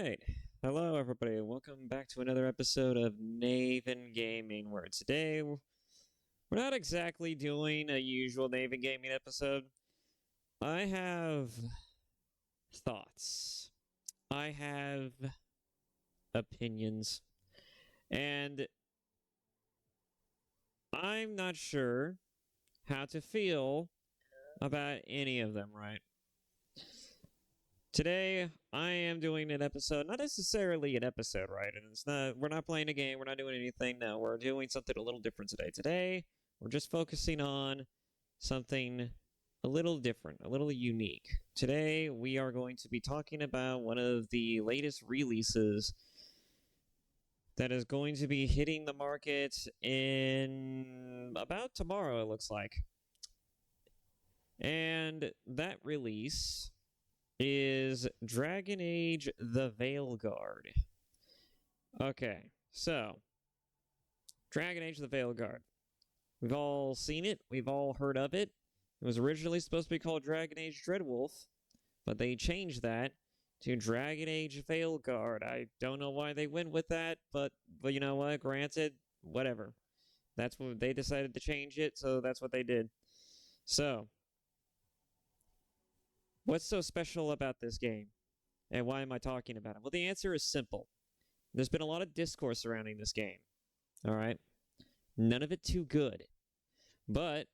right. Hello, everybody. Welcome back to another episode of Naven Gaming, where today we're not exactly doing a usual Naven Gaming episode. I have thoughts. I have opinions. And I'm not sure how to feel about any of them, right? Today, I am doing an episode, not necessarily an episode, right? And we're not playing a game, we're not doing anything, no, we're doing something a little different today. Today, we're just focusing on something a little different, a little unique. Today, we are going to be talking about one of the latest releases that is going to be hitting the market in about tomorrow, it looks like. And that release is Dragon Age the Veilguard. Okay, so Dragon Age the Veilguard. We've all seen it, we've all heard of it. It was originally supposed to be called Dragon Age Dreadwolf, but they changed that to Dragon Age Veilguard. I don't know why they went with that, but you know what? Granted, whatever. That's what they decided to change it, so that's what they did. So, what's so special about this game? And why am I talking about it? Well, the answer is simple. There's been a lot of discourse surrounding this game. All right? None of it too good. But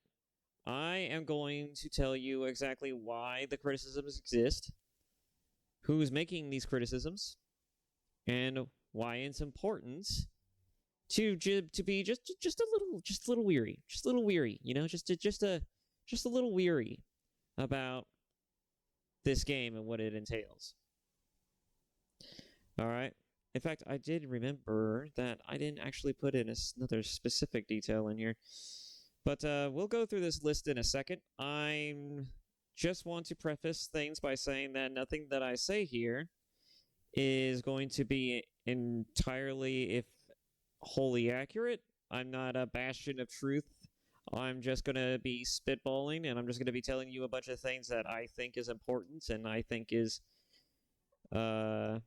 I am going to tell you exactly why the criticisms exist, who's making these criticisms, and why it's important to be just a little weary, you know, just a little weary about this game and what it entails. All right. In fact, I did remember that I didn't actually put in another specific detail in here. But we'll go through this list in a second. I just want to preface things by saying that nothing that I say here is going to be entirely, if wholly accurate. I'm not a bastion of truth. I'm just going to be spitballing, and I'm just going to be telling you a bunch of things that I think is important and I think is... I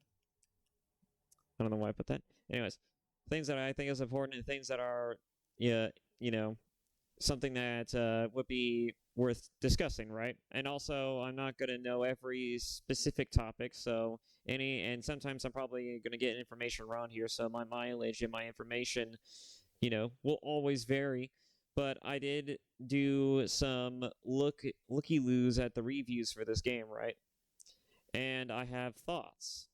don't know why I put that. Anyways, things that I think is important and things that are, yeah, you know, something that would be worth discussing, right? And also, I'm not going to know every specific topic, so and sometimes I'm probably going to get information wrong here, so my mileage and my information, you know, will always vary. But I did do some looky-loos at the reviews for this game, right? And I have thoughts.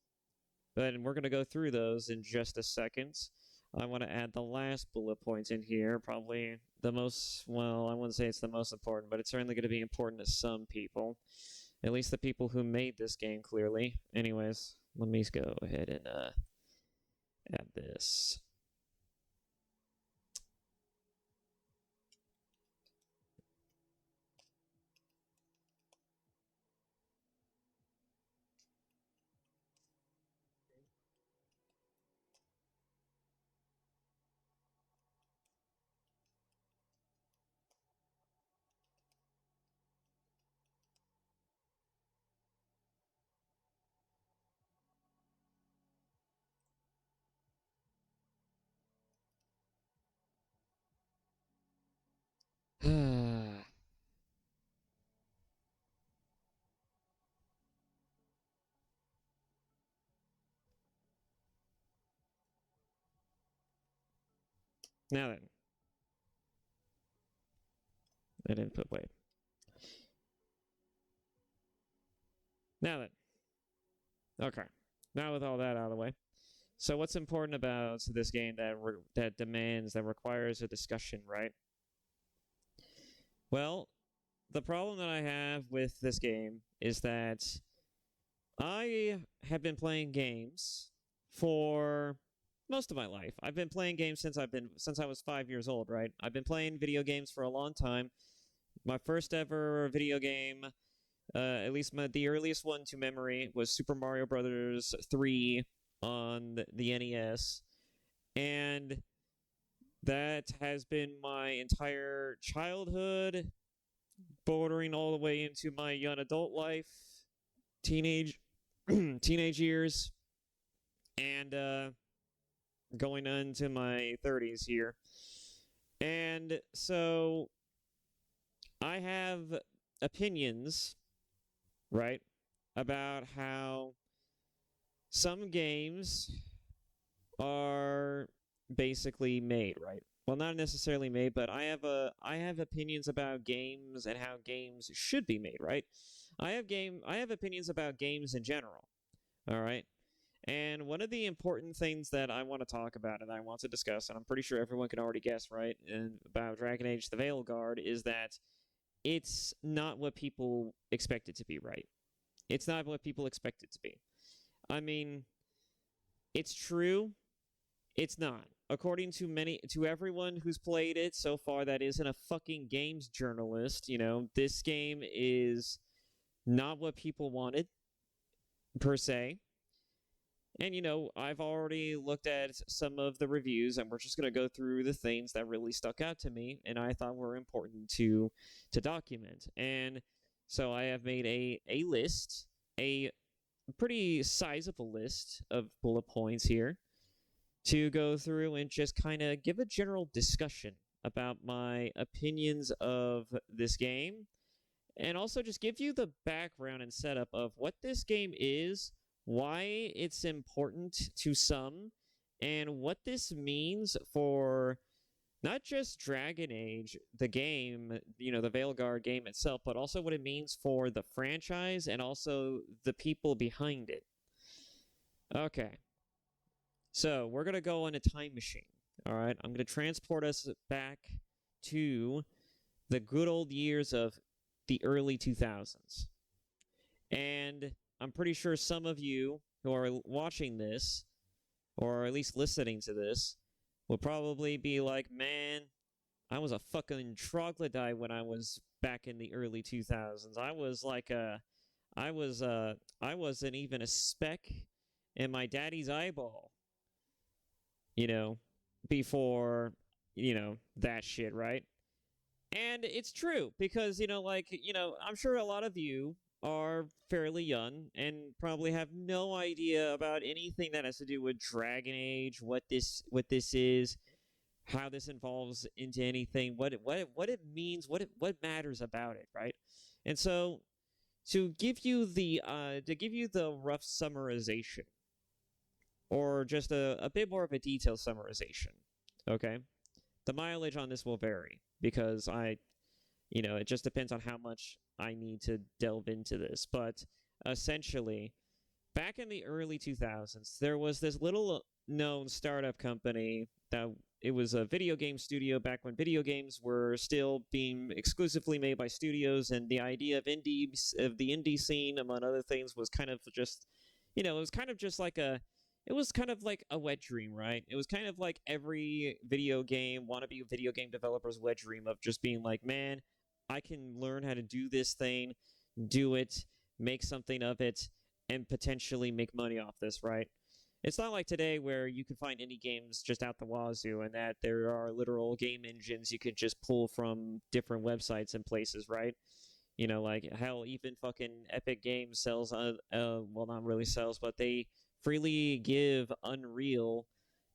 But we're going to go through those in just a second. I want to add the last bullet point in here, probably the most, well, I wouldn't say it's the most important, but it's certainly going to be important to some people. At least the people who made this game, clearly. Anyways, let me go ahead and add this. Now then. I didn't put wait. Now then. Okay. Now with all that out of the way. So what's important about this game that requires a discussion, right? Well, the problem that I have with this game is that I have been playing games for most of my life. I've been playing games since I was 5 years old, right? I've been playing video games for a long time. My first ever video game, at least the earliest one to memory, was Super Mario Brothers 3 on the NES. And that has been my entire childhood, bordering all the way into my young adult life, teenage years. and going into my 30s here. And so I have opinions, right, about how some games are basically made, right? Well, not necessarily made, but I have opinions about games and how games should be made, right? I have opinions about games in general. All right. And one of the important things that I want to talk about and I want to discuss, and I'm pretty sure everyone can already guess, right, and about Dragon Age the Veilguard, is that it's not what people expect it to be, right? It's not what people expect it to be. I mean, it's true. It's not. According to everyone who's played it so far that isn't a fucking games journalist, this game is not what people wanted, per se. And, I've already looked at some of the reviews, and we're just going to go through the things that really stuck out to me and I thought were important to document. And so I have made a list, a pretty sizable list of bullet points here to go through and just kind of give a general discussion about my opinions of this game, and also just give you the background and setup of what this game is, why it's important to some, and what this means for not just Dragon Age, the game, the Veilguard game itself, but also what it means for the franchise and also the people behind it. Okay. So, we're going to go on a time machine. All right. I'm going to transport us back to the good old years of the early 2000s. And I'm pretty sure some of you who are watching this, or at least listening to this, will probably be like, man, I was a fucking troglodyte when I was back in the early 2000s. I was like I wasn't even a speck in my daddy's eyeball. Before, that shit, right? And it's true because, I'm sure a lot of you are fairly young and probably have no idea about anything that has to do with Dragon Age, what this is, how this involves into anything, what it means, what matters about it, right? And so to give you the rough summarization, or just a bit more of a detailed summarization, okay? The mileage on this will vary because it just depends on how much I need to delve into this. But essentially, back in the early 2000s, there was this little known startup company that it was a video game studio back when video games were still being exclusively made by studios, and the idea of the indie scene, among other things, was kind of just, it was kind of just like it was kind of like a wet dream, right? It was kind of like every wannabe video game developer's wet dream of just being like, man, I can learn how to do this thing, do it, make something of it, and potentially make money off this, right? It's not like today where you can find indie games just out the wazoo and that there are literal game engines you could just pull from different websites and places, right? Like, hell, even fucking Epic Games sells, well, not really sells, but they freely give Unreal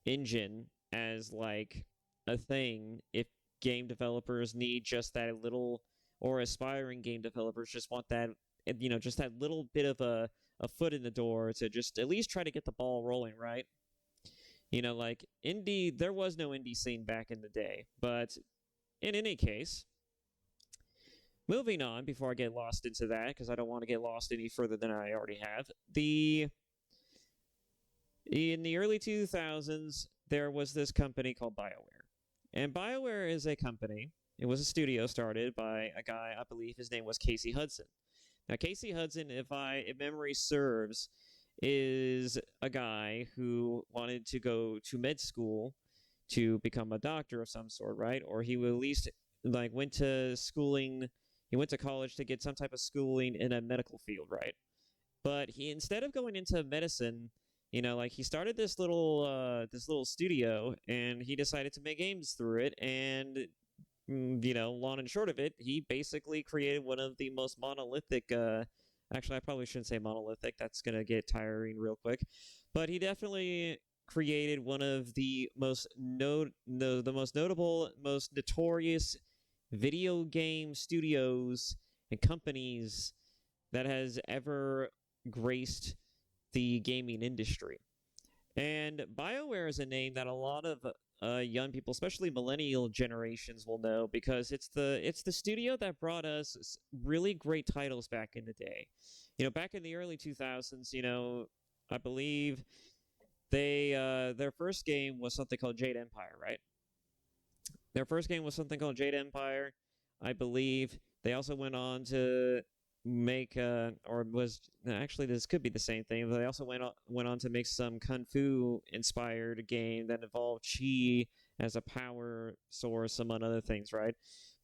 Engine as, like, a thing if game developers need just that little, or aspiring game developers just want that, just that little bit of a foot in the door to just at least try to get the ball rolling, right? Like, there was no indie scene back in the day, but in any case, moving on, before I get lost into that, because I don't want to get lost any further than I already have, in the early 2000s, there was this company called BioWare. And BioWare is a company, it was a studio started by a guy, I believe his name was Casey Hudson. Now, Casey Hudson, if memory serves, is a guy who wanted to go to med school to become a doctor of some sort, right? Or he would at least, went to schooling, he went to college to get some type of schooling in a medical field, right? But he, instead of going into medicine, he started this little studio, and he decided to make games through it, and long and short of it, he basically created one of the most monolithic, Actually, I probably shouldn't say monolithic. That's going to get tiring real quick. But he definitely created one of the most the most notable, most notorious video game studios and companies that has ever graced the gaming industry. And BioWare is a name that a lot of young people, especially millennial generations, will know because it's the studio that brought us really great titles back in the day. Back in the early 2000s, I believe their first game was something called Jade Empire, right? Their first game was something called Jade Empire, I believe. They also went on to make or was actually this could be the same thing. But they also went on to make some kung fu inspired game that involved chi as a power source, among other things, right?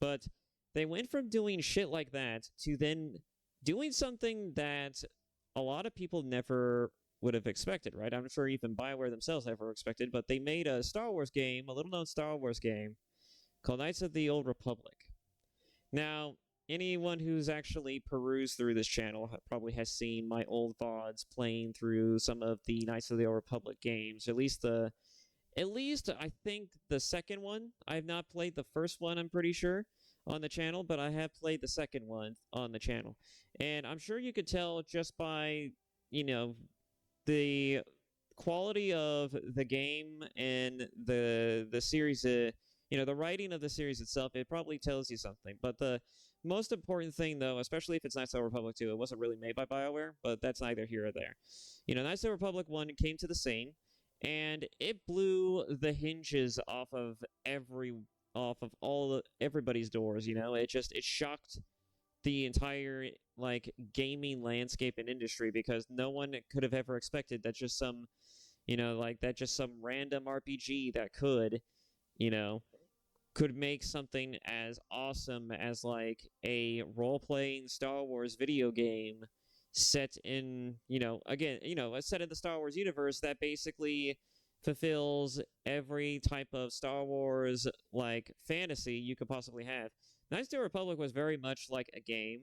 But they went from doing shit like that to then doing something that a lot of people never would have expected, right? I'm sure even BioWare themselves never expected, but they made a Star Wars game, a little known Star Wars game called Knights of the Old Republic. Now, anyone who's actually perused through this channel probably has seen my old VODs playing through some of the Knights of the Old Republic games. At least I think the second one. I've not played the first one, I'm pretty sure, on the channel, but I have played the second one on the channel. And I'm sure you could tell just by, the quality of the game and the series, the writing of the series itself, it probably tells you something. But the most important thing, though, especially if it's Knights of the Republic 2, it wasn't really made by BioWare, but that's neither here or there. Knights of the Republic 1 came to the scene, and it blew the hinges off of everybody's doors. It shocked the entire gaming landscape and industry because no one could have ever expected that just some random RPG that could make something as awesome as a role-playing Star Wars video game set in set in the Star Wars universe that basically fulfills every type of Star Wars fantasy you could possibly have. Knights of the Republic was very much like a game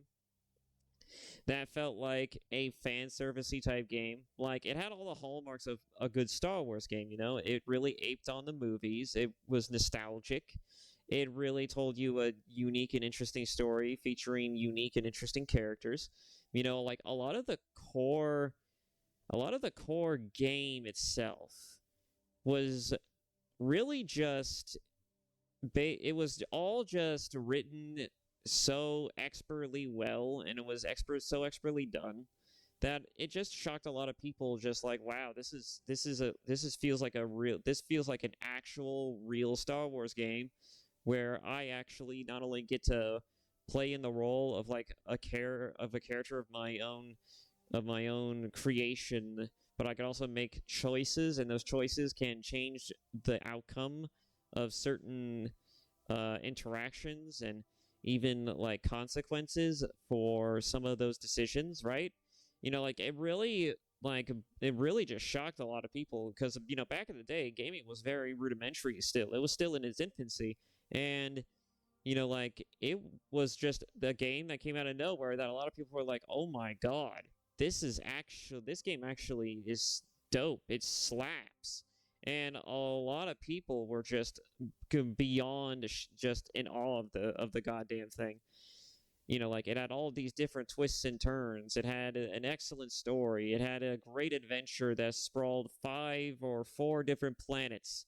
that felt like a fan servicey type game. It had all the hallmarks of a good Star Wars game. It really aped on the movies. It was nostalgic. It really told you a unique and interesting story featuring unique and interesting characters. A lot of the core game itself was really just it was all just written so expertly well, and it was so expertly done that it just shocked a lot of people. Just wow, this feels like an actual real Star Wars game where I actually not only get to play in the role of a character of my own creation, but I can also make choices, and those choices can change the outcome of certain interactions and even consequences for some of those decisions, right? It really just shocked a lot of people because back in the day, gaming was very rudimentary still. It was still in its infancy, and it was just the game that came out of nowhere that a lot of people were like, "Oh my god, this game actually is dope. It slaps." And a lot of people were just beyond just in awe of the goddamn thing. It had all these different twists and turns. It had an excellent story. It had a great adventure that sprawled 5 or 4 different planets,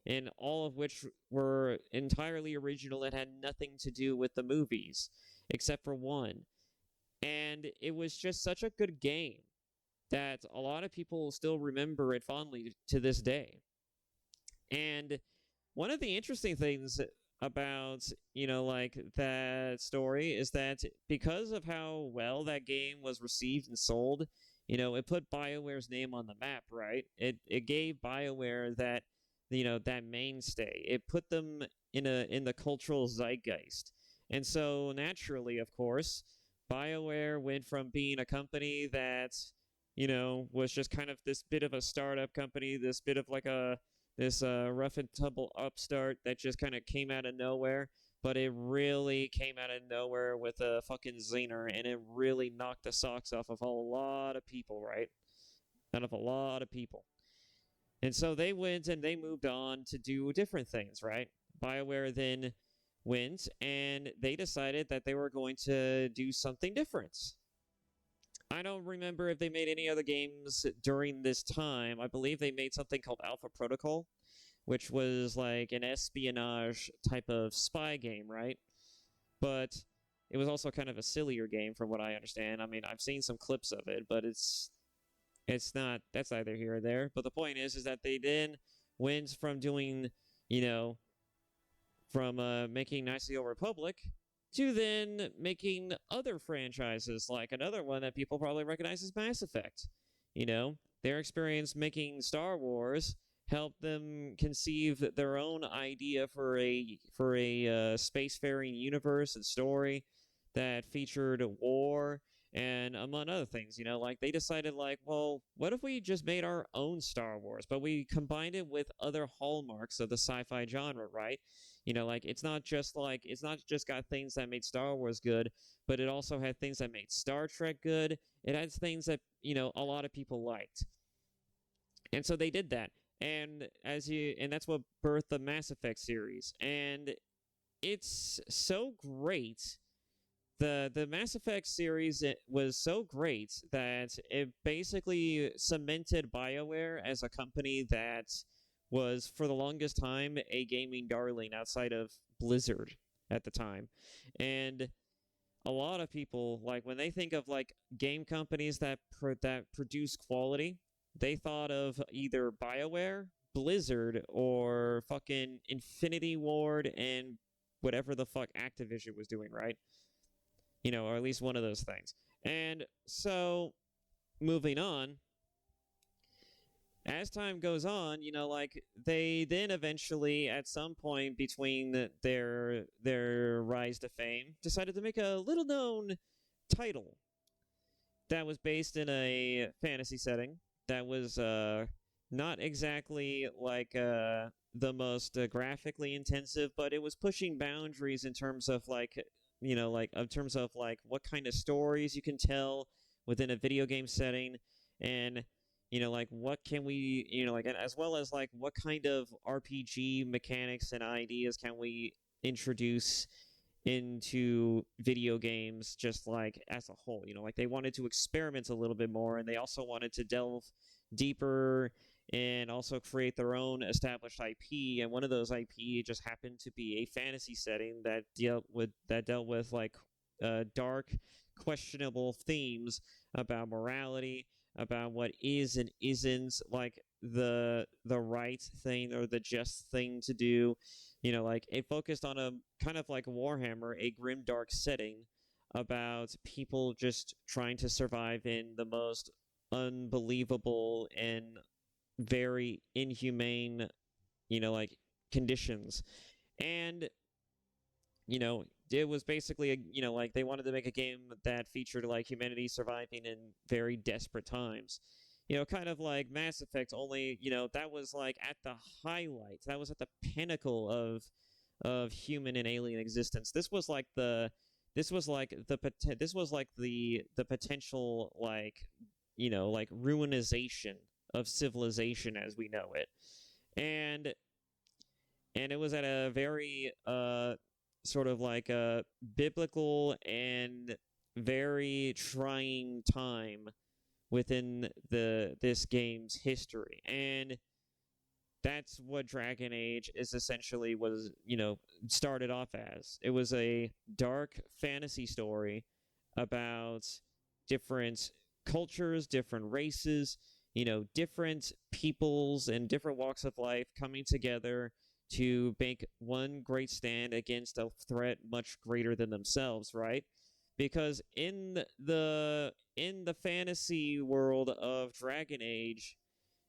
and all of which were entirely original and had nothing to do with the movies, except for one. And it was just such a good game that a lot of people still remember it fondly to this day. And one of the interesting things about, that story is that because of how well that game was received and sold, it put BioWare's name on the map, right? It gave BioWare that, that mainstay. It put them in the cultural zeitgeist. And so naturally, of course, BioWare went from being a company that, was just kind of this bit of a startup company, this bit of this rough and tumble upstart that just kind of came out of nowhere. but it really came out of nowhere with a fucking zinger, and it really knocked the socks off of a lot of people, right? Out of a lot of people. And so they went and they moved on to do different things, right? BioWare then went and they decided that they were going to do something different. I don't remember if they made any other games during this time. I believe they made something called Alpha Protocol, which was like an espionage type of spy game, right? But it was also kind of a sillier game from what I understand. I mean, I've seen some clips of it, but it's not, that's either here or there. But the point is that they then went from doing, you know, from making Knights of the Old Republic to then making other franchises, like another one that people probably recognize as Mass Effect. You know, their experience making Star Wars helped them conceive their own idea for a spacefaring universe and story that featured war and among other things. You know, like they decided, like, well, what if we just made our own Star Wars, but we combined it with other hallmarks of the sci-fi genre, right? You know, like it's not just got things that made Star Wars good, but it also had things that made Star Trek good. It has things that, you know, a lot of people liked. And so they did that. And that's what birthed the Mass Effect series. And it's so great. The Mass Effect series, it was so great that it basically cemented BioWare as a company that was, for the longest time, a gaming darling outside of Blizzard at the time. And a lot of people, like, when they think of, like, game companies that produce quality, they thought of either BioWare, Blizzard, or fucking Infinity Ward and whatever the fuck Activision was doing, right? You know, or at least one of those things. And so, moving on, as time goes on, you know, like, they then eventually, at some point between their rise to fame, decided to make a little-known title that was based in a fantasy setting that was not exactly like the most graphically intensive, but it was pushing boundaries in terms of, like, you know, like, in terms of, like, what kind of stories you can tell within a video game setting, and, you know, like, what can we, you know, like, as well as, like, what kind of RPG mechanics and ideas can we introduce into video games, just, like, as a whole. You know, like, they wanted to experiment a little bit more, and they also wanted to delve deeper and also create their own established IP. And one of those IP just happened to be a fantasy setting that dealt with like dark, questionable themes about morality, about what is and isn't, like, the right thing or the just thing to do. You know, like, it focused on a kind of like Warhammer, a grim, dark setting about people just trying to survive in the most unbelievable and very inhumane, you know, like, conditions. And, you know, it was basically you know, like, they wanted to make a game that featured, like, humanity surviving in very desperate times. You know, kind of like Mass Effect, only, you know, that was, like, at the highlight. That was at the pinnacle of human and alien existence. This was like the potential, like, you know, like, ruinization of civilization as we know it. And it was at a very sort of like a biblical and very trying time within this game's history. And that's what Dragon Age is essentially was, you know, started off as. It was a dark fantasy story about different cultures, different races, you know, different peoples and different walks of life coming together to make one great stand against a threat much greater than themselves, right? Because in the fantasy world of Dragon Age,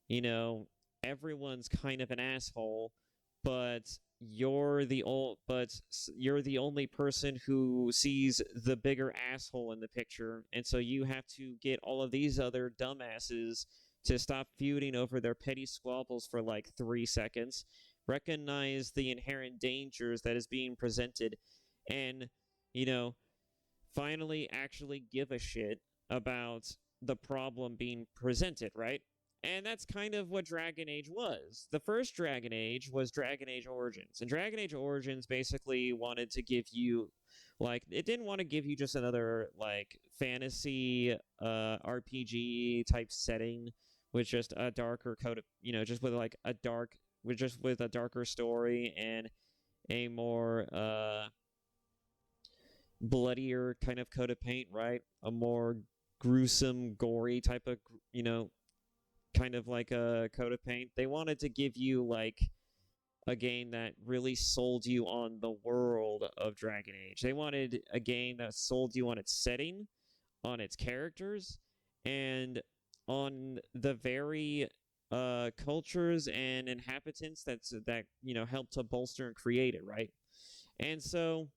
you know, everyone's kind of an asshole, but you're the only person who sees the bigger asshole in the picture, and so you have to get all of these other dumbasses to stop feuding over their petty squabbles for like 3 seconds, recognize the inherent dangers that is being presented, and, you know, finally actually give a shit about the problem being presented, right? And that's kind of what Dragon Age was. The first Dragon Age was Dragon Age Origins. And Dragon Age Origins basically wanted to give you, like, it didn't want to give you just another, like, fantasy RPG type setting with just a darker code of, just with, like, with a darker story and a more bloodier kind of coat of paint, right? A more gruesome, gory type of, kind of like a coat of paint. They wanted to give you, like, a game that really sold you on the world of Dragon Age. They wanted a game that sold you on its setting, on its characters, and on the very cultures and inhabitants that helped to bolster and create it, right? And so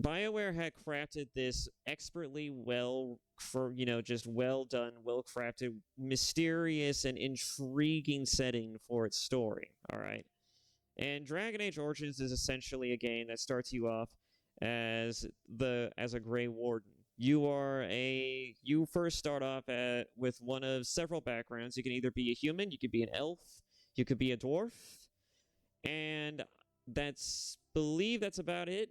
BioWare had crafted this expertly just well done, well crafted, mysterious, and intriguing setting for its story. All right. And Dragon Age Origins is essentially a game that starts you off as a Grey Warden. You first start off with one of several backgrounds. You can either be a human, you could be an elf, you could be a dwarf, and believe that's about it.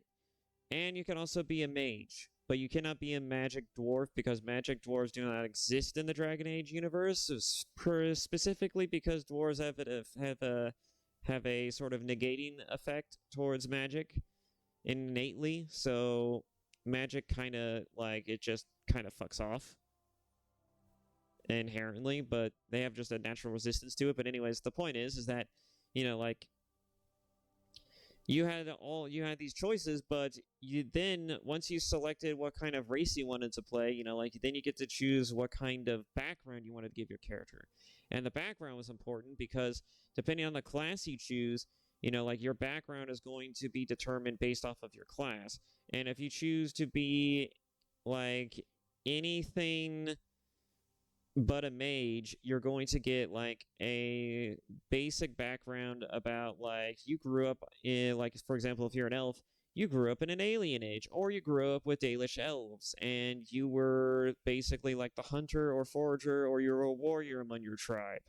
And you can also be a mage, but you cannot be a magic dwarf because magic dwarves do not exist in the Dragon Age universe, specifically because dwarves have a sort of negating effect towards magic innately. So magic kind of it just kind of fucks off inherently, but they have just a natural resistance to it. But anyways, the point is that you had these choices, but once you selected what kind of race you wanted to play, then you get to choose what kind of background you wanted to give your character. And the background was important because depending on the class you choose, your background is going to be determined based off of your class. And if you choose to be like anything but a mage, you're going to get a basic background about you grew up in, for example, if you're an elf, you grew up in an alien age, or you grew up with Dalish elves, and you were basically like the hunter or forager, or you're a warrior among your tribe,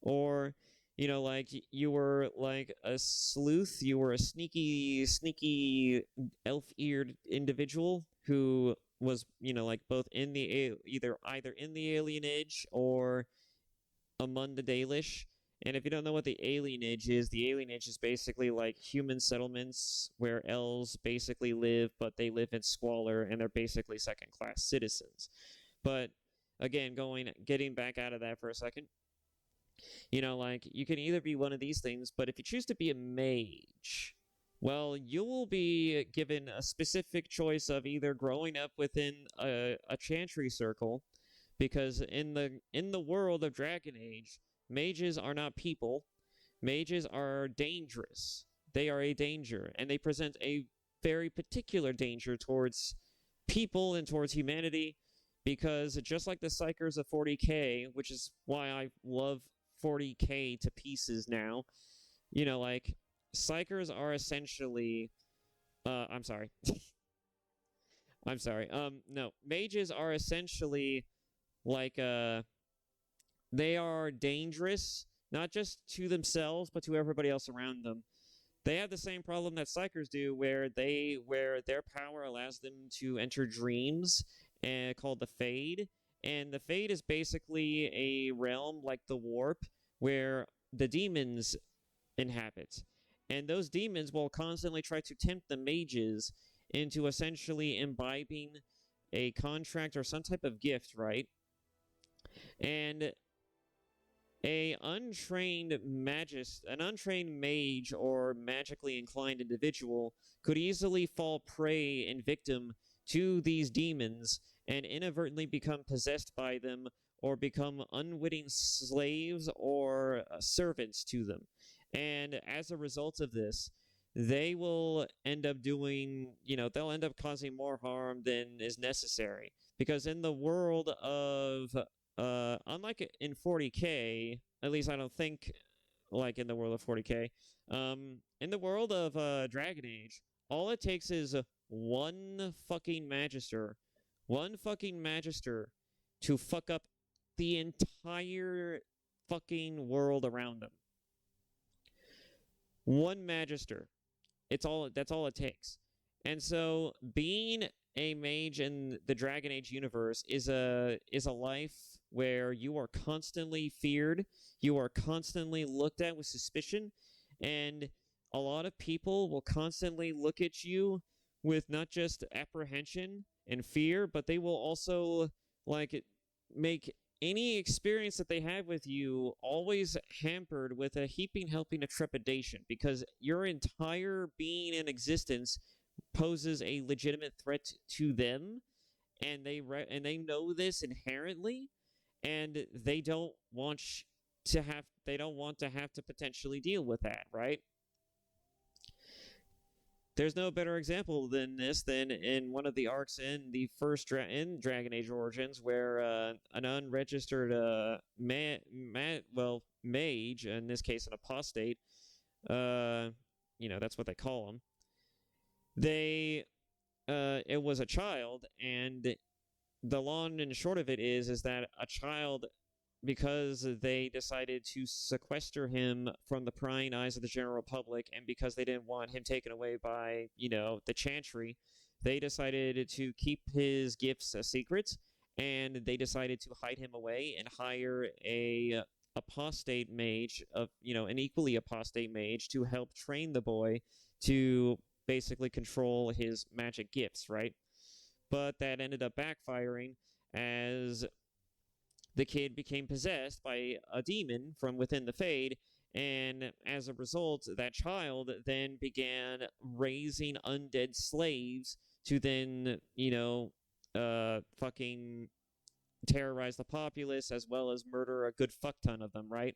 or you were like a sleuth, you were a sneaky elf-eared individual who was both in the either in the alien age or among the Dalish. And if you don't know what the alien age is basically like human settlements where elves basically live, but they live in squalor and they're basically second-class citizens. But again, getting back out of that for a second, you can either be one of these things, but if you choose to be a mage, well, you will be given a specific choice of either growing up within a chantry circle, because in the world of Dragon Age, mages are not people. Mages are dangerous. They are a danger, and they present a very particular danger towards people and towards humanity, because just like the Psychers of 40k, which is why I love 40k to pieces now, Psychers are essentially I'm sorry. I'm sorry. No, mages are essentially they are dangerous, not just to themselves, but to everybody else around them. They have the same problem that Psychers do, where their power allows them to enter dreams, called the Fade. And the Fade is basically a realm like the Warp, where the demons inhabit. And those demons will constantly try to tempt the mages into essentially imbibing a contract or some type of gift, right? And an untrained mage or magically inclined individual could easily fall prey and victim to these demons and inadvertently become possessed by them or become unwitting slaves or servants to them. And as a result of this, they will end up they'll end up causing more harm than is necessary. Because in the world of, unlike in 40k, at least I don't think like in the world of 40K. In the world of Dragon Age, all it takes is one fucking magister to fuck up the entire fucking world around them. One magister. That's all it takes. And so being a mage in the Dragon Age universe is a life where you are constantly feared, you are constantly looked at with suspicion, and a lot of people will constantly look at you with not just apprehension and fear, but they will also like make any experience that they have with you always hampered with a heaping helping of trepidation, because your entire being in existence poses a legitimate threat to them, and they know this inherently, and they don't want to have to potentially deal with that, right? There's no better example than this than in one of the arcs in the first in Dragon Age Origins, where an unregistered mage, in this case an apostate, that's what they call them. It was a child, and the long and short of it is that a child, because they decided to sequester him from the prying eyes of the general public, and because they didn't want him taken away by, the Chantry, they decided to keep his gifts a secret, and they decided to hide him away and hire a apostate mage, an equally apostate mage, to help train the boy to basically control his magic gifts, right? But that ended up backfiring, as the kid became possessed by a demon from within the Fade, and as a result, that child then began raising undead slaves to then, fucking terrorize the populace, as well as murder a good fuck ton of them, right?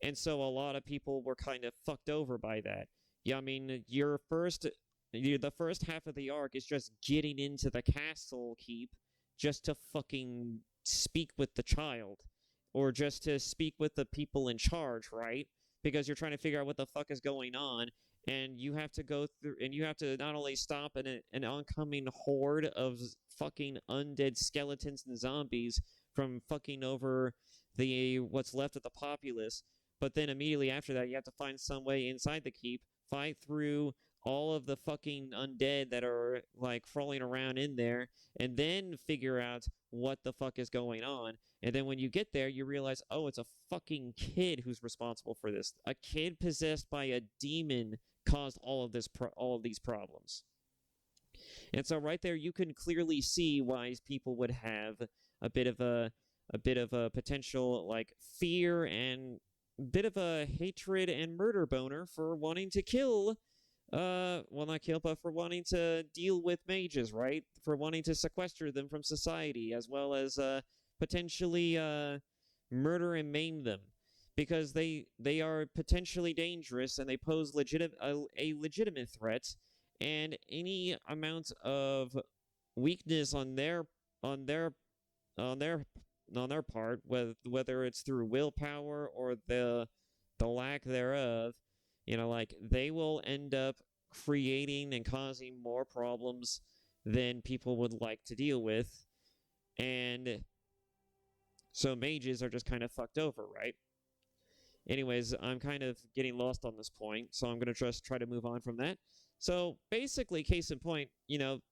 And so a lot of people were kind of fucked over by that. Yeah, I mean, the first half of the arc is just getting into the castle keep just to fucking speak with the child, or just to speak with the people in charge, right? Because you're trying to figure out what the fuck is going on, and you have to go through, and you have to not only stop an oncoming horde of fucking undead skeletons and zombies from fucking over what's left of the populace, but then immediately after that, you have to find some way inside the keep, fight through all of the fucking undead that are like crawling around in there, and then figure out what the fuck is going on. And then when you get there, you realize, oh, it's a fucking kid who's responsible for this. A kid possessed by a demon caused all of these problems. And so right there, you can clearly see why people would have a bit of a potential like fear and bit of a hatred and murder boner for wanting to kill. Not kill, but for wanting to deal with mages, right? For wanting to sequester them from society, as well as potentially murder and maim them, because they are potentially dangerous and they pose a legitimate threat, and any amount of weakness on their part, whether it's through willpower or the lack thereof, they will end up creating and causing more problems than people would like to deal with. And so mages are just kind of fucked over, right? Anyways, I'm kind of getting lost on this point, so I'm going to just try to move on from that. So basically, case in point,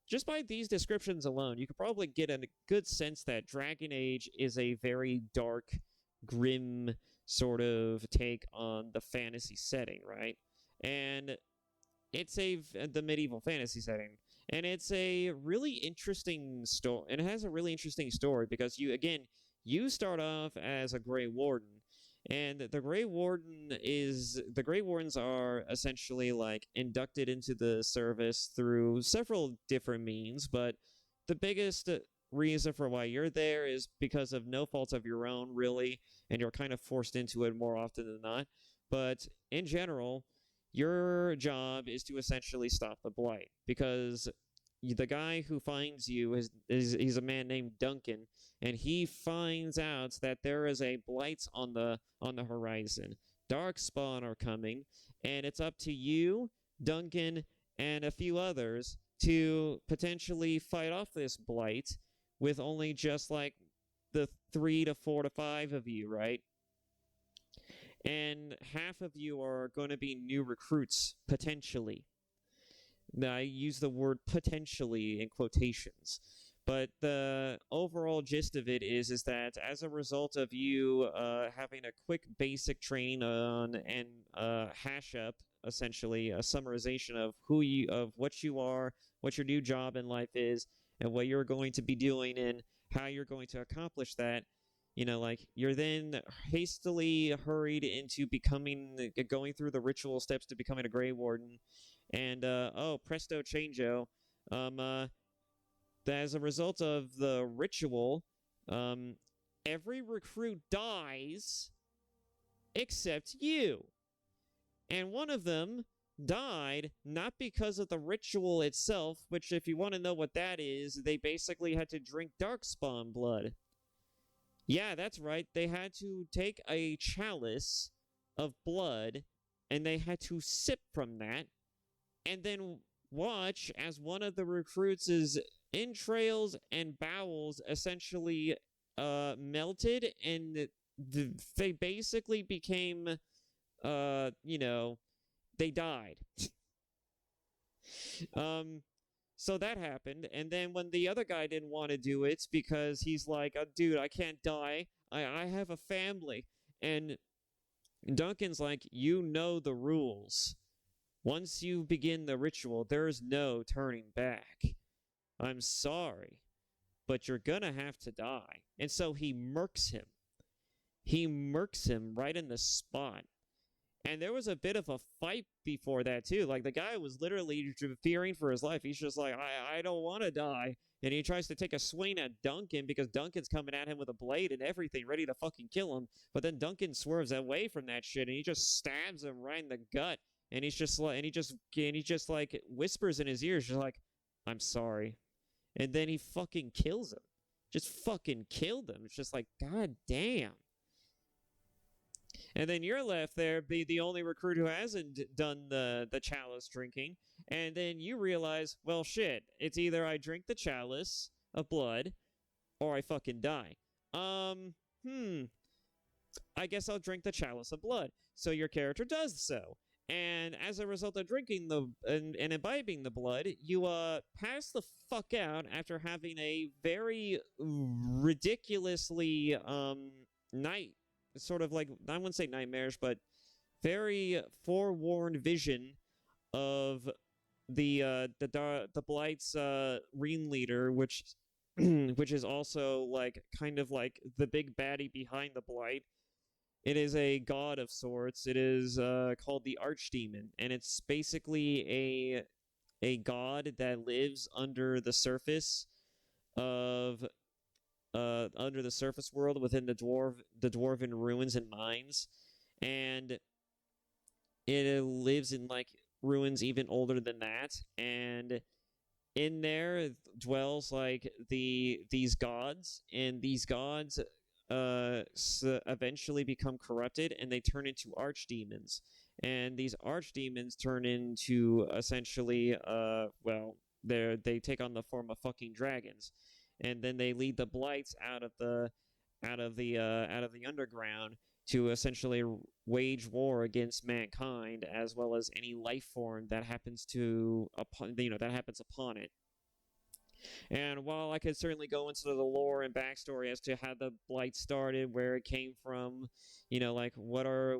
just by these descriptions alone, you could probably get a good sense that Dragon Age is a very dark, grim sort of take on the fantasy setting, right? And it's the medieval fantasy setting, and it's a really interesting story. And it has a really interesting story because you start off as a Grey Warden, and the Grey Wardens are essentially like inducted into the service through several different means, but the biggest reason for why you're there is because of no fault of your own, really, and you're kind of forced into it more often than not. But in general, your job is to essentially stop the Blight, because the guy who finds you he's a man named Duncan, and he finds out that there is a Blight on the horizon. Darkspawn are coming, and it's up to you, Duncan, and a few others to potentially fight off this blight with only just like the 3 to 4 to 5 of you, right? And half of you are going to be new recruits, potentially. Now, I use the word potentially in quotations. But the overall gist of it is that as a result of you having a quick basic training on and hash up, essentially a summarization of what you are, what your new job in life is, and what you're going to be doing and how you're going to accomplish that, you're then hastily hurried into going through the ritual steps to becoming a Grey Warden, and oh presto changeo, as a result of the ritual, every recruit dies except you. And one of them died not because of the ritual itself, which, if you want to know what that is, they basically had to drink Darkspawn blood. Yeah, that's right. They had to take a chalice of blood, and they had to sip from that, and then watch as one of the recruits' entrails and bowels essentially melted, and they basically became, they died. So that happened, and then when the other guy didn't want to do it because he's like, oh, dude, I can't die. I have a family. And Duncan's like, you know the rules. Once you begin the ritual, there's no turning back. I'm sorry, but you're gonna have to die. And so he murks him. He murks him right in the spot. And there was a bit of a fight before that, too. Like, the guy was literally fearing for his life. He's just like, I don't want to die. And he tries to take a swing at Duncan because Duncan's coming at him with a blade and everything, ready to fucking kill him. But then Duncan swerves away from that shit, and he just stabs him right in the gut. And he's just like, and he just like whispers in his ears, just like, I'm sorry. And then he fucking kills him. Just fucking killed him. It's just like, god damn. And then you're left there, be the only recruit who hasn't done the chalice drinking. And then you realize, well, shit, it's either I drink the chalice of blood or I fucking die. I guess I'll drink the chalice of blood. So your character does so. And as a result of drinking and imbibing the blood, you pass the fuck out after having a very ridiculously sort of like, I wouldn't say nightmarish, but very forewarned vision of the Blight's ringleader, which which is also like kind of like the big baddie behind the Blight. It is a god of sorts. It is called the Archdemon, and it's basically a god that lives under the surface of under the surface world within the dwarven ruins and mines, and it lives in like ruins even older than that, and in there dwells like these gods, and these gods eventually become corrupted and they turn into archdemons, and these archdemons turn into essentially they take on the form of fucking dragons, and then they lead the blights out of the underground to essentially wage war against mankind, as well as any life form that happens upon it. And while I could certainly go into the lore and backstory as to how the blight started, where it came from, like why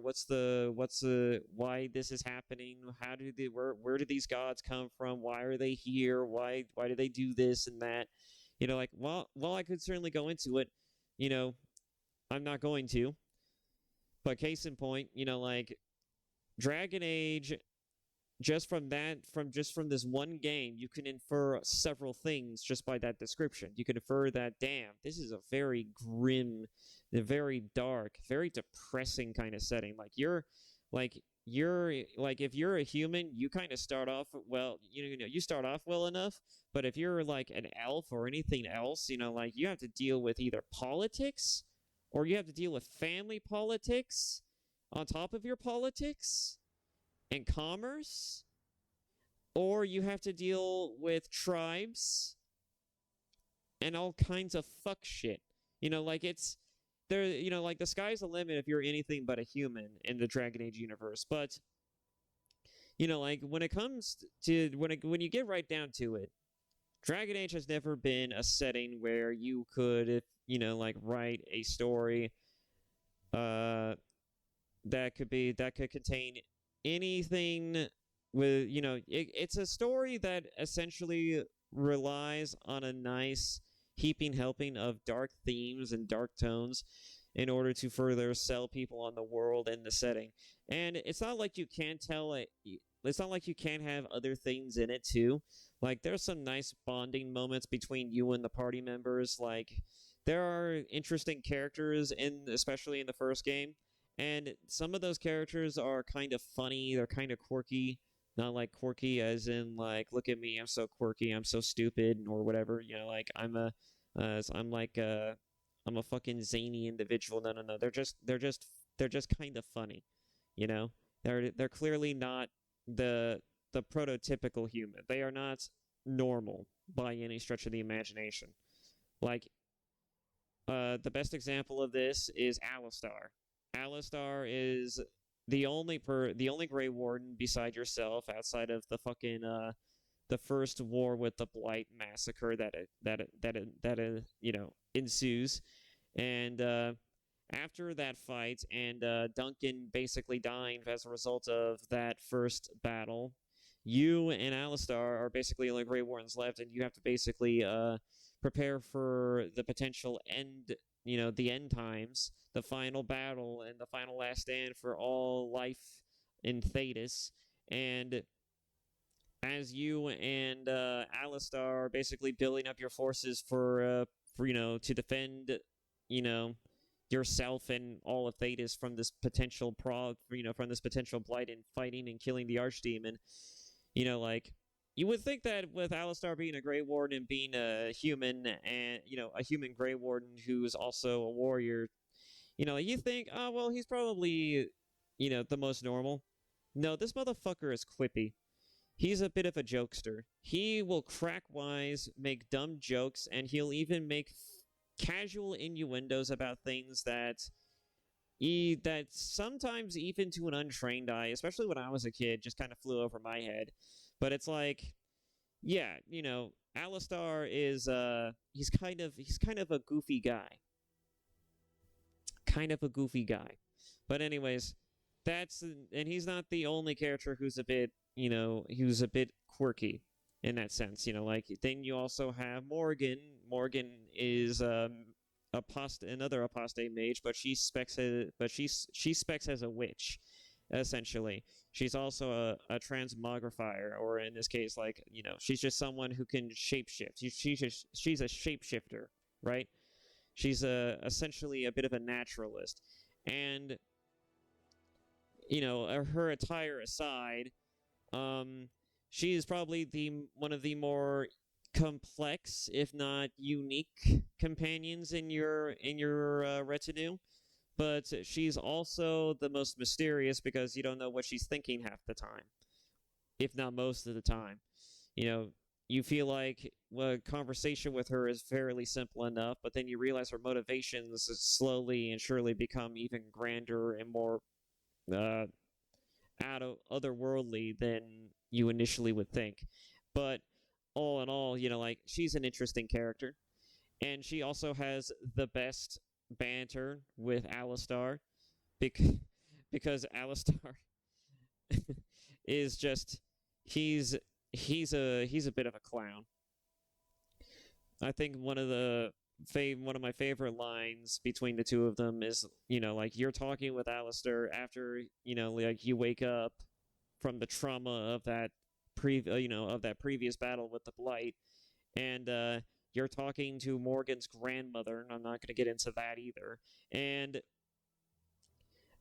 this is happening, where do these gods come from, why are they here, why do they do this and that, while I could certainly go into it, I'm not going to. But case in point, like Dragon Age, just from this one game, you can infer several things just by that description. You can infer that, damn, this is a very grim, a very dark, very depressing kind of setting. Like if you're a human, you kind of start off well, you start off well enough, but if you're like an elf or anything else, like you have to deal with either politics or you have to deal with family politics. on top of your politics and commerce, or you have to deal with tribes and all kinds of fuck shit. Like it's there. Like the sky's the limit if you're anything but a human in the Dragon Age universe. But like when it comes to when you get right down to it, Dragon Age has never been a setting where you could, like write a story that could contain anything with, it's a story that essentially relies on a nice heaping helping of dark themes and dark tones in order to further sell people on the world and the setting. And it's not like you can't tell it. It's not like you can't have other things in it too. Like there's some nice bonding moments between you and the party members. Like there are interesting characters especially in the first game, and some of those characters are kind of funny. They're kind of quirky, not like quirky as in like look at me, I'm so quirky, I'm so stupid or whatever. Like I'm a fucking zany individual. No. They're just kind of funny. They're clearly not the prototypical human. They are not normal by any stretch of the imagination. Like the best example of this is Alistar. Alistar is the only Grey Warden beside yourself outside of the fucking the first war with the Blight massacre that ensues. And after that fight and Duncan basically dying as a result of that first battle, you and Alistar are basically the only Grey Wardens left, and you have to basically prepare for the potential end, the end times, the final battle, and the final last stand for all life in Thedas. And as you and Alistar are basically building up your forces for to defend, yourself and all of Thedas from this potential from this potential blight and fighting and killing the Archdemon. Like you would think that with Alistar being a Grey Warden and being a human and a human Grey Warden who's also a warrior, you think, oh well, he's probably the most normal. No, this motherfucker is quippy. He's a bit of a jokester. He will crack wise, make dumb jokes, and he'll even make casual innuendos about things that sometimes even to an untrained eye, especially when I was a kid, just kind of flew over my head. But it's like, yeah, Alistar is he's kind of a goofy guy. Kind of a goofy guy. But anyways, and he's not the only character who's a bit quirky in that sense. Like then you also have Morgan. Morgan is another apostate mage, but she specs as a witch, essentially. She's also a transmogrifier, or in this case, like she's just someone who can shapeshift. She's a shapeshifter, right? She's essentially a bit of a naturalist, and her attire aside, she is probably one of the more complex, if not unique, companions in your retinue. But she's also the most mysterious because you don't know what she's thinking half the time, if not most of the time. You feel like a conversation with her is fairly simple enough, but then you realize her motivations slowly and surely become even grander and more otherworldly than you initially would think. But all in all, like she's an interesting character, and she also has the best banter with Alistar, because Alistar is just he's a bit of a clown. I think one of my favorite lines between the two of them is, like you're talking with Alistar after, like you wake up from the trauma of that previous battle with the Blight, and you're talking to Morgan's grandmother, and I'm not going to get into that either. And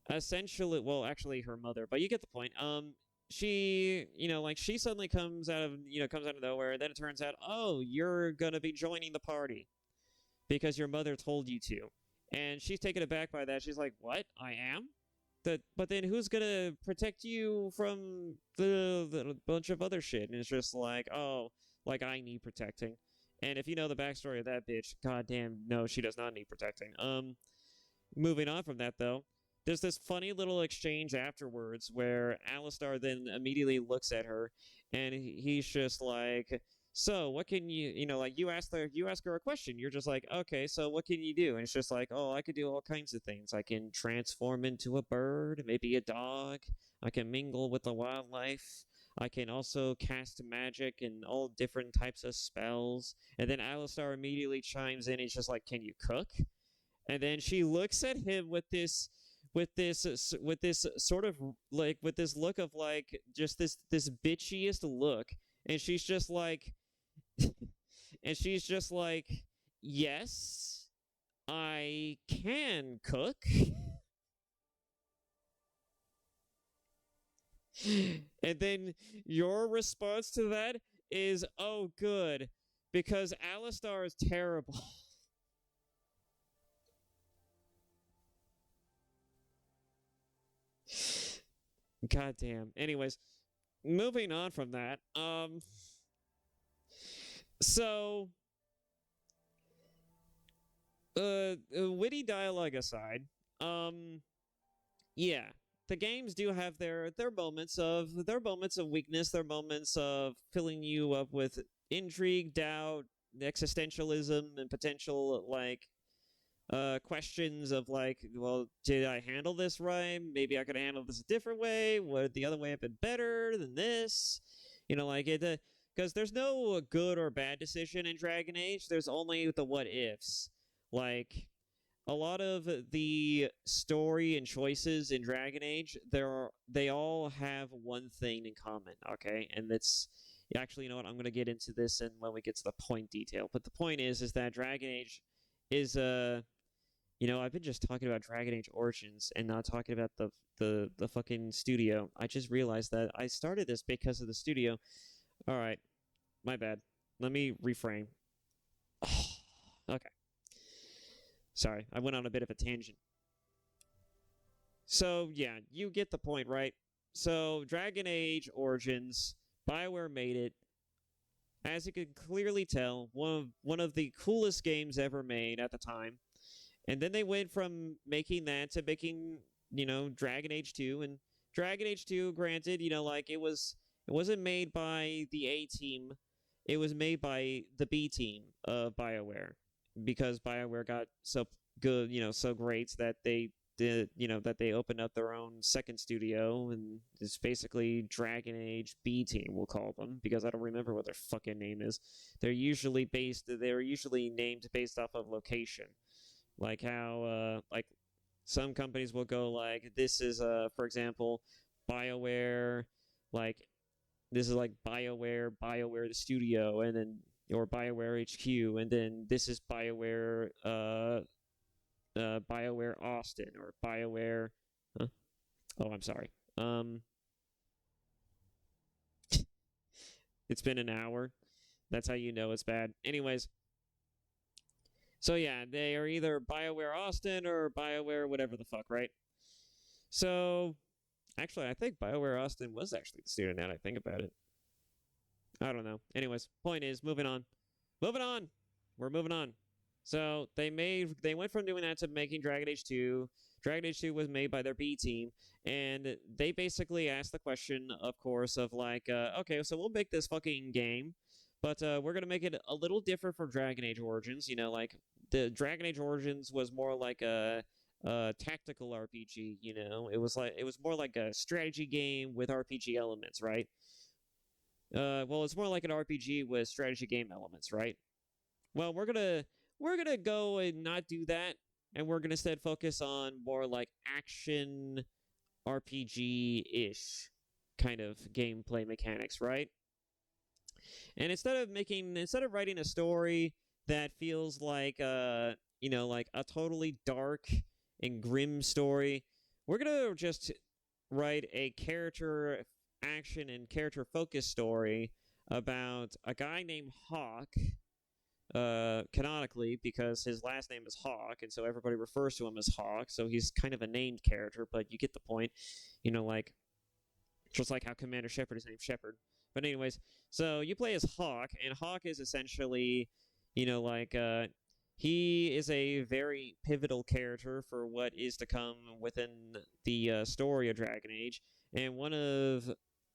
essentially, well, actually her mother, but you get the point. She, like she suddenly comes out of nowhere, and then it turns out, oh, you're going to be joining the party because your mother told you to. And she's taken aback by that. She's like, what? I am? that, but then who's gonna protect you from the bunch of other shit? And it's just like, oh, like I need protecting. And if you know the backstory of that bitch, goddamn, no, she does not need protecting. Moving on from that though, there's this funny little exchange afterwards where Alistar then immediately looks at her, and he's just like, "So, what can you know, like you ask her a question. You're just like, okay, so what can you do?" And it's just like, "Oh, I could do all kinds of things. I can transform into a bird, maybe a dog. I can mingle with the wildlife. I can also cast magic and all different types of spells." And then Alistar immediately chimes in. He's just like, "Can you cook?" And then she looks at him with this sort of like with this look of like just this bitchiest look, and she's just like, and she's just like, "Yes, I can cook." And then your response to that is, "Oh, good, because Alistar is terrible." Goddamn. Anyways, moving on from that. So, witty dialogue aside, yeah, the games do have their moments of weakness, their moments of filling you up with intrigue, doubt, existentialism, and potential like questions of like, well, did I handle this right? Maybe I could have handled this a different way. Would the other way have been better than this? Like it, because there's no good or bad decision in Dragon Age. There's only the what ifs. Like a lot of the story and choices in Dragon Age, they all have one thing in common. Okay, and that's actually, you know what? I'm gonna get into this and when we get to the point detail. But the point is that Dragon Age is I've been just talking about Dragon Age Origins and not talking about the fucking studio. I just realized that I started this because of the studio. All right, my bad. Let me reframe. Okay. Sorry, I went on a bit of a tangent. So, yeah, you get the point, right? So, Dragon Age Origins, BioWare made it. As you can clearly tell, one of the coolest games ever made at the time. And then they went from making that to making, Dragon Age 2. And Dragon Age 2, granted, like it wasn't made by the A team. It was made by the B team of BioWare, because BioWare got so good, so great that they did, that they opened up their own second studio, and it's basically Dragon Age B Team, we'll call them, because I don't remember what their fucking name is. They're usually named based off of location. Like how, like, some companies will go like, this is, for example, BioWare, like, this is like BioWare the studio, and then, or BioWare HQ, and then this is BioWare, BioWare Austin, or BioWare, huh? Oh, I'm sorry. It's been an hour. That's how you know it's bad. Anyways, so yeah, they are either BioWare Austin or BioWare whatever the fuck, right? So, actually, I think BioWare Austin was actually the studio now that I think about it. I don't know. Anyways, point is, moving on. Moving on! We're moving on. So, they went from doing that to making Dragon Age 2. Dragon Age 2 was made by their B team, and they basically asked the question, of course, of like, okay, so we'll make this fucking game, but we're gonna make it a little different from Dragon Age Origins. Like the Dragon Age Origins was more like a tactical RPG. It was more like a strategy game with RPG elements, right? Well, it's more like an RPG with strategy game elements, right? Well, we're gonna go and not do that, and we're gonna instead focus on more like action RPG-ish kind of gameplay mechanics, right? And instead of writing a story that feels like like a totally dark and grim story, we're gonna just write a character action and character focused story about a guy named Hawk canonically, because his last name is Hawk, and so everybody refers to him as Hawk. So he's kind of a named character, but you get the point. Like just like how Commander Shepard is named Shepard. But anyways, so you play as Hawk, and Hawk is essentially, he is a very pivotal character for what is to come within the story of Dragon Age. And one of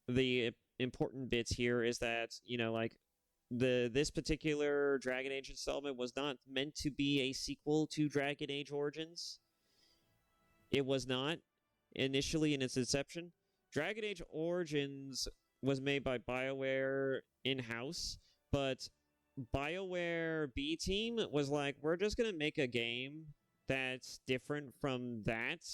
the important bits here is that, this particular Dragon Age installment was not meant to be a sequel to Dragon Age Origins. It was not initially in its inception. Dragon Age Origins was made by BioWare in-house, but BioWare B Team was like, we're just going to make a game that's different from that,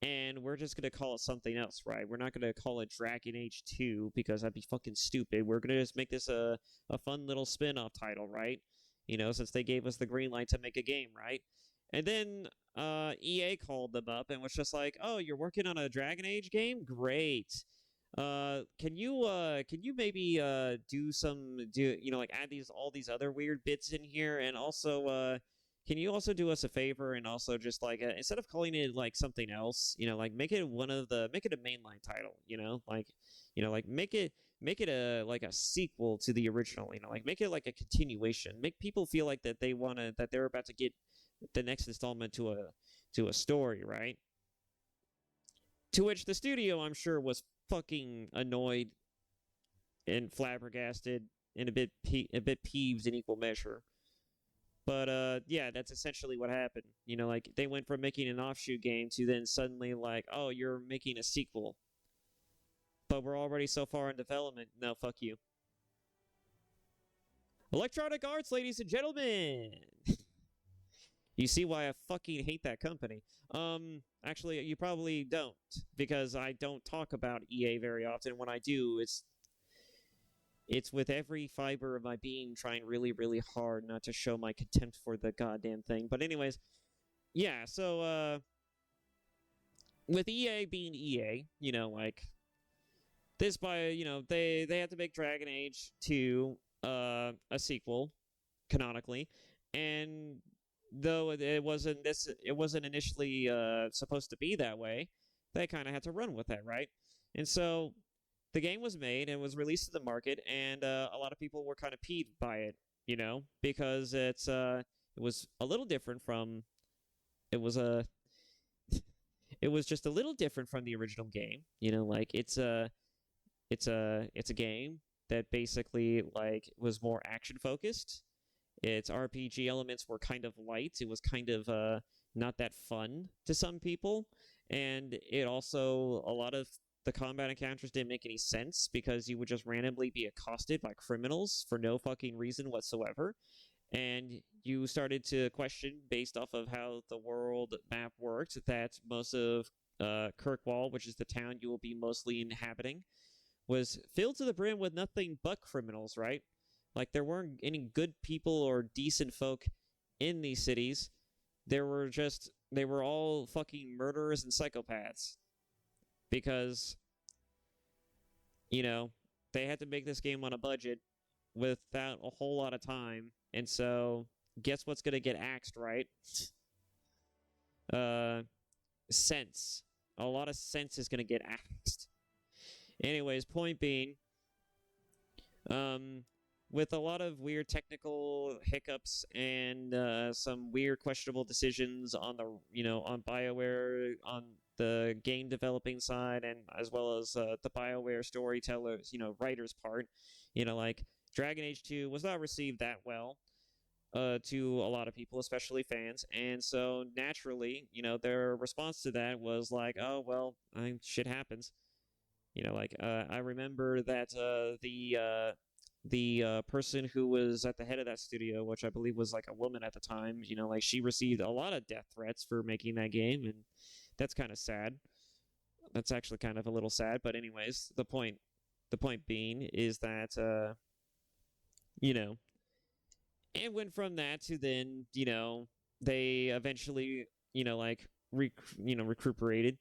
and we're just going to call it something else, right? We're not going to call it Dragon Age 2, because that'd be fucking stupid. We're going to just make this a fun little spin-off title, right? Since they gave us the green light to make a game, right? And then EA called them up and was just like, "Oh, you're working on a Dragon Age game? Great. Can you maybe add all these other weird bits in here, and also can you also do us a favor and also just instead of calling it like something else, make it a mainline title, make it a sequel to the original, make it like a continuation, make people feel like that they're about to get the next installment to a story, right?" To which the studio, I'm sure, was fucking annoyed and flabbergasted and a bit peeved in equal measure. But yeah, that's essentially what happened. They went from making an offshoot game to then suddenly oh, you're making a sequel, but we're already so far in development. No, fuck you. Electronic Arts, ladies and gentlemen. You see why I fucking hate that company. Actually, you probably don't, because I don't talk about EA very often. When I do, it's with every fiber of my being trying really, really hard not to show my contempt for the goddamn thing. But anyways, yeah, so, with EA being EA, this they had to make Dragon Age 2, a sequel, canonically, and though it wasn't initially supposed to be that way, they kind of had to run with that, right? And so the game was made and was released to the market, and a lot of people were kind of peeved by it, because it was a little different from it was just a little different from the original game. It's a game that basically was more action focused. Its RPG elements were kind of light. It was kind of not that fun to some people. And it also, a lot of the combat encounters didn't make any sense, because you would just randomly be accosted by criminals for no fucking reason whatsoever. And you started to question, based off of how the world map worked, that most of Kirkwall, which is the town you will be mostly inhabiting, was filled to the brim with nothing but criminals, right? There weren't any good people or decent folk in these cities. They were all fucking murderers and psychopaths. Because, they had to make this game on a budget without a whole lot of time. And so, guess what's gonna get axed, right? Sense. A lot of sense is gonna get axed. Anyways, point being, with a lot of weird technical hiccups and some weird questionable decisions on on BioWare, on the game developing side, and as well as the BioWare storytellers, writers part, Dragon Age 2 was not received that well to a lot of people, especially fans, and so naturally, their response to that was oh, well, shit happens. I remember that the person who was at the head of that studio, which I believe was a woman at the time, she received a lot of death threats for making that game, and that's kind of sad. That's actually kind of a little sad, but anyways, the point being is that, it went from that to then, they eventually, recuperated.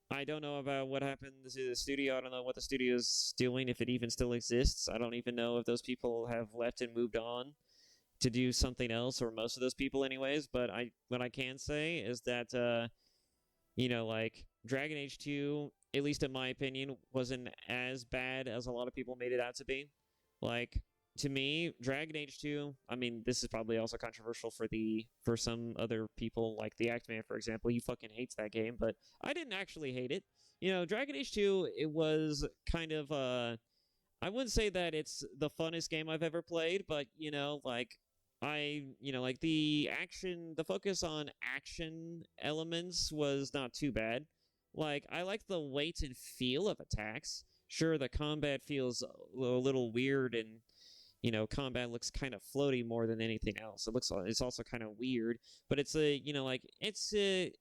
I don't know about what happened to the studio. I don't know what the studio's doing, if it even still exists. I don't even know if those people have left and moved on. to do something else, or most of those people anyways. But what I can say is that like Dragon Age 2, at least in my opinion, wasn't as bad as a lot of people made it out to be. Like, to me, Dragon Age 2, I mean, this is probably also controversial for some other people, like the Actman, for example. He fucking hates that game, but I didn't actually hate it. Dragon Age 2, it was kind of I wouldn't say that it's the funnest game I've ever played, but like the focus on action elements was not too bad. Like, I like the weight and feel of attacks. Sure, the combat feels a little weird, and combat looks kind of floaty more than anything else. It's also kind of weird, but it's it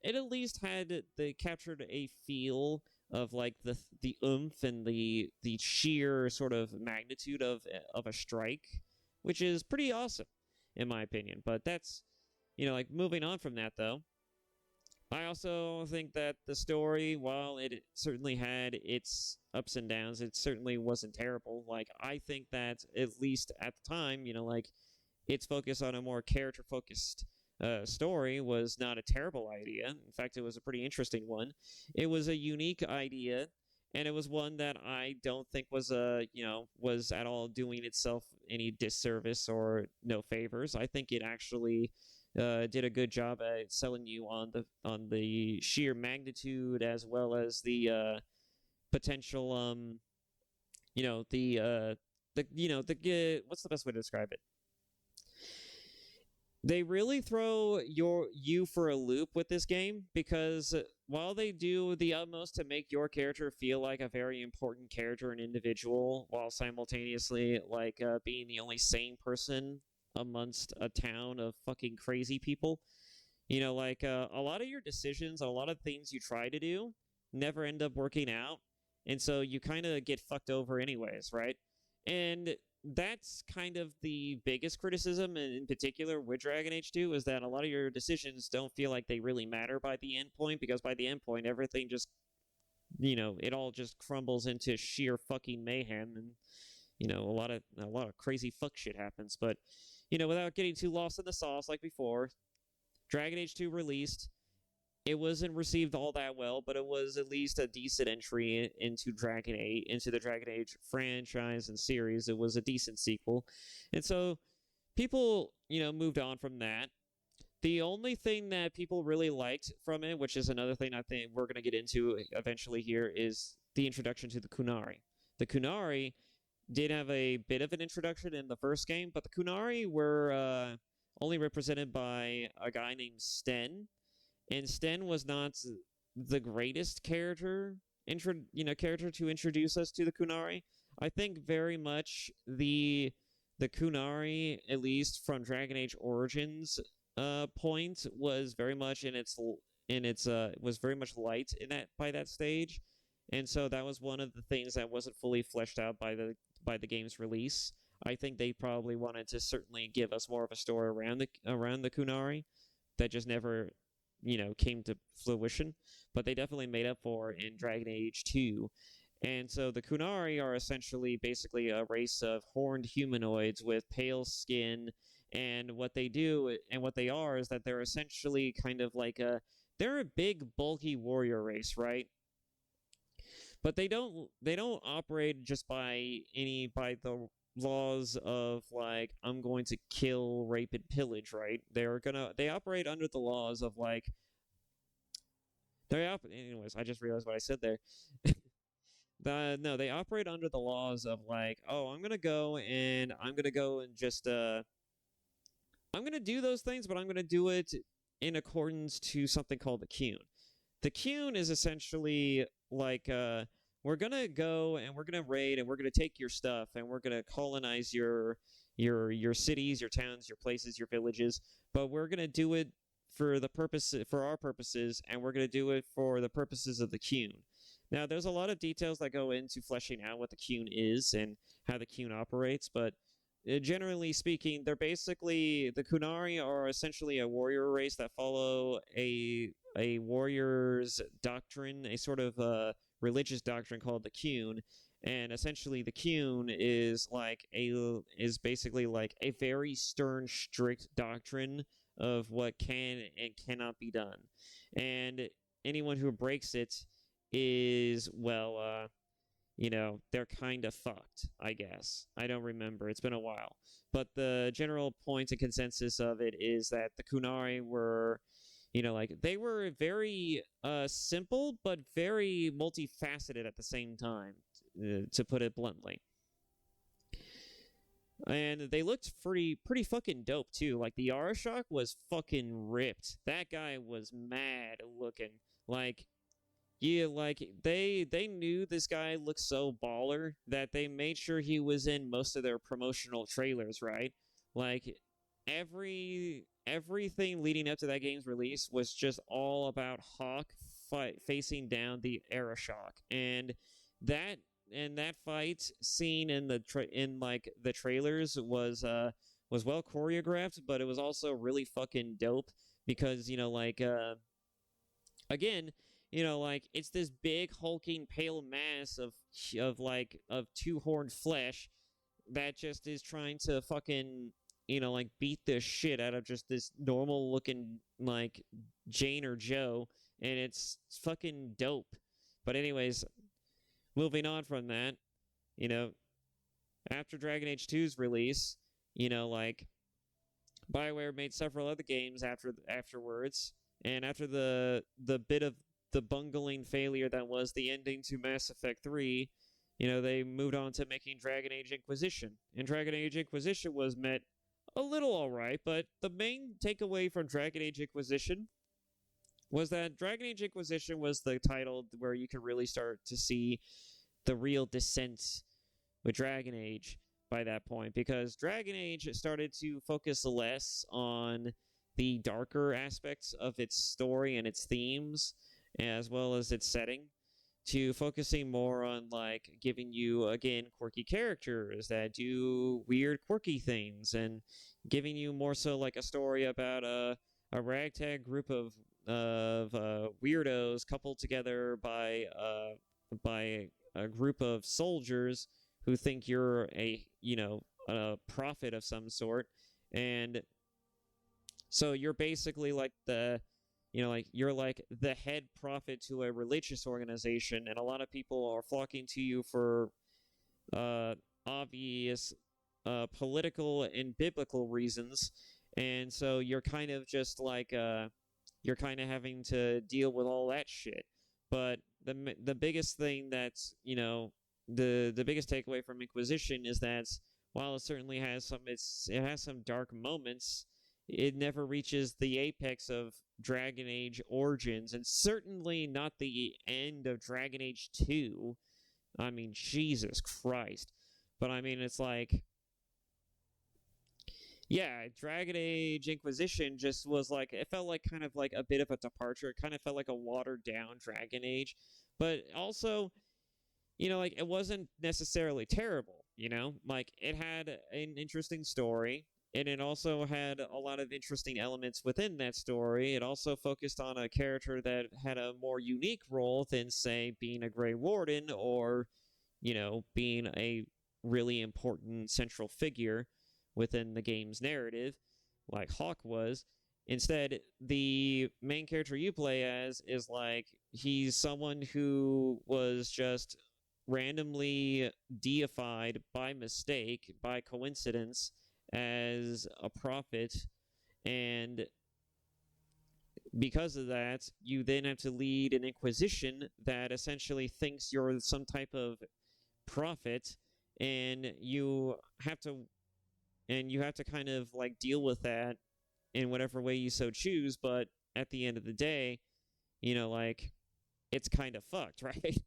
at least captured a feel of like the oomph and the sheer sort of magnitude of a strike, which is pretty awesome in my opinion. But that's like moving on from that though. I also think that the story, while it certainly had its ups and downs, it certainly wasn't terrible. Like, I think that, at least at the time, like, its focus on a more character-focused story was not a terrible idea. In fact, it was a pretty interesting one. It was a unique idea, and it was one that I don't think was was at all doing itself any disservice or no favors. I think it actually did a good job at selling you on the sheer magnitude, as well as the potential what's the best way to describe it? They really throw you for a loop with this game, because while they do the utmost to make your character feel like a very important character and individual, while simultaneously being the only sane person amongst a town of fucking crazy people, a lot of your decisions, a lot of things you try to do never end up working out, and so you kind of get fucked over anyways, right? And that's kind of the biggest criticism, in particular with Dragon Age 2, is that a lot of your decisions don't feel like they really matter by the end point, because by the end point, everything just, it all just crumbles into sheer fucking mayhem, and a lot of crazy fuck shit happens. But without getting too lost in the sauce like before, Dragon Age 2 released. It wasn't received all that well, but it was at least a decent entry into the Dragon Age franchise and series. It was a decent sequel. And so people, moved on from that. The only thing that people really liked from it, which is another thing I think we're going to get into eventually here, is the introduction to the Kunari. The Kunari did have a bit of an introduction in the first game, but the Kunari were only represented by a guy named Sten. And Sten was not the greatest character to introduce us to the Kunari. I think very much the Kunari, at least from Dragon Age Origins point, was very much was very much light in that by that stage, and so that was one of the things that wasn't fully fleshed out by the game's release. I think they probably wanted to certainly give us more of a story around the Kunari that just never came to fruition, but they definitely made up for in Dragon Age 2. And so the Kunari are essentially basically a race of horned humanoids with pale skin, and what they do and what they are is that they're essentially kind of they're a big bulky warrior race, right? But they don't operate just by the laws of I'm going to kill, rape, and pillage, right? They operate under the laws of anyways, I just realized what I said there. No, they operate under the laws of I'm gonna go and just I'm gonna do those things, but I'm gonna do it in accordance to something called the Qun. The Qun is essentially we're gonna go and we're gonna raid and we're gonna take your stuff and we're gonna colonize your cities, your towns, your places, your villages, but we're gonna do it for our purposes, and we're gonna do it for the purposes of the Qun. Now, there's a lot of details that go into fleshing out what the Qun is and how the Qun operates, but generally speaking, the Kunari are essentially a warrior race that follow a warrior's doctrine, a sort of religious doctrine called the Qun, And essentially, the Kuhn is basically like a very stern, strict doctrine of what can and cannot be done, and anyone who breaks it is they're kind of fucked, I guess. I don't remember. It's been a while. But the general point and consensus of it is that the Kunari were, they were very simple, but very multifaceted at the same time, to put it bluntly. And they looked pretty fucking dope, too. Like, the Arashok was fucking ripped. That guy was mad looking. They knew this guy looked so baller that they made sure he was in most of their promotional trailers, right? Like, everything leading up to that game's release was just all about Hawk facing down the Arashok, and that fight scene in the trailers was well choreographed, but it was also really fucking dope because again, it's this big hulking pale mass of two-horned flesh that just is trying to fucking beat the shit out of just this normal looking Jane or Joe, and it's fucking dope. But anyways, moving on from that, after Dragon Age 2's release, BioWare made several other games afterwards, and after the bit of the bungling failure that was the ending to Mass Effect 3, they moved on to making Dragon Age Inquisition. And Dragon Age Inquisition was met a little alright, but the main takeaway from Dragon Age Inquisition was that Dragon Age Inquisition was the title where you could really start to see the real descent with Dragon Age by that point, because Dragon Age started to focus less on the darker aspects of its story and its themes, as well as its setting, to focusing more on giving you, again, quirky characters that do weird quirky things, and giving you more so a story about a ragtag group of weirdos coupled together by a group of soldiers who think you're a prophet of some sort, and so you're basically you're the head prophet to a religious organization, and a lot of people are flocking to you for obvious political and biblical reasons, and so you're kind of just you're kind of having to deal with all that shit. But the biggest thing that's the biggest takeaway from Inquisition is that while it certainly has some dark moments, it never reaches the apex of Dragon Age Origins, and certainly not the end of Dragon Age 2. I mean, Jesus Christ. But I mean, it's Dragon Age Inquisition just was it felt kind of a bit of a departure. It kind of felt like a watered down Dragon Age, but also, it wasn't necessarily terrible, it had an interesting story, and it also had a lot of interesting elements within that story. It also focused on a character that had a more unique role than, say, being a Grey Warden or, being a really important central figure within the game's narrative, like Hawk was. Instead, the main character you play as is he's someone who was just randomly deified by mistake, by coincidence, as a prophet, and because of that, you then have to lead an inquisition that essentially thinks you're some type of prophet, and you have to kind of deal with that in whatever way you so choose. But at the end of the day, it's kind of fucked, right?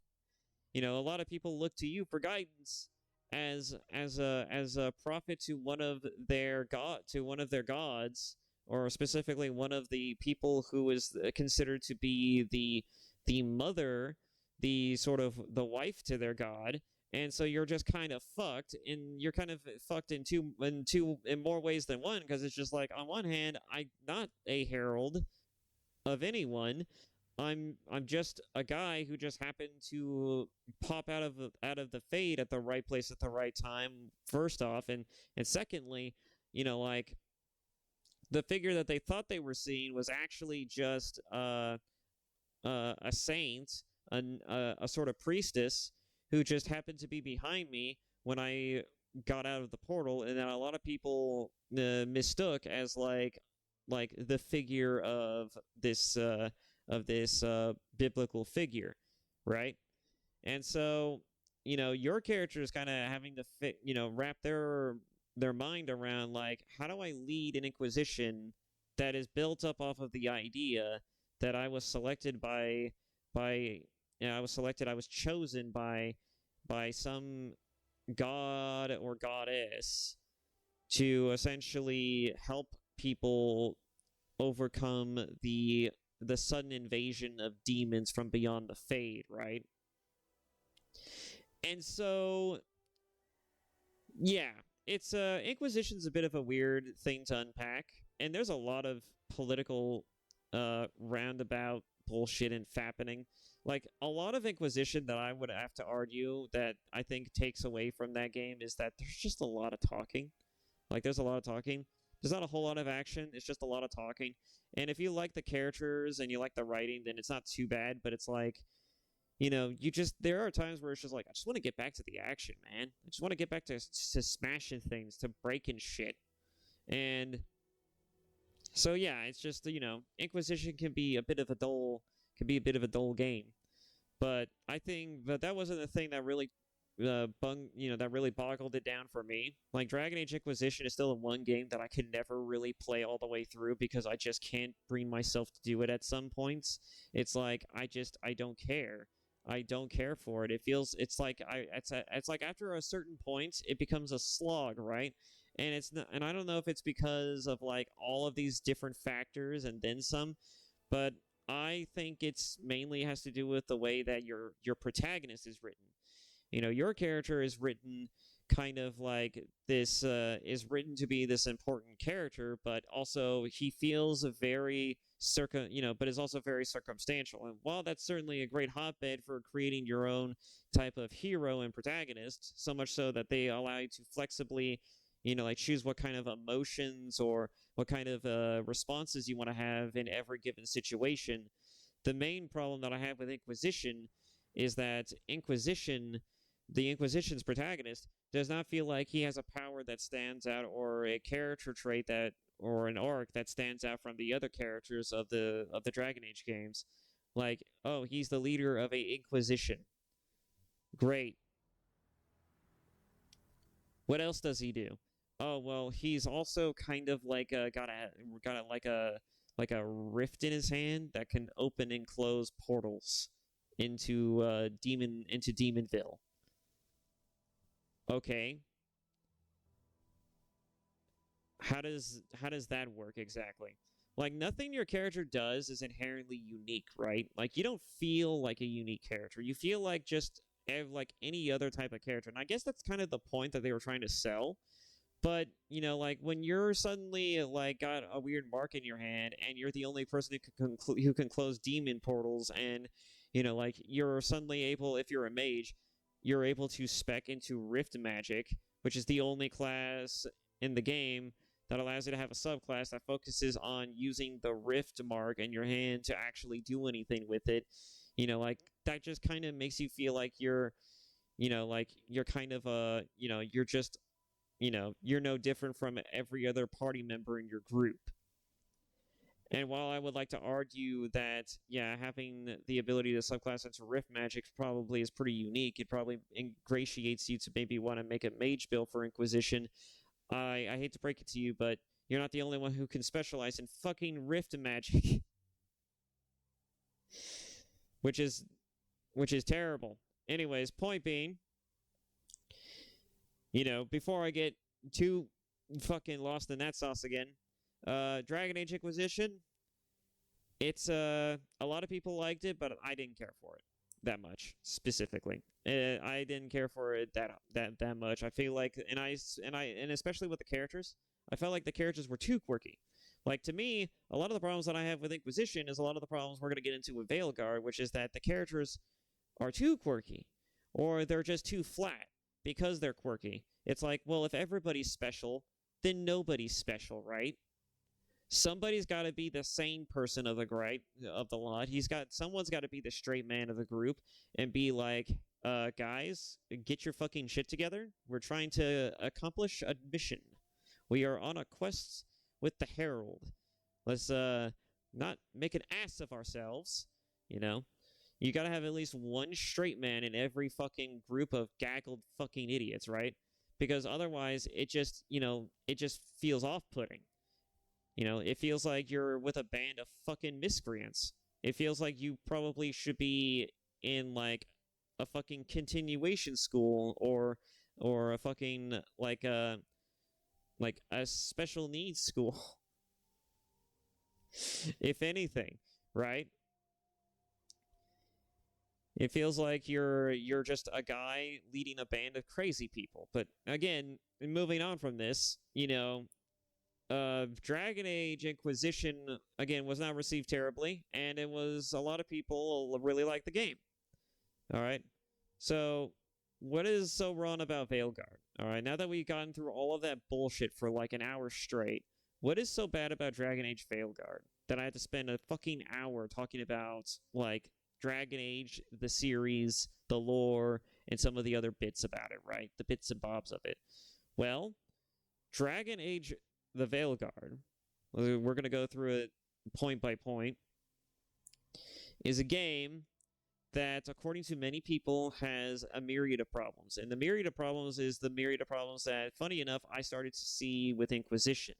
A lot of people look to you for guidance as a prophet to one of their gods, or specifically one of the people who is considered to be the mother, the sort of the wife to their god. And so you're just kind of fucked, and you're kind of fucked in more ways than one, because it's just on one hand, I'm not a herald of anyone. I'm just a guy who just happened to pop out of the fade at the right place at the right time. First off, and secondly, like the figure that they thought they were seeing was actually just a saint, a sort of priestess who just happened to be behind me when I got out of the portal, and that a lot of people mistook as like the figure of this biblical figure, right? And so your character is kind of having to wrap their mind around like, how do I lead an inquisition that is built up off of the idea that I was selected by I was chosen by some god or goddess to essentially help people overcome the sudden invasion of demons from beyond the fade, right? And so yeah, it's Inquisition's a bit of a weird thing to unpack, and there's a lot of political roundabout bullshit and fappening. Like a lot of Inquisition that I would have to argue that I think takes away from that game is that there's just a lot of talking. Like there's a lot of talking. There's not a whole lot of action. It's just a lot of talking. And if you like the characters and you like the writing, then it's not too bad. But it's like, there are times where it's just like, I just want to get back to the action, man. I just want to get back to smashing things, to breaking shit. And so yeah, it's just Inquisition can be a bit of a dull game. But I think that wasn't the thing that really that really boggled it down for me. Like Dragon Age Inquisition is still a one game that I could never really play all the way through because I just can't bring myself to do it at some points. It's like I don't care. I don't care for it. It's like after a certain point it becomes a slog, right? And it's not, and I don't know if it's because of like all of these different factors and then some, but I think it's mainly has to do with the way that your protagonist is written. Your character is written kind of like this, is written to be this important character, but also he feels very but is also very circumstantial. And while that's certainly a great hotbed for creating your own type of hero and protagonist, so much so that they allow you to flexibly, like choose what kind of emotions or what kind of responses you want to have in every given situation. The main problem that I have with Inquisition is that the Inquisition's protagonist does not feel like he has a power that stands out or a character trait that or an arc that stands out from the other characters of the Dragon Age games. Like, oh, he's the leader of a Inquisition. Great. What else does he do? Oh, well, he's also kind of like got a rift in his hand that can open and close portals into Demonville. Okay. How does that work exactly? Like nothing your character does is inherently unique, right? Like you don't feel like a unique character. You feel like just like any other type of character. And I guess that's kind of the point that they were trying to sell. But, like when you're suddenly like got a weird mark in your hand and you're the only person who can close demon portals and, like you're suddenly able, if you're a mage, you're able to spec into Rift Magic, which is the only class in the game that allows you to have a subclass that focuses on using the Rift mark in your hand to actually do anything with it. Like that just kind of makes you feel like you're kind of you're just, you're no different from every other party member in your group. And while I would like to argue that, yeah, having the ability to subclass into Rift Magic probably is pretty unique, it probably ingratiates you to maybe want to make a mage build for Inquisition. I hate to break it to you, but you're not the only one who can specialize in fucking Rift Magic. which is terrible. Anyways, point being, before I get too fucking lost in that sauce again, Dragon Age Inquisition, it's a lot of people liked it, but I didn't care for it that much specifically. I didn't care for it that much. I feel like, and especially with the characters, I felt like the characters were too quirky. Like, to me, a lot of the problems that I have with Inquisition is a lot of the problems we're going to get into with Veilguard, which is that the characters are too quirky, or they're just too flat because they're quirky. It's like, well, if everybody's special, then nobody's special, right? Somebody's got to be the sane person of the lot. Someone's got to be the straight man of the group and be like, guys, get your fucking shit together. We're trying to accomplish a mission. We are on a quest with the Herald. Let's not make an ass of ourselves, you know? You gotta have at least one straight man in every fucking group of gaggled fucking idiots, right? Because otherwise, it just feels off-putting. It feels like you're with a band of fucking miscreants. It feels like you probably should be in, like, a fucking continuation school or a fucking, like a special needs school. If anything, right? It feels like you're just a guy leading a band of crazy people. But again, moving on from this, Dragon Age Inquisition, again, was not received terribly, and it was a lot of people really liked the game. All right? So, what is so wrong about Veilguard? All right, now that we've gotten through all of that bullshit for like an hour straight, what is so bad about Dragon Age Veilguard that I had to spend a fucking hour talking about, like, Dragon Age, the series, the lore, and some of the other bits about it, right? The bits and bobs of it. Well, Dragon Age, the Veilguard, we're going to go through it point by point, is a game that, according to many people, has a myriad of problems. And the myriad of problems is the myriad of problems that, funny enough, I started to see with Inquisition.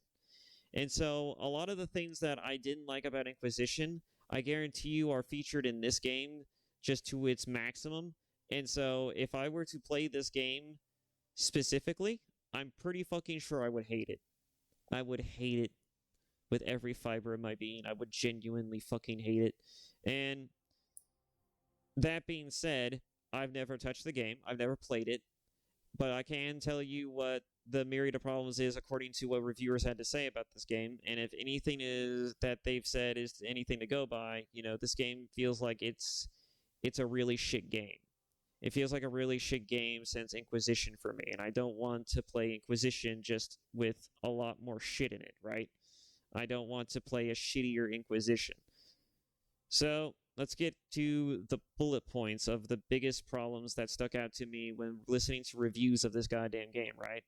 And so a lot of the things that I didn't like about Inquisition, I guarantee you are featured in this game just to its maximum. And so if I were to play this game specifically, I'm pretty fucking sure I would hate it. I would hate it with every fiber of my being. I would genuinely fucking hate it. And that being said, I've never touched the game. I've never played it. But I can tell you what the myriad of problems is according to what reviewers had to say about this game. And if anything is that they've said is anything to go by, this game feels like it's a really shit game. It feels like a really shit game since Inquisition for me. And I don't want to play Inquisition just with a lot more shit in it, right? I don't want to play a shittier Inquisition. So, let's get to the bullet points of the biggest problems that stuck out to me when listening to reviews of this goddamn game, right?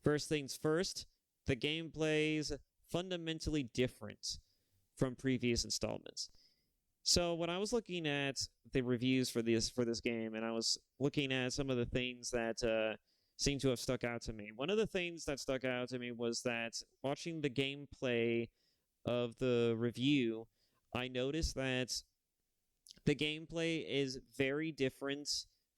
First things first, the gameplay's fundamentally different from previous installments. So when I was looking at the reviews for this game, and I was looking at some of the things that seem to have stuck out to me, one of the things that stuck out to me was that watching the gameplay of the review, I noticed that the gameplay is very different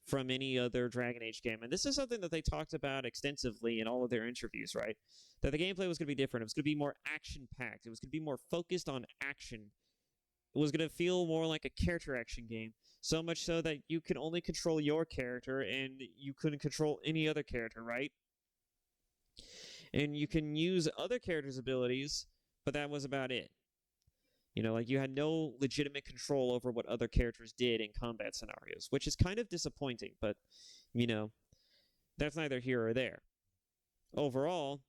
from any other Dragon Age game. And this is something that they talked about extensively in all of their interviews, right? That the gameplay was going to be different. It was going to be more action-packed. It was going to be more focused on action. It was going to feel more like a character action game. So much so that you can only control your character and you couldn't control any other character, right? And you can use other characters' abilities, but that was about it. Like you had no legitimate control over what other characters did in combat scenarios, which is kind of disappointing, but, that's neither here or there. Overall,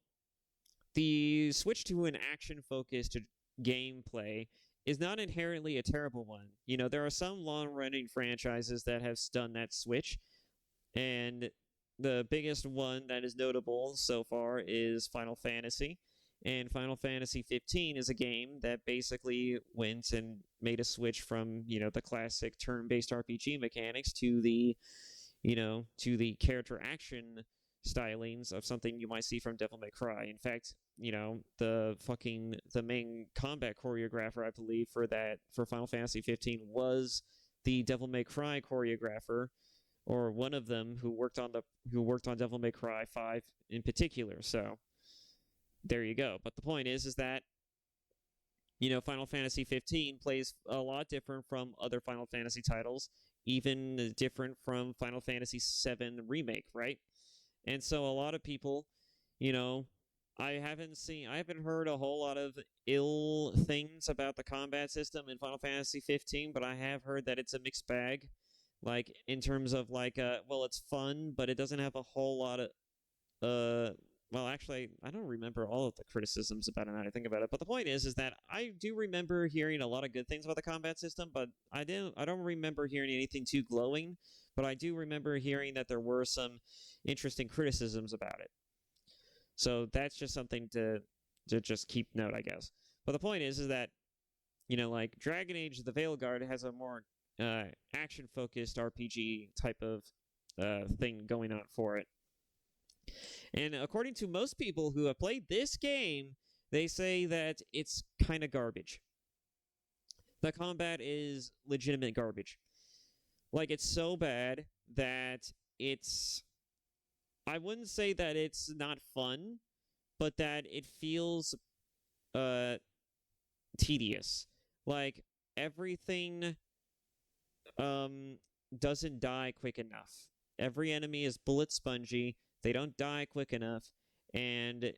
the switch to an action-focused gameplay is not inherently a terrible one. There are some long-running franchises that have done that switch, and the biggest one that is notable so far is Final Fantasy. And Final Fantasy 15 is a game that basically went and made a switch from, the classic turn-based RPG mechanics to the character action stylings of something you might see from Devil May Cry. In fact, the main combat choreographer, I believe, for Final Fantasy 15 was the Devil May Cry choreographer, or one of them who worked on Devil May Cry 5 in particular. So there you go. But the point is that Final Fantasy 15 plays a lot different from other Final Fantasy titles, even different from Final Fantasy 7 Remake, right? And so a lot of people, I haven't heard a whole lot of ill things about the combat system in Final Fantasy 15, but I have heard that it's a mixed bag. Like in terms of like, well, it's fun, but it doesn't have a whole lot of well, actually, I don't remember all of the criticisms about it now that I think about it. But the point is that I do remember hearing a lot of good things about the combat system, but I don't remember hearing anything too glowing. But I do remember hearing that there were some interesting criticisms about it. So that's just something to just keep note, I guess. But the point is that like Dragon Age: The Veilguard has a more action-focused RPG type of thing going on for it. And according to most people who have played this game, they say that it's kind of garbage. The combat is legitimate garbage. Like, it's so bad that it's... I wouldn't say that it's not fun, but that it feels tedious. Like, everything doesn't die quick enough. Every enemy is bullet spongy. They don't die quick enough, and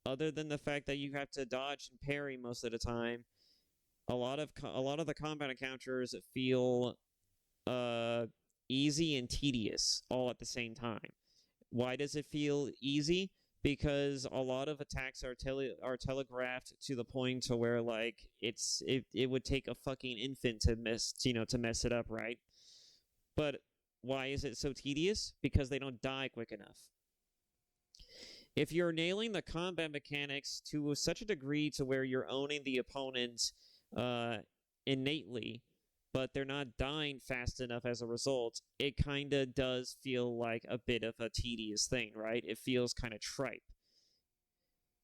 other than the fact that you have to dodge and parry most of the time, a lot of the combat encounters feel easy and tedious all at the same time. Why does it feel easy? Because a lot of attacks are telegraphed to the point to where like it would take a fucking infant to mess it up, right? But why is it so tedious? Because they don't die quick enough. If you're nailing the combat mechanics to such a degree to where you're owning the opponent innately, but they're not dying fast enough as a result, it kind of does feel like a bit of a tedious thing, right? It feels kind of tripe.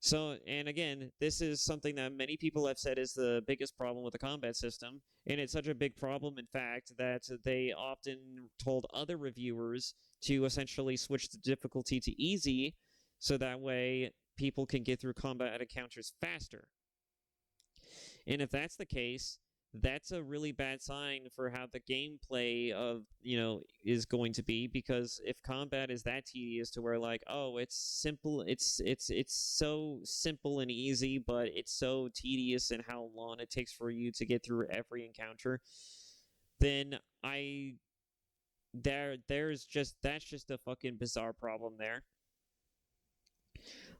So, and again, this is something that many people have said is the biggest problem with the combat system, and it's such a big problem, in fact, that they often told other reviewers to essentially switch the difficulty to easy, so that way people can get through combat encounters faster. And if that's the case, that's a really bad sign for how the gameplay of, is going to be, because if combat is that tedious to where like, oh, it's simple, it's so simple and easy, but it's so tedious in how long it takes for you to get through every encounter, then that's just a fucking bizarre problem there.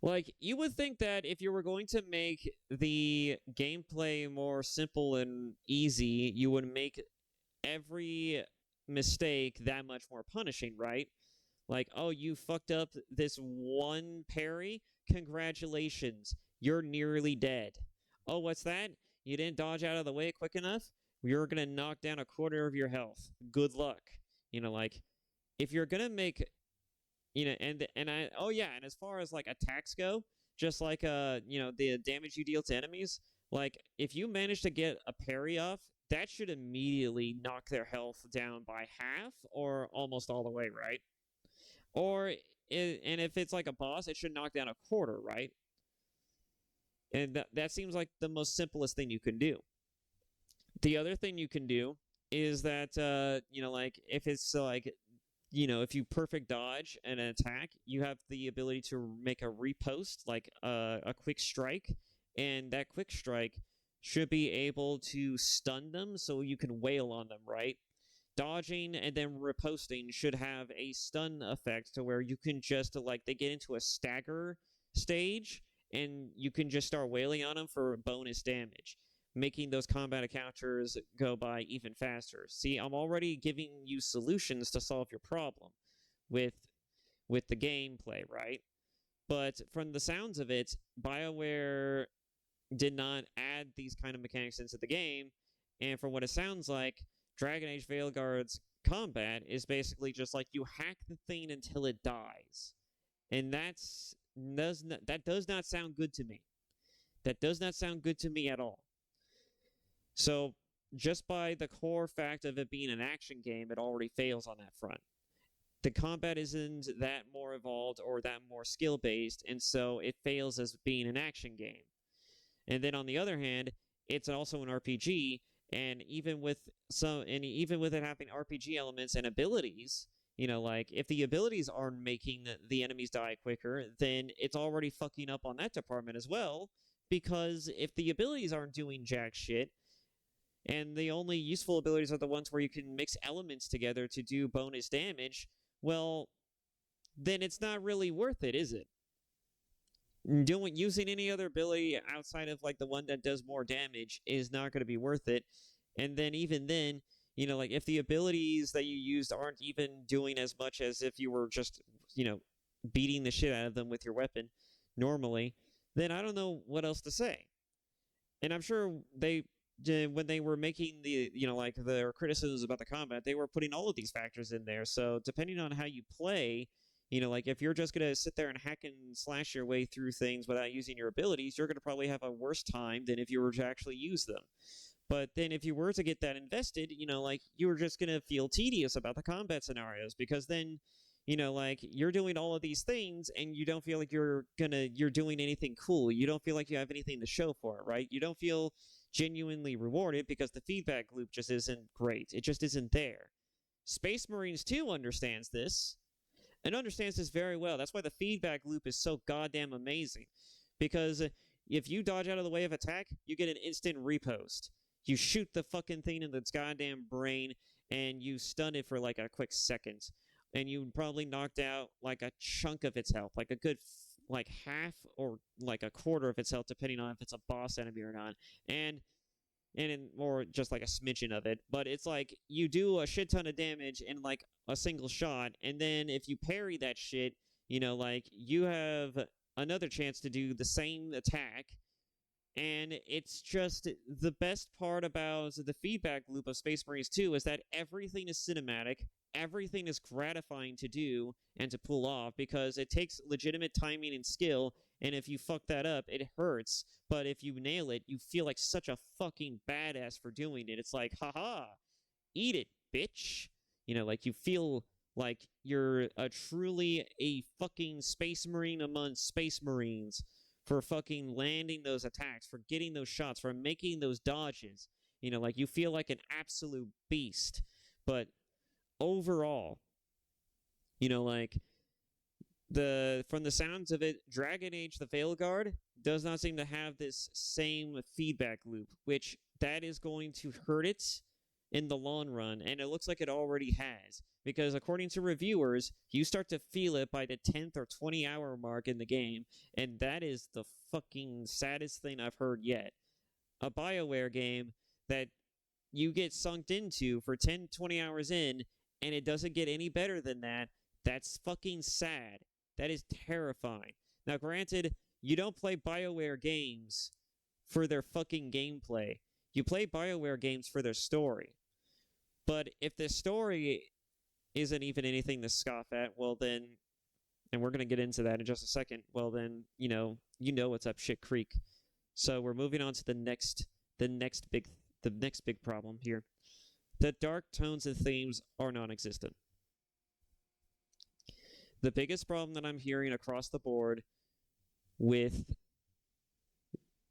Like, you would think that if you were going to make the gameplay more simple and easy, you would make every mistake that much more punishing, right? Like, oh, you fucked up this one parry? Congratulations, you're nearly dead. Oh, what's that? You didn't dodge out of the way quick enough? You're gonna knock down a quarter of your health. Good luck. Like, if you're gonna make... and as far as like attacks go, just like the damage you deal to enemies, like if you manage to get a parry off, that should immediately knock their health down by half or almost all the way, right? And if it's like a boss, it should knock down a quarter, right? And that seems like the most simplest thing you can do. The other thing you can do is that like if it's like, if you perfect dodge an attack, you have the ability to make a riposte, like a quick strike, and that quick strike should be able to stun them so you can wail on them, right? Dodging and then riposting should have a stun effect to where you can just, like, they get into a stagger stage, and you can just start wailing on them for bonus damage, making those combat encounters go by even faster. See, I'm already giving you solutions to solve your problem with the gameplay, right? But from the sounds of it, BioWare did not add these kind of mechanics into the game, and from what it sounds like, Dragon Age Veilguard's combat is basically just like you hack the thing until it dies. And that does not sound good to me. That does not sound good to me at all. So, just by the core fact of it being an action game, it already fails on that front. The combat isn't that more evolved or that more skill-based, and so it fails as being an action game. And then on the other hand, it's also an RPG, and even with it having RPG elements and abilities, like, if the abilities aren't making the enemies die quicker, then it's already fucking up on that department as well. Because if the abilities aren't doing jack shit, and the only useful abilities are the ones where you can mix elements together to do bonus damage, well, then it's not really worth it, is it? Using any other ability outside of like the one that does more damage is not going to be worth it. And then even then, like, if the abilities that you used aren't even doing as much as if you were just, beating the shit out of them with your weapon normally, then I don't know what else to say. And I'm sure when they were making the, like, their criticisms about the combat, they were putting all of these factors in there. So depending on how you play, like, if you're just going to sit there and hack and slash your way through things without using your abilities, you're going to probably have a worse time than if you were to actually use them. But then if you were to get that invested, like, you were just going to feel tedious about the combat scenarios, because then, like, you're doing all of these things and you don't feel like you're doing anything cool. You don't feel like you have anything to show for it, right? You don't feel genuinely rewarded because the feedback loop just isn't great. It just isn't there. Space Marines 2 understands this, and understands this very well. That's why the feedback loop is so goddamn amazing. Because if you dodge out of the way of attack, you get an instant repost. You shoot the fucking thing in its goddamn brain, and you stun it for like a quick second. And you probably knocked out like a chunk of its health, like a good like half or like a quarter of its health, depending on if it's a boss enemy or not. Or just like a smidgen of it. But it's like you do a shit ton of damage in like a single shot, and then if you parry that shit, like, you have another chance to do the same attack. And it's just the best part about the feedback loop of Space Marines 2 is that everything is cinematic, everything is gratifying to do and to pull off, because it takes legitimate timing and skill, and if you fuck that up, it hurts. But if you nail it, you feel like such a fucking badass for doing it. It's like, haha, eat it, bitch. Like, you feel like you're truly a fucking Space Marine among Space Marines for fucking landing those attacks, for getting those shots, for making those dodges. Like, you feel like an absolute beast. But overall, like, from the sounds of it, Dragon Age the Veilguard does not seem to have this same feedback loop, which that is going to hurt it in the long run, and it looks like it already has. Because according to reviewers, you start to feel it by the 10th or 20-hour mark in the game, and that is the fucking saddest thing I've heard yet. A BioWare game that you get sunk into for 10, 20 hours in, and it doesn't get any better than that, that's fucking sad. That is terrifying. Now, granted, you don't play BioWare games for their fucking gameplay. You play BioWare games for their story. But if the story isn't even anything to scoff at, well then, and we're going to get into that in just a second, well then, you know what's up shit creek. So we're moving on to the next big problem here. The dark tones and themes are non-existent. The biggest problem that I'm hearing across the board with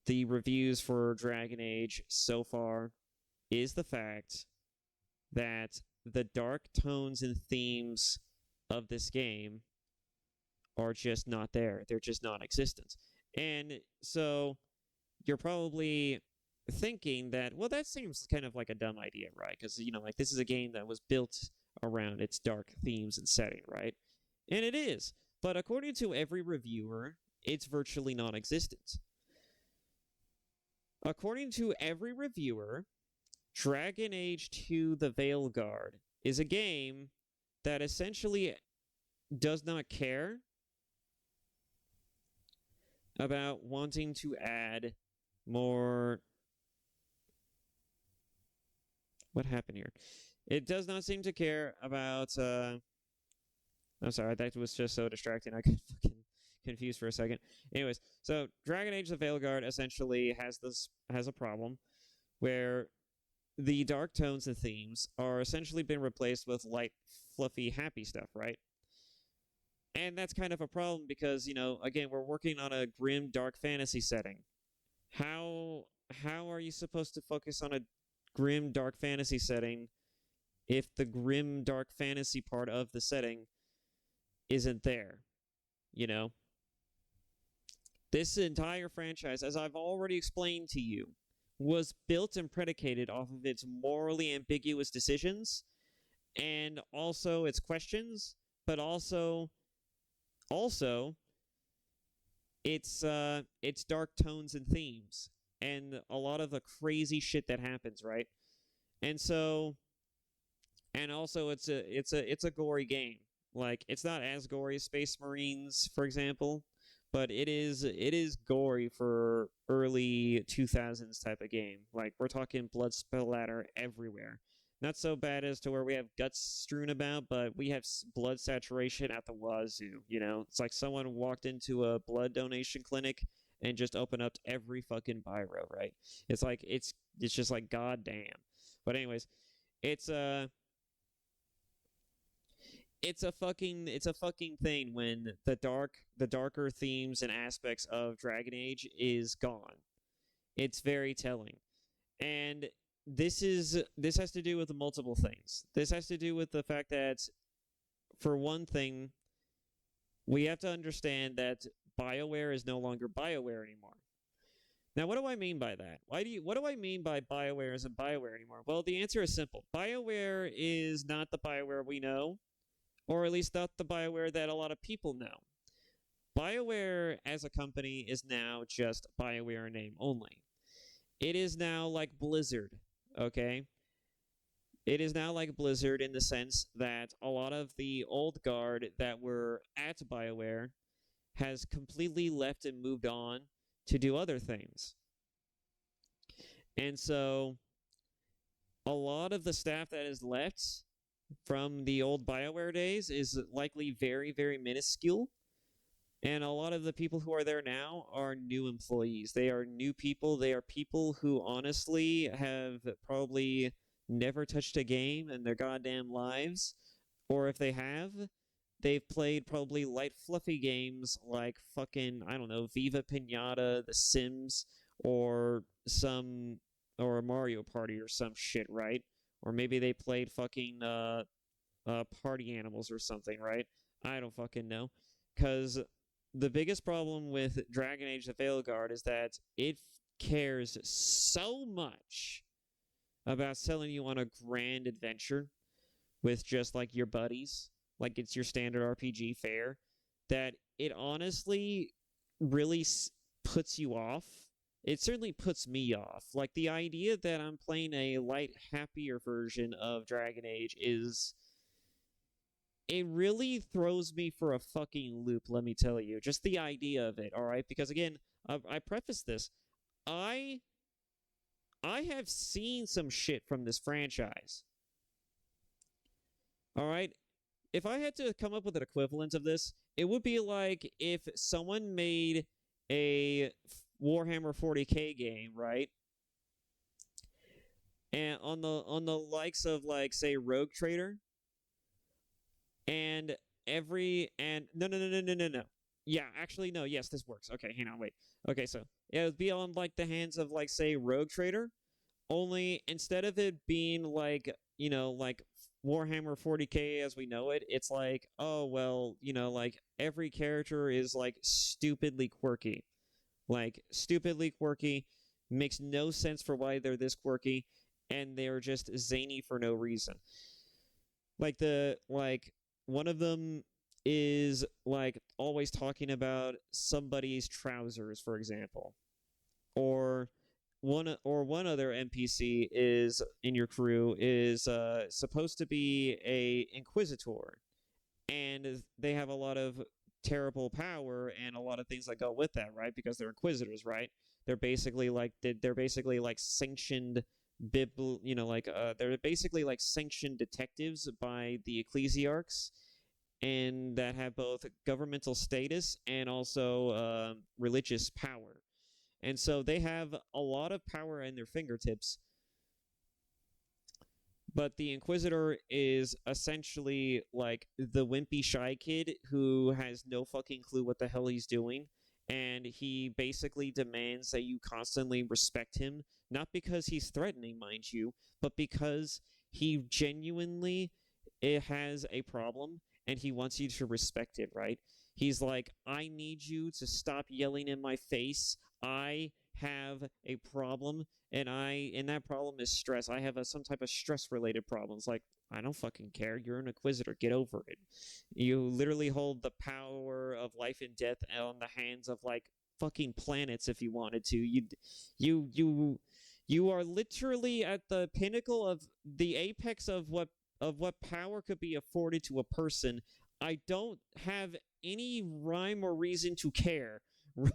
the reviews for Dragon Age so far is the fact that the dark tones and themes of this game are just not there. They're just non-existent. And so you're probably thinking that, well, that seems kind of like a dumb idea, right? Because, like, this is a game that was built around its dark themes and setting, right? And it is. But according to every reviewer, it's virtually non-existent. According to every reviewer, Dragon Age 2 The Veilguard is a game that essentially does not care about wanting to add more... What happened here? It does not seem to care about... I'm sorry, that was just so distracting. I got fucking confused for a second. Anyways, so Dragon Age The Veilguard essentially has a problem where the dark tones and themes are essentially been replaced with light, fluffy, happy stuff, right? And that's kind of a problem because, again, we're working on a grim, dark fantasy setting. How are you supposed to focus on a grim, dark fantasy setting if the grim, dark fantasy part of the setting isn't there, you know? This entire franchise, as I've already explained to you, was built and predicated off of its morally ambiguous decisions and also its questions, but also its dark tones and themes and a lot of the crazy shit that happens, right? And so and also it's a gory game. Like it's not as gory as Space Marines, for example, but it is gory for early 2000s type of game. Like we're talking blood splatter everywhere. Not so bad as to where we have guts strewn about, but we have blood saturation at the wazoo. You know, it's like someone walked into a blood donation clinic and just opened up every fucking biro, right? It's like it's just like goddamn. But anyways, it's it's a fucking thing when the darker themes and aspects of Dragon Age is gone. It's very telling. And this has to do with multiple things. This has to do with the fact that for one thing, we have to understand that BioWare is no longer BioWare anymore. Now, what do I mean by that? What do I mean by BioWare isn't BioWare anymore? Well, the answer is simple. BioWare is not the BioWare we know, or at least not the BioWare that a lot of people know. BioWare as a company is now just BioWare in name only. It is now like Blizzard, okay? It is now like Blizzard in the sense that a lot of the old guard that were at BioWare has completely left and moved on to do other things. And so a lot of the staff that is left from the old BioWare days is likely very, very minuscule. And a lot of the people who are there now are new employees. They are new people. They are people who honestly have probably never touched a game in their goddamn lives. Or if they have, they've played probably light, fluffy games like fucking, I don't know, Viva Pinata, The Sims, or Mario Party or some shit, right? Or maybe they played fucking Party Animals or something, right? I don't fucking know. Because the biggest problem with Dragon Age the Veilguard is that it cares so much about selling you on a grand adventure with just like your buddies, like it's your standard RPG fare, that it honestly really puts you off. It certainly puts me off. Like the idea that I'm playing a light, happier version of Dragon Age it really throws me for a fucking loop, let me tell you. Just the idea of it, all right? Because again, I preface this. I have seen some shit from this franchise. All right? If I had to come up with an equivalent of this, it would be like if someone made a Warhammer 40K game, right? And on the likes of like say Rogue Trader, and no. Yeah, actually no, yes, this works. Okay, hang on, wait. Okay, so it would be on like the hands of like say Rogue Trader, only instead of it being like, you know, like Warhammer 40K as we know it, it's like, oh well, you know, like every character is like stupidly quirky. Like stupidly quirky, makes no sense for why they're this quirky, and they're just zany for no reason. Like one of them is like always talking about somebody's trousers, for example. Or one other NPC is in your crew is supposed to be a inquisitor, and they have a lot of terrible power and a lot of things that go with that, right? Because they're inquisitors, right? They're basically like sanctioned they're basically like sanctioned detectives by the ecclesiarchs, and that have both governmental status and also religious power. And so they have a lot of power in their fingertips. But the Inquisitor is essentially like the wimpy shy kid who has no fucking clue what the hell he's doing. And he basically demands that you constantly respect him, not because he's threatening, mind you, but because he genuinely has a problem and he wants you to respect it, right? He's like, I need you to stop yelling in my face. I have a problem, and that problem is stress. I have some type of stress related problems. Like, I don't fucking care. You're an Inquisitor. Get over it. You literally hold the power of life and death on the hands of like fucking planets if you wanted to. You are literally at the pinnacle of the apex of what power could be afforded to a person. I don't have any rhyme or reason to care, right?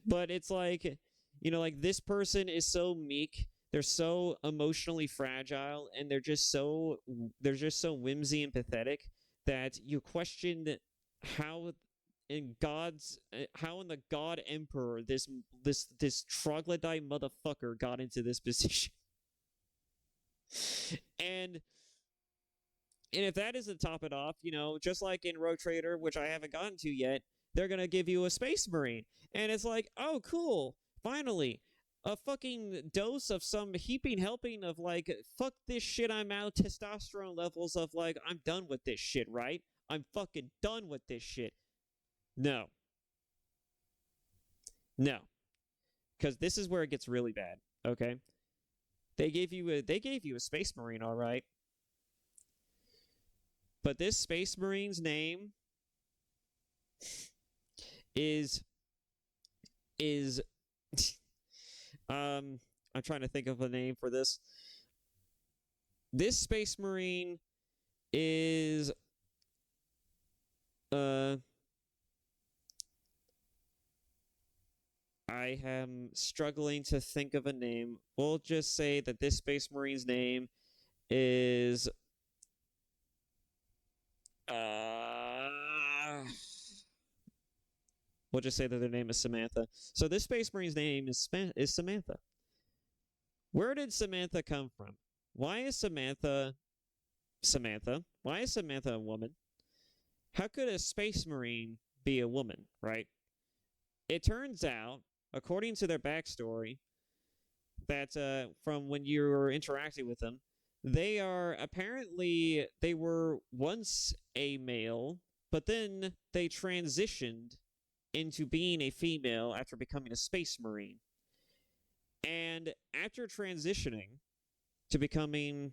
But it's like, like this person is so meek, they're so emotionally fragile, and they're just so whimsy and pathetic that you question how in the God Emperor this troglodyte motherfucker got into this position. And if that isn't top it off, just like in Rogue Trader, which I haven't gotten to yet, they're going to give you a Space Marine. And it's like, oh, cool. Finally, a fucking dose of some heaping helping of like, fuck this shit, I'm out, testosterone levels of like, I'm done with this shit, right? I'm fucking done with this shit. No. No. Because this is where it gets really bad, okay? They gave you a Space Marine, all right? But this Space Marine's name is I'm trying to think of a name for this. This Space Marine is I am struggling to think of a name. We'll just say that this Space Marine's name is we'll just say that their name is Samantha. So this Space Marine's name is Samantha. Where did Samantha come from? Why is Samantha? Why is Samantha a woman? How could a Space Marine be a woman, right? It turns out, according to their backstory, that from when you were interacting with them, they were once a male, but then they transitioned into being a female after becoming a Space Marine. And after transitioning to becoming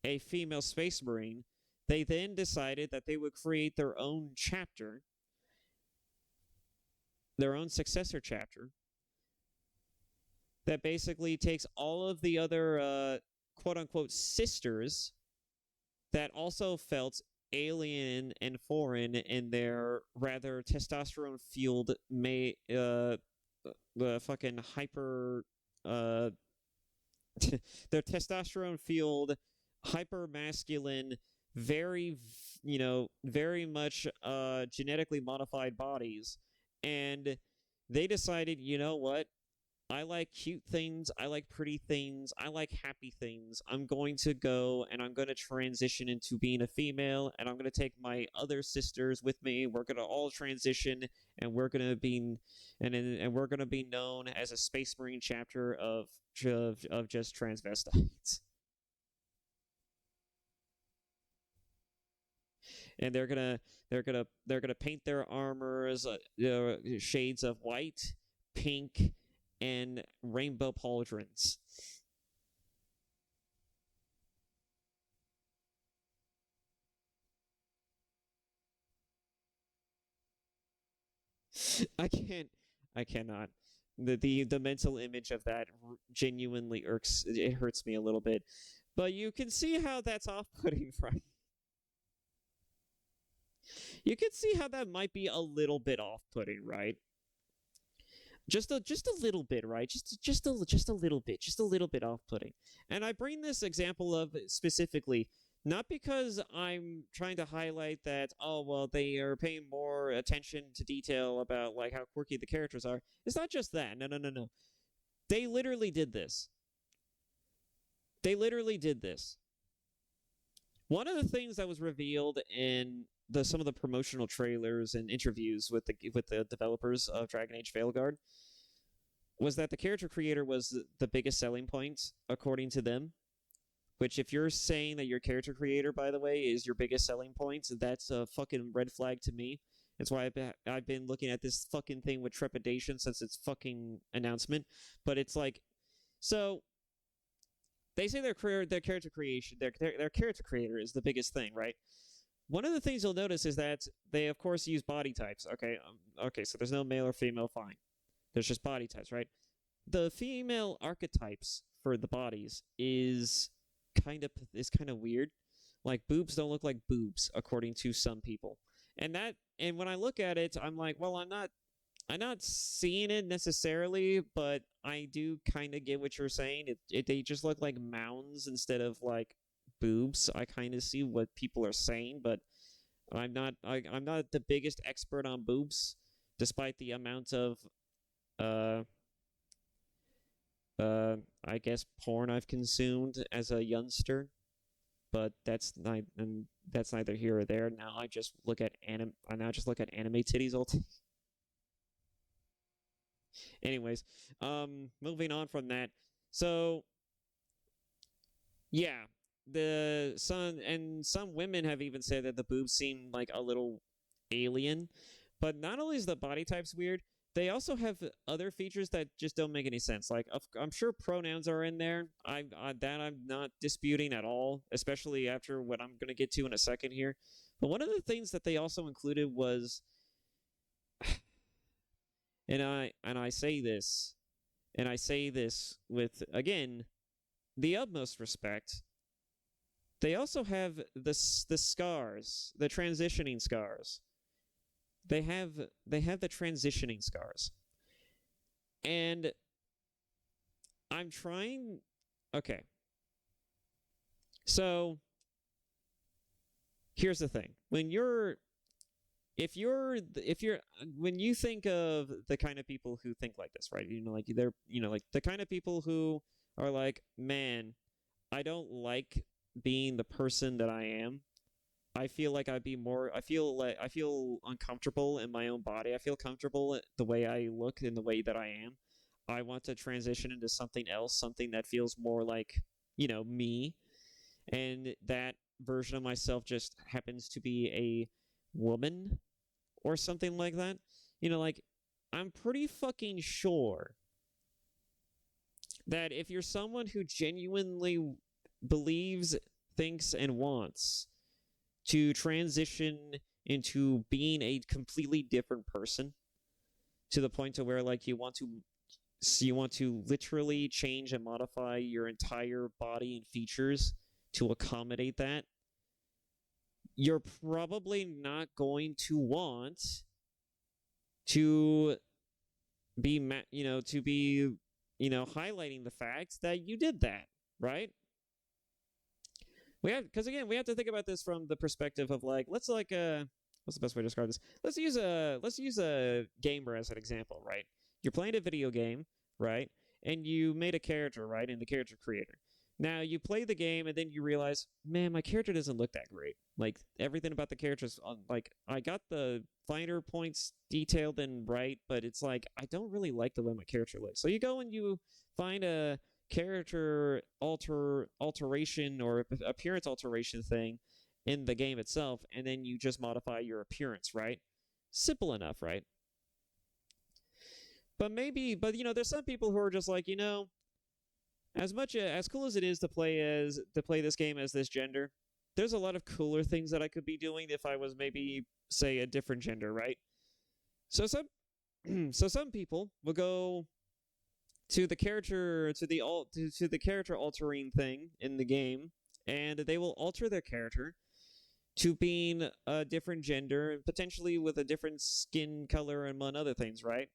a female Space Marine, they then decided that they would create their own chapter, their own successor chapter, that basically takes all of the other quote-unquote sisters that also felt alien and foreign in their rather testosterone-fueled fucking hyper their testosterone-fueled hyper masculine, very very much genetically modified bodies. And they decided, you know what? I like cute things. I like pretty things. I like happy things. I'm going to go and I'm going to transition into being a female, and I'm going to take my other sisters with me. We're going to all transition, and we're going to be we're going to be known as a Space Marine chapter of just transvestites. And they're gonna paint their armors shades of white, pink, and rainbow pauldrons. I cannot. The mental image of that genuinely it hurts me a little bit. But you can see how that's off-putting, right? You can see how that might be a little bit off-putting, right? Just a little bit, right? Just a little bit off-putting. And I bring this example of specifically not because I'm trying to highlight that, oh, well, they are paying more attention to detail about like how quirky the characters are. It's not just that. No. They literally did this. One of the things that was revealed in some of the promotional trailers and interviews with the developers of Dragon Age Veilguard was that the character creator was the biggest selling point according to them. Which, if you're saying that your character creator, by the way, is your biggest selling point, that's a fucking red flag to me. That's why I've been looking at this fucking thing with trepidation since its fucking announcement. But it's like, so they say their character creation, their character creator is the biggest thing, right? One of the things you'll notice is that they, of course, use body types. Okay, so there's no male or female. Fine, there's just body types, right? The female archetypes for the bodies is kind of weird. Like, boobs don't look like boobs according to some people, and when I look at it, I'm like, well, I'm not seeing it necessarily, but I do kind of get what you're saying. They just look like mounds instead of like boobs. I kind of see what people are saying, but I'm not the biggest expert on boobs, despite the amount of I guess porn I've consumed as a youngster. But that's neither here or there. Now I just look at anime titties all day. Anyways, moving on from that. So yeah, some women have even said that the boobs seem like a little alien. But not only is the body types weird, they also have other features that just don't make any sense. Like, I'm sure pronouns are in there. I'm not disputing at all, especially after what I'm going to get to in a second here. But one of the things that they also included was, and I say this with, again, the utmost respect. They also have the scars, the transitioning scars. They have the transitioning scars. And I'm trying. Okay. So here's the thing. When you think of the kind of people who think like this, right? Like the kind of people who are like, man, I don't like being the person that I am. I feel like I feel uncomfortable in my own body. I feel comfortable the way I look and the way that I am. I want to transition into something else, something that feels more like, me. And that version of myself just happens to be a woman or something like that. Like, I'm pretty fucking sure that if you're someone who genuinely believes, thinks, and wants to transition into being a completely different person, to the point to where, like, you want to literally change and modify your entire body and features to accommodate that, you're probably not going to want to be highlighting the fact that you did that, right? Because again, we have to think about this from the perspective of, like, what's the best way to describe this? Let's use a gamer as an example, right? You're playing a video game, right? And you made a character, right, in the character creator. Now you play the game and then you realize, man, my character doesn't look that great. Like, everything about the character's like, I got the finer points detailed and right, but it's like, I don't really like the way my character looks. So you go and you find a character alteration or appearance alteration thing in the game itself, and then you just modify your appearance, right? Simple enough, right? But there's some people who are just like, as cool as it is to play this game as this gender, there's a lot of cooler things that I could be doing if I was maybe, say, a different gender, right? So some people will go to the character to the character altering thing in the game, and they will alter their character to being a different gender, and potentially with a different skin color, among other things, right?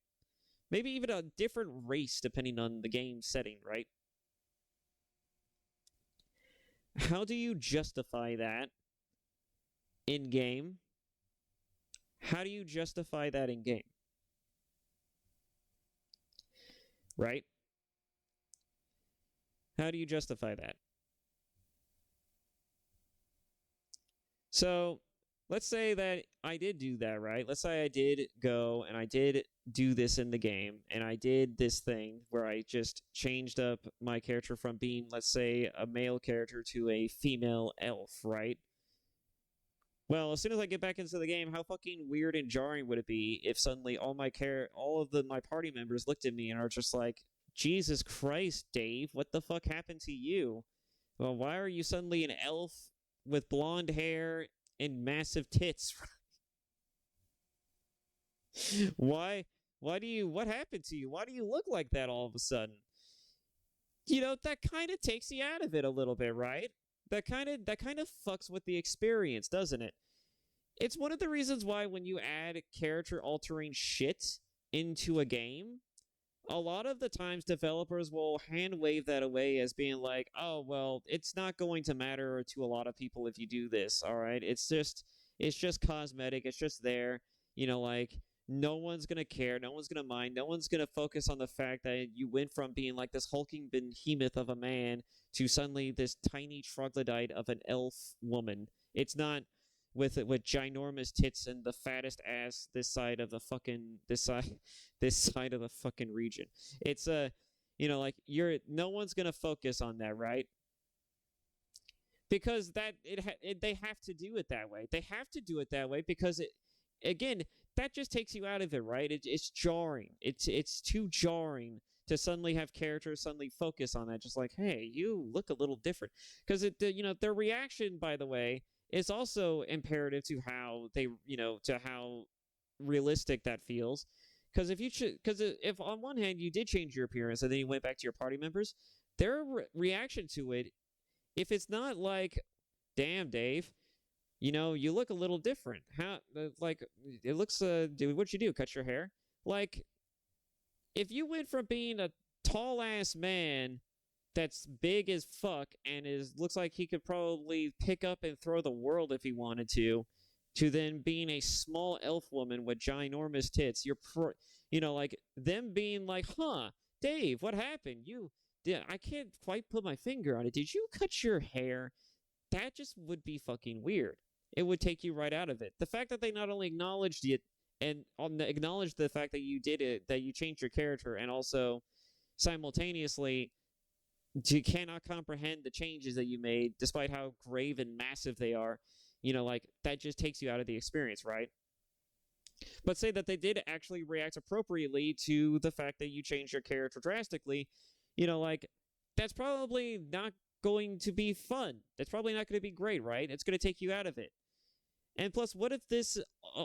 Maybe even a different race depending on the game setting, right? How do you justify that in game? How do you justify that in game? Right? How do you justify that? So, let's say that I did do that, right? Let's say I did go and I did do this in the game, and I did this thing where I just changed up my character from being, let's say, a male character to a female elf, right? Well, as soon as I get back into the game, how fucking weird and jarring would it be if suddenly all of my party members looked at me and are just like, "Jesus Christ, Dave, what the fuck happened to you? Well, why are you suddenly an elf with blonde hair and massive tits? why what happened to you? Why do you look like that all of a sudden?" That kind of takes you out of it a little bit, right? That kind of fucks with the experience, doesn't it? It's one of the reasons why when you add character altering shit into a game, a lot of the times developers will hand wave that away as being like, "Oh, well, it's not going to matter to a lot of people if you do this, all right? It's just cosmetic, it's just there, like no one's going to care, no one's going to mind, no one's going to focus on the fact that you went from being like this hulking behemoth of a man to suddenly this tiny troglodyte of an elf woman. It's not with ginormous tits and the fattest ass this side of the fucking region. It's like no one's gonna focus on that, right? Because they have to do it that way. They have to do it that way because again, that just takes you out of it, right? It's jarring. It's too jarring to suddenly have characters suddenly focus on that, just like, hey, you look a little different. Because their reaction, by the way, is also imperative to how realistic that feels. Because if on one hand you did change your appearance and then you went back to your party members, their reaction to it, if it's not like, "Damn, Dave, you look a little different. How like it looks what'd you do? Cut your hair?" Like, if you went from being a tall ass man that's big as fuck and looks like he could probably pick up and throw the world if he wanted to then being a small elf woman with ginormous tits, like them being like, "Huh, Dave, what happened? I can't quite put my finger on it. Did you cut your hair?" That just would be fucking weird. It would take you right out of it. The fact that they not only acknowledged it and acknowledged the fact that you did it, that you changed your character, and also simultaneously you cannot comprehend the changes that you made, despite how grave and massive they are, like that just takes you out of the experience, right? But say that they did actually react appropriately to the fact that you changed your character drastically, like that's probably not going to be fun. That's probably not going to be great, right? It's going to take you out of it. And plus, what if this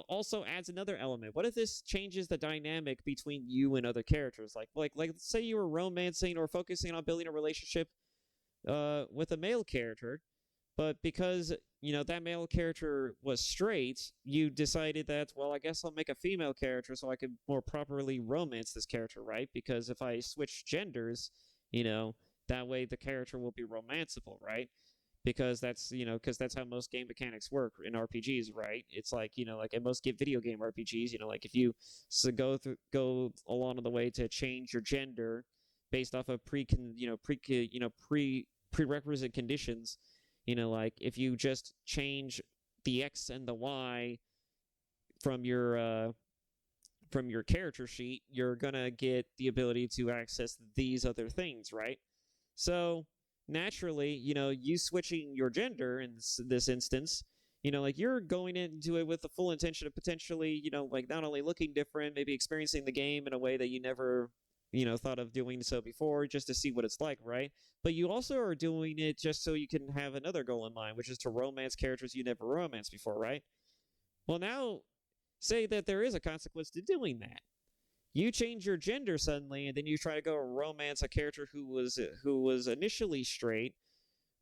also adds another element? What if this changes the dynamic between you and other characters? Like say you were romancing or focusing on building a relationship with a male character, but because that male character was straight, you decided that, well, I guess I'll make a female character so I can more properly romance this character, right? Because if I switch genders, that way the character will be romanceable, right? Because that's how most game mechanics work in RPGs, right? It's like like in most video game RPGs, like if you go along the way to change your gender based off of prerequisite conditions, like if you just change the X and the Y from your character sheet, you're gonna get the ability to access these other things, right? So naturally, you switching your gender in this instance, like you're going into it with the full intention of potentially, like not only looking different, maybe experiencing the game in a way that you never, thought of doing so before, just to see what it's like, right? But you also are doing it just so you can have another goal in mind, which is to romance characters you never romanced before, right? Well, now, say that there is a consequence to doing that. You change your gender suddenly, and then you try to go romance a character who was initially straight,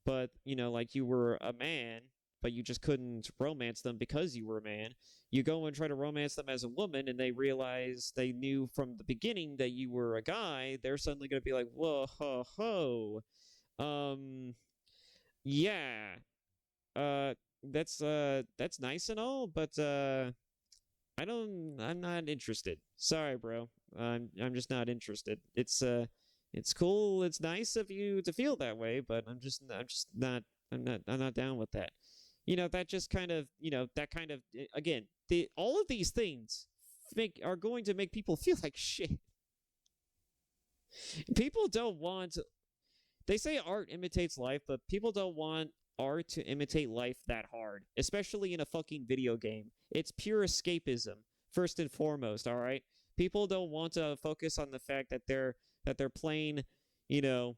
but like you were a man, but you just couldn't romance them because you were a man. You go and try to romance them as a woman, and they realize they knew from the beginning that you were a guy. They're suddenly going to be like, "Whoa, ho, ho, yeah, uh, that's nice and all, but I'm not interested. Sorry, bro. I'm just not interested. It's cool. It's nice of you to feel that way, but I'm not. I'm not down with that. that just kind of, that kind of, again, all of these things are going to make people feel like shit. People don't want, they say art imitates life, but people don't want art to imitate life that hard, especially in a fucking video game. It's pure escapism, first and foremost, all right? People don't want to focus on the fact that they're playing, you know,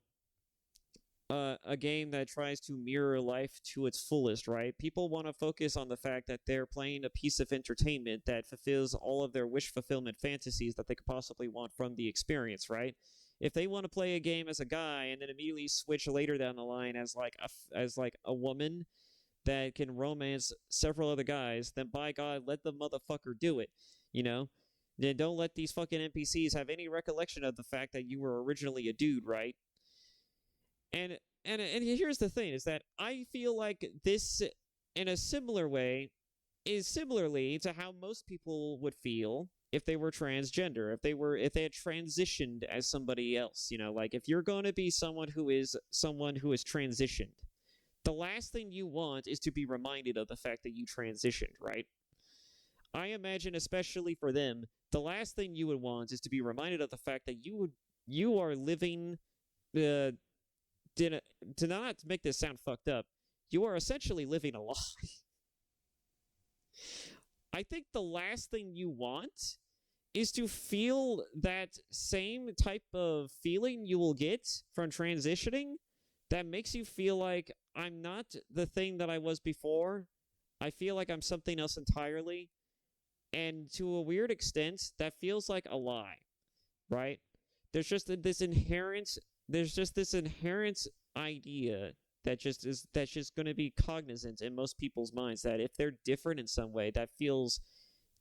a game that tries to mirror life to its fullest, right? People want to focus on the fact that they're playing a piece of entertainment that fulfills all of their wish fulfillment fantasies that they could possibly want from the experience, right? If they want to play a game as a guy and then immediately switch later down the line as like a woman that can romance several other guys, then by God, let the motherfucker do it, you know? Then don't let these fucking NPCs have any recollection of the fact that you were originally a dude, right? And here's the thing, is that I feel like this, in a similar way, is similarly to how most people would feel if they were transgender, if they had transitioned as somebody else. Like, if you're going to be someone who is transitioned, the last thing you want is to be reminded of the fact that you transitioned, right? I imagine, especially for them, the last thing you would want is to be reminded of the fact that you are living to not make this sound fucked up, you are essentially living a lie. I think the last thing you want is to feel that same type of feeling you will get from transitioning that makes you feel like, I'm not the thing that I was before. I feel like I'm something else entirely. And to a weird extent, that feels like a lie, right? There's just this inherent idea that's just going to be cognizant in most people's minds, that if they're different in some way, that feels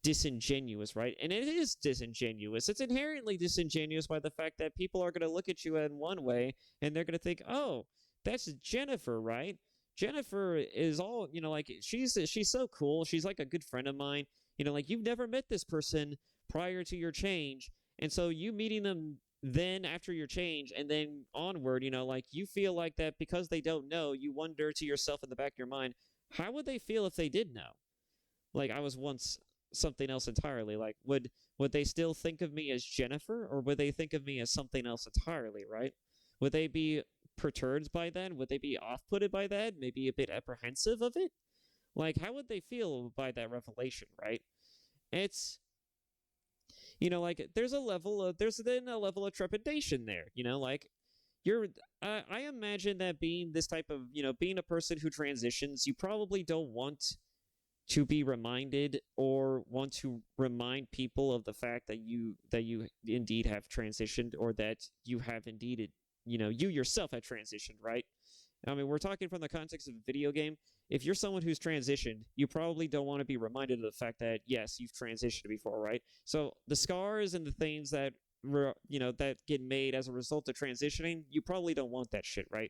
disingenuous, right? And it is disingenuous. It's inherently disingenuous by the fact that people are going to look at you in one way and they're going to think, oh, that's Jennifer, right? Jennifer is all, like, she's so cool. She's like a good friend of mine. Like, you've never met this person prior to your change. And so you meeting them then after your change and then onward, like, you feel like that because they don't know, you wonder to yourself in the back of your mind, how would they feel if they did know? Like, I was once something else entirely. Like, would they still think of me as Jennifer, or would they think of me as something else entirely, right? Would they be perturbed by that? Would they be off-putted by that? Maybe a bit apprehensive of it? Like, how would they feel by that revelation, right? It's, like, there's then a level of trepidation there, like, I imagine that being this type of, being a person who transitions, you probably don't want to be reminded or want to remind people of the fact that you indeed have transitioned, or that you have indeed, you yourself have transitioned, right? I mean, we're talking from the context of a video game. If you're someone who's transitioned, you probably don't want to be reminded of the fact that, yes, you've transitioned before, right? So the scars and the things that that get made as a result of transitioning, you probably don't want that shit, right?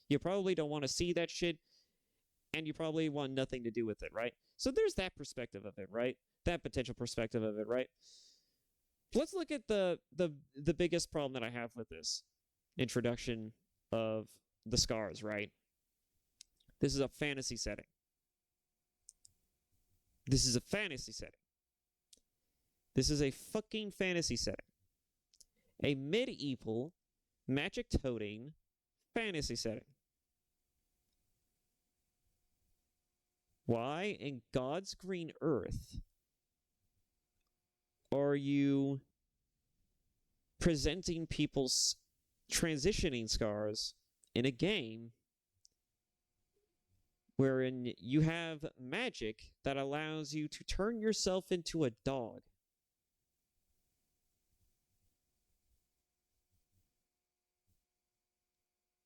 You probably don't want to see that shit, and you probably want nothing to do with it, right? So there's that perspective of it, right? That potential perspective of it, right? Let's look at the biggest problem that I have with this introduction of the scars, right? This is a fantasy setting. This is a fantasy setting. This is a fucking fantasy setting. A medieval, magic-toting fantasy setting. Why in God's green earth are you presenting people's transitioning scars in a game wherein you have magic that allows you to turn yourself into a dog?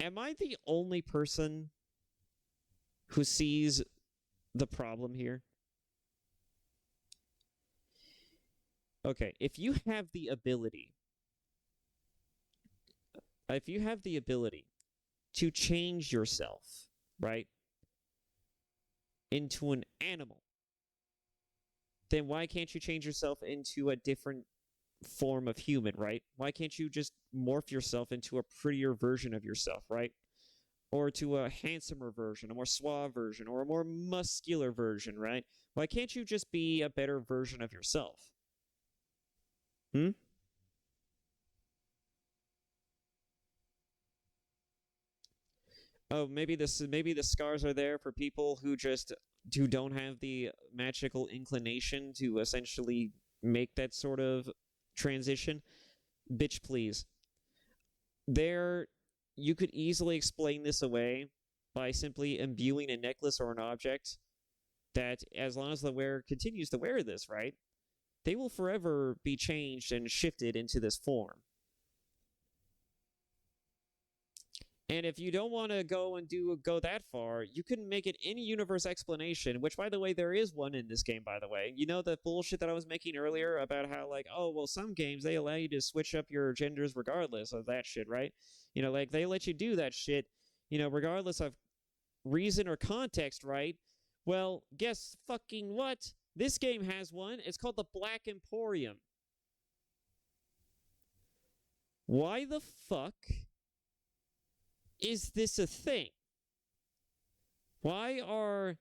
Am I the only person who sees the problem here? Okay, if you have the ability to change yourself, right, into an animal, then why can't you change yourself into a different form of human, right? Why can't you just morph yourself into a prettier version of yourself, right? or to a handsomer version, a more suave version, or a more muscular version, right? Why can't you just be a better version of yourself? Hmm? Oh, maybe the scars are there for people who don't have the magical inclination to essentially make that sort of transition. Bitch, please. There, you could easily explain this away by simply imbuing a necklace or an object that, as long as the wearer continues to wear this, right, they will forever be changed and shifted into this form. And if you don't want to go that far, you can make it in-universe explanation, which, by the way, there is one in this game, by the way. You know the bullshit that I was making earlier about how, like, oh, well, some games, they allow you to switch up your genders regardless of that shit, right? You know, like, they let you do that shit, you know, regardless of reason or context, right? Well, guess fucking what? This game has one. It's called the Black Emporium. Why the fuck is this a thing? Why are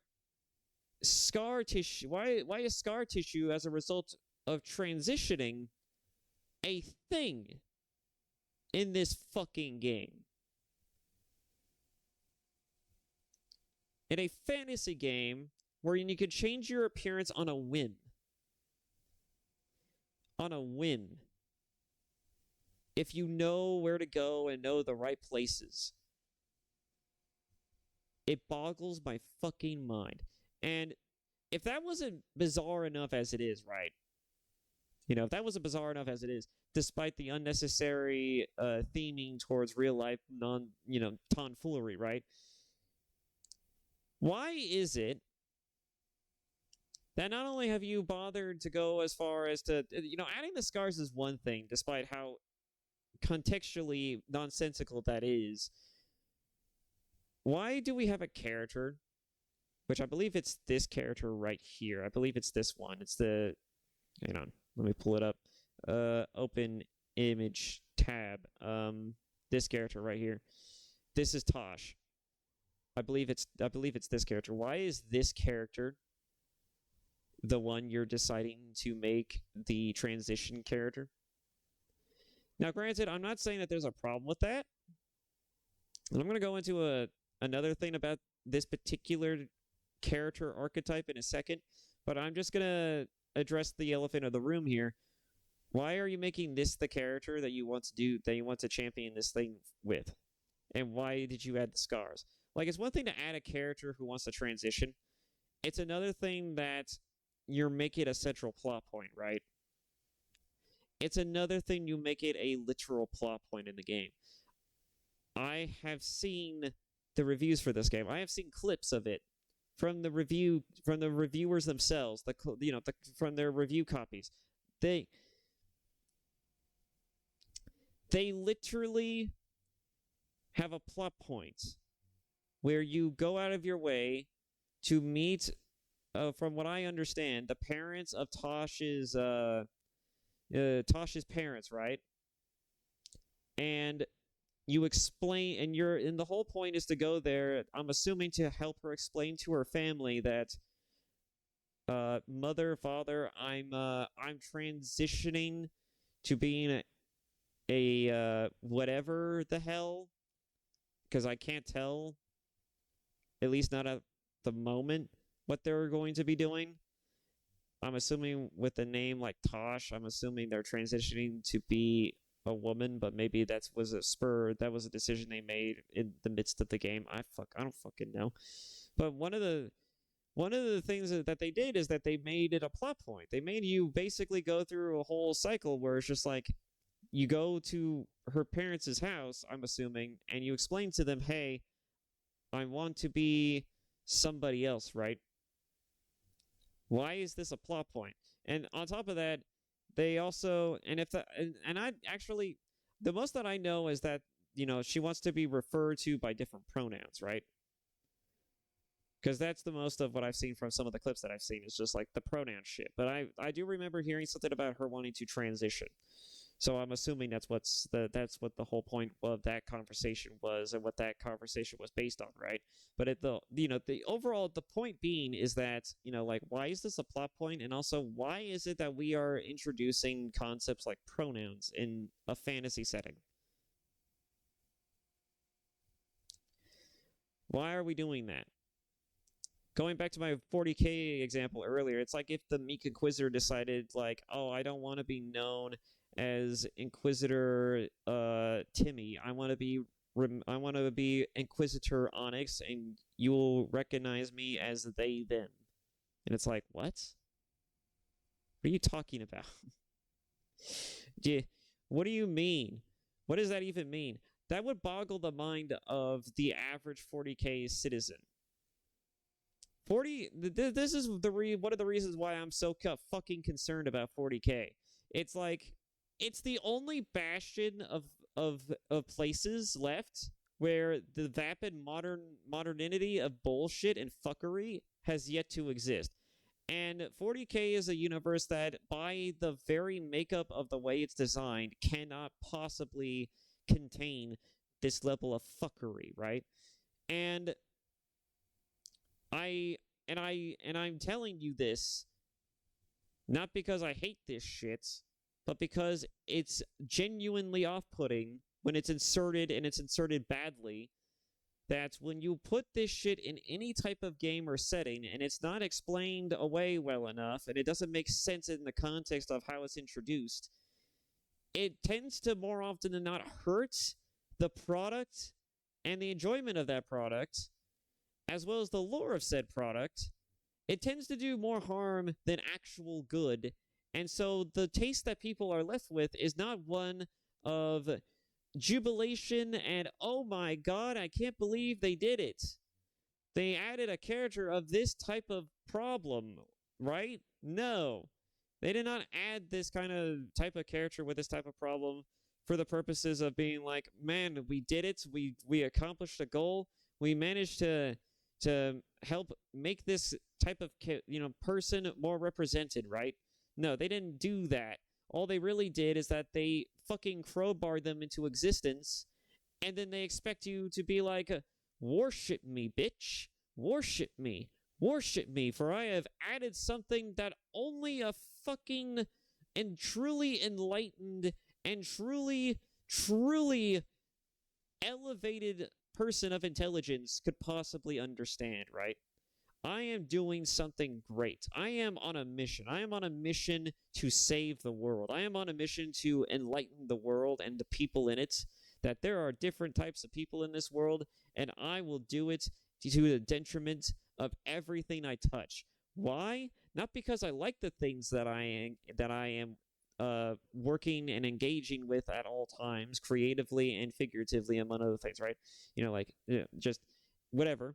scar tissue why is scar tissue as a result of transitioning a thing in this fucking game? In a fantasy game where you could change your appearance on a whim. On a whim. If you know where to go and know the right places. It boggles my fucking mind. And if that wasn't bizarre enough as it is, right? You know, if that wasn't bizarre enough as it is, despite the unnecessary theming towards real life tomfoolery, right? Why is it that not only have you bothered to go as far as to, adding the scars is one thing, despite how contextually nonsensical that is. Why do we have a character, which I believe it's this character right here. I believe it's this one. It's the, hang on, let me pull it up. Open image tab. This character right here. This is Tosh. I believe it's this character. Why is this character the one you're deciding to make the transition character? Now, granted, I'm not saying that there's a problem with that. And I'm going to go into another thing about this particular character archetype in a second, but I'm just going to address the elephant of the room here. Why are you making this the character that you want to champion this thing with? And why did you add the scars? Like, it's one thing to add a character who wants to transition. It's another thing that you're making a central plot point, right? It's another thing you make it a literal plot point in the game. I have seen the reviews for this game. I have seen clips of it from the reviewers themselves, from their review copies. They literally have a plot point where you go out of your way to meet, from what I understand, the parents of Tosh's parents, right? And you explain, and the whole point is to go there, I'm assuming, to help her explain to her family that, mother, father, I'm transitioning to being a whatever the hell, because I can't tell, at least not at the moment, what they're going to be doing. I'm assuming with the name like Tosh, I'm assuming they're transitioning to be a woman, but maybe that was a decision they made in the midst of the game. I don't fucking know. But one of the things that they did is that they made it a plot point. They made you basically go through a whole cycle where it's just like, you go to her parents' house, I'm assuming, and you explain to them, hey, I want to be somebody else, right? Why is this a plot point? And on top of that, they also, I actually, the most that I know is that, she wants to be referred to by different pronouns, right? Because that's the most of what I've seen from some of the clips that I've seen. It's just like the pronoun shit. But I do remember hearing something about her wanting to transition. So I'm assuming that's what the whole point of that conversation was, and what that conversation was based on, right? But the overall the point being is that, like, why is this a plot point, and also why is it that we are introducing concepts like pronouns in a fantasy setting? Why are we doing that? Going back to my 40K example earlier, it's like if the Meek Inquisitor decided, like, oh, I don't want to be known as Inquisitor Timmy. I want to be Inquisitor Onyx, and you will recognize me as they them. And it's like, what? What are you talking about? What do you mean? What does that even mean? That would boggle the mind of the average 40K citizen. This is one of the reasons why I'm so fucking concerned about 40K. It's like, it's the only bastion of places left where the vapid modernity of bullshit and fuckery has yet to exist. And 40K is a universe that, by the very makeup of the way it's designed, cannot possibly contain this level of fuckery, right? And I'm telling you this not because I hate this shit, but because it's genuinely off-putting when it's inserted, and it's inserted badly. That when you put this shit in any type of game or setting, and it's not explained away well enough, and it doesn't make sense in the context of how it's introduced, it tends to more often than not hurt the product and the enjoyment of that product, as well as the lore of said product. It tends to do more harm than actual good. And so the taste that people are left with is not one of jubilation and, oh my god, I can't believe they did it. They added a character of this type of problem, right? No. They did not add this kind of type of character with this type of problem for the purposes of being like, man, we did it. We accomplished a goal. We managed to help make this type of person more represented, right? No, they didn't do that. All they really did is that they fucking crowbarred them into existence, and then they expect you to be like, worship me, bitch. Worship me. Worship me, for I have added something that only a fucking and truly enlightened and truly elevated person of intelligence could possibly understand, right? I am doing something great. I am on a mission. I am on a mission to save the world. I am on a mission to enlighten the world and the people in it, that there are different types of people in this world, and I will do it to the detriment of everything I touch. Why? Not because I like the things that I am working and engaging with at all times, creatively and figuratively, among other things, right? Just whatever.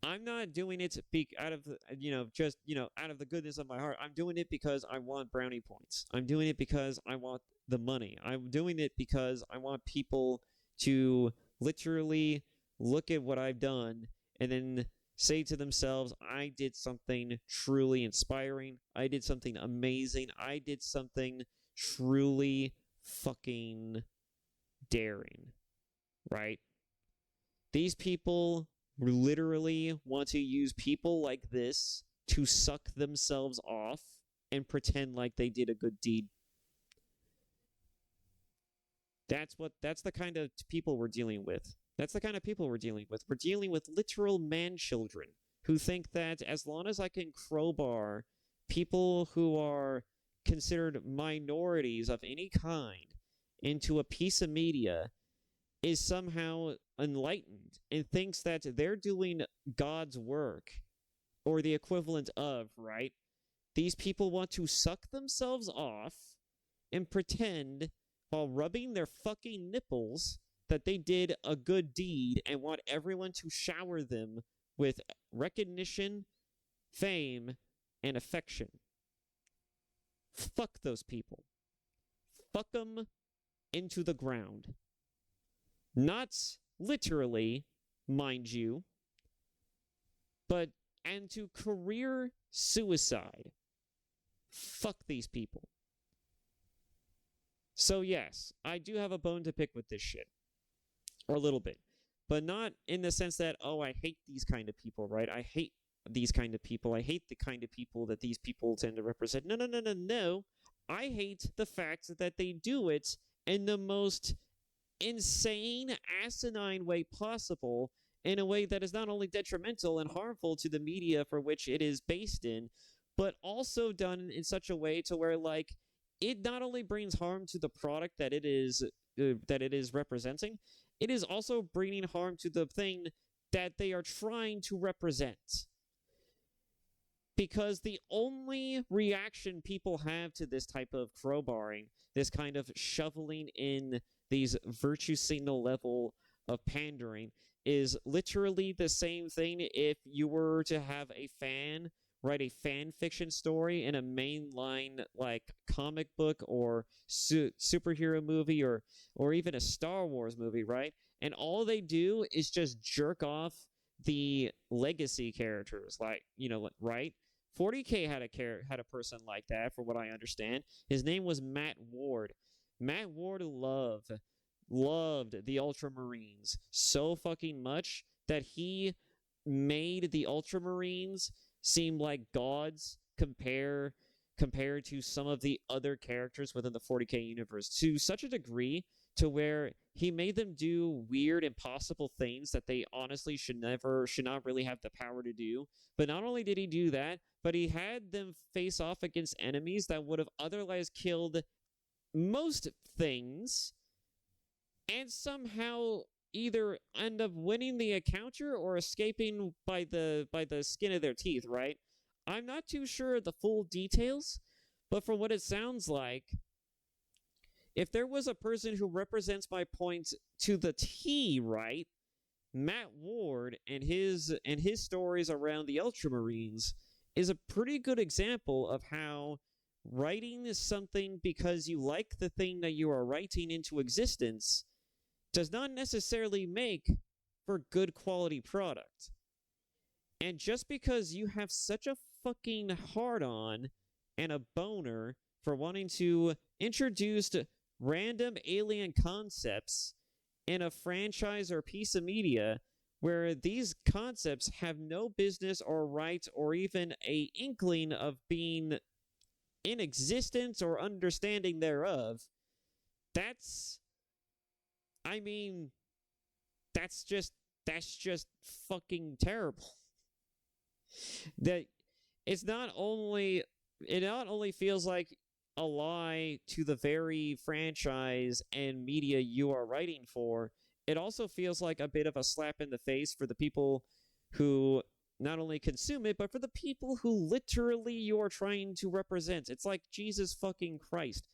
I'm not doing it out of out of the goodness of my heart. I'm doing it because I want brownie points. I'm doing it because I want the money. I'm doing it because I want people to literally look at what I've done and then say to themselves, I did something truly inspiring. I did something amazing. I did something truly fucking daring, right? These people literally want to use people like this to suck themselves off and pretend like they did a good deed. That's the kind of people we're dealing with. That's the kind of people we're dealing with. We're dealing with literal man-children who think that as long as I can crowbar people who are considered minorities of any kind into a piece of media is somehow enlightened and thinks that they're doing God's work or the equivalent of, right? These people want to suck themselves off and pretend while rubbing their fucking nipples that they did a good deed and want everyone to shower them with recognition, fame, and affection. Fuck those people. Fuck them into the ground. Not literally, mind you, and to career suicide. Fuck these people. So yes, I do have a bone to pick with this shit, or a little bit, but not in the sense that, oh, I hate these kind of people, right? I hate these kind of people. I hate the kind of people that these people tend to represent. No, no, no, no, no. I hate the fact that they do it in the most insane, asinine way possible, in a way that is not only detrimental and harmful to the media for which it is based in, but also done in such a way to where, like, it not only brings harm to the product that it is representing, it is also bringing harm to the thing that they are trying to represent. Because the only reaction people have to this type of crowbarring, this kind of shoveling in these virtue signal level of pandering, is literally the same thing if you were to have a fan write a fan fiction story in a mainline like comic book or superhero movie or even a Star Wars movie, right? And all they do is just jerk off the legacy characters, like, you know, right? 40K had a person like that, for what I understand. His name was Matt Ward. Matt Ward loved the Ultramarines so fucking much that he made the Ultramarines seem like gods compared to some of the other characters within the 40K universe, to such a degree to where he made them do weird, impossible things that they honestly should not really have the power to do. But not only did he do that, but he had them face off against enemies that would have otherwise killed most things, and somehow either end up winning the encounter or escaping by the skin of their teeth, right? I'm not too sure of the full details, but from what it sounds like, if there was a person who represents my points to the T, right, Matt Ward and his stories around the Ultramarines is a pretty good example of how writing is something because you like the thing that you are writing into existence does not necessarily make for good quality product. And just because you have such a fucking hard-on and a boner for wanting to introduce random alien concepts in a franchise or piece of media where these concepts have no business or right or even a inkling of being in existence or understanding thereof, that's, I mean, that's just fucking terrible. That it not only feels like a lie to the very franchise and media you are writing for, it also feels like a bit of a slap in the face for the people who not only consume it, but for the people who literally you're trying to represent. It's like Jesus fucking Christ.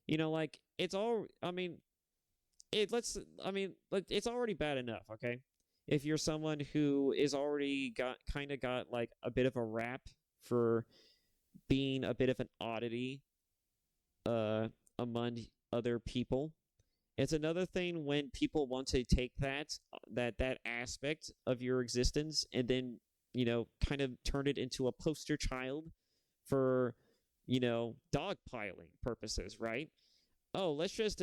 You know, like, it's all, I mean, it's already bad enough, okay? If you're someone who is already got like a bit of a rap for being a bit of an oddity among other people. It's another thing when people want to take that aspect of your existence and then, you know, kind of turn it into a poster child for, you know, dogpiling purposes, right? Oh, let's just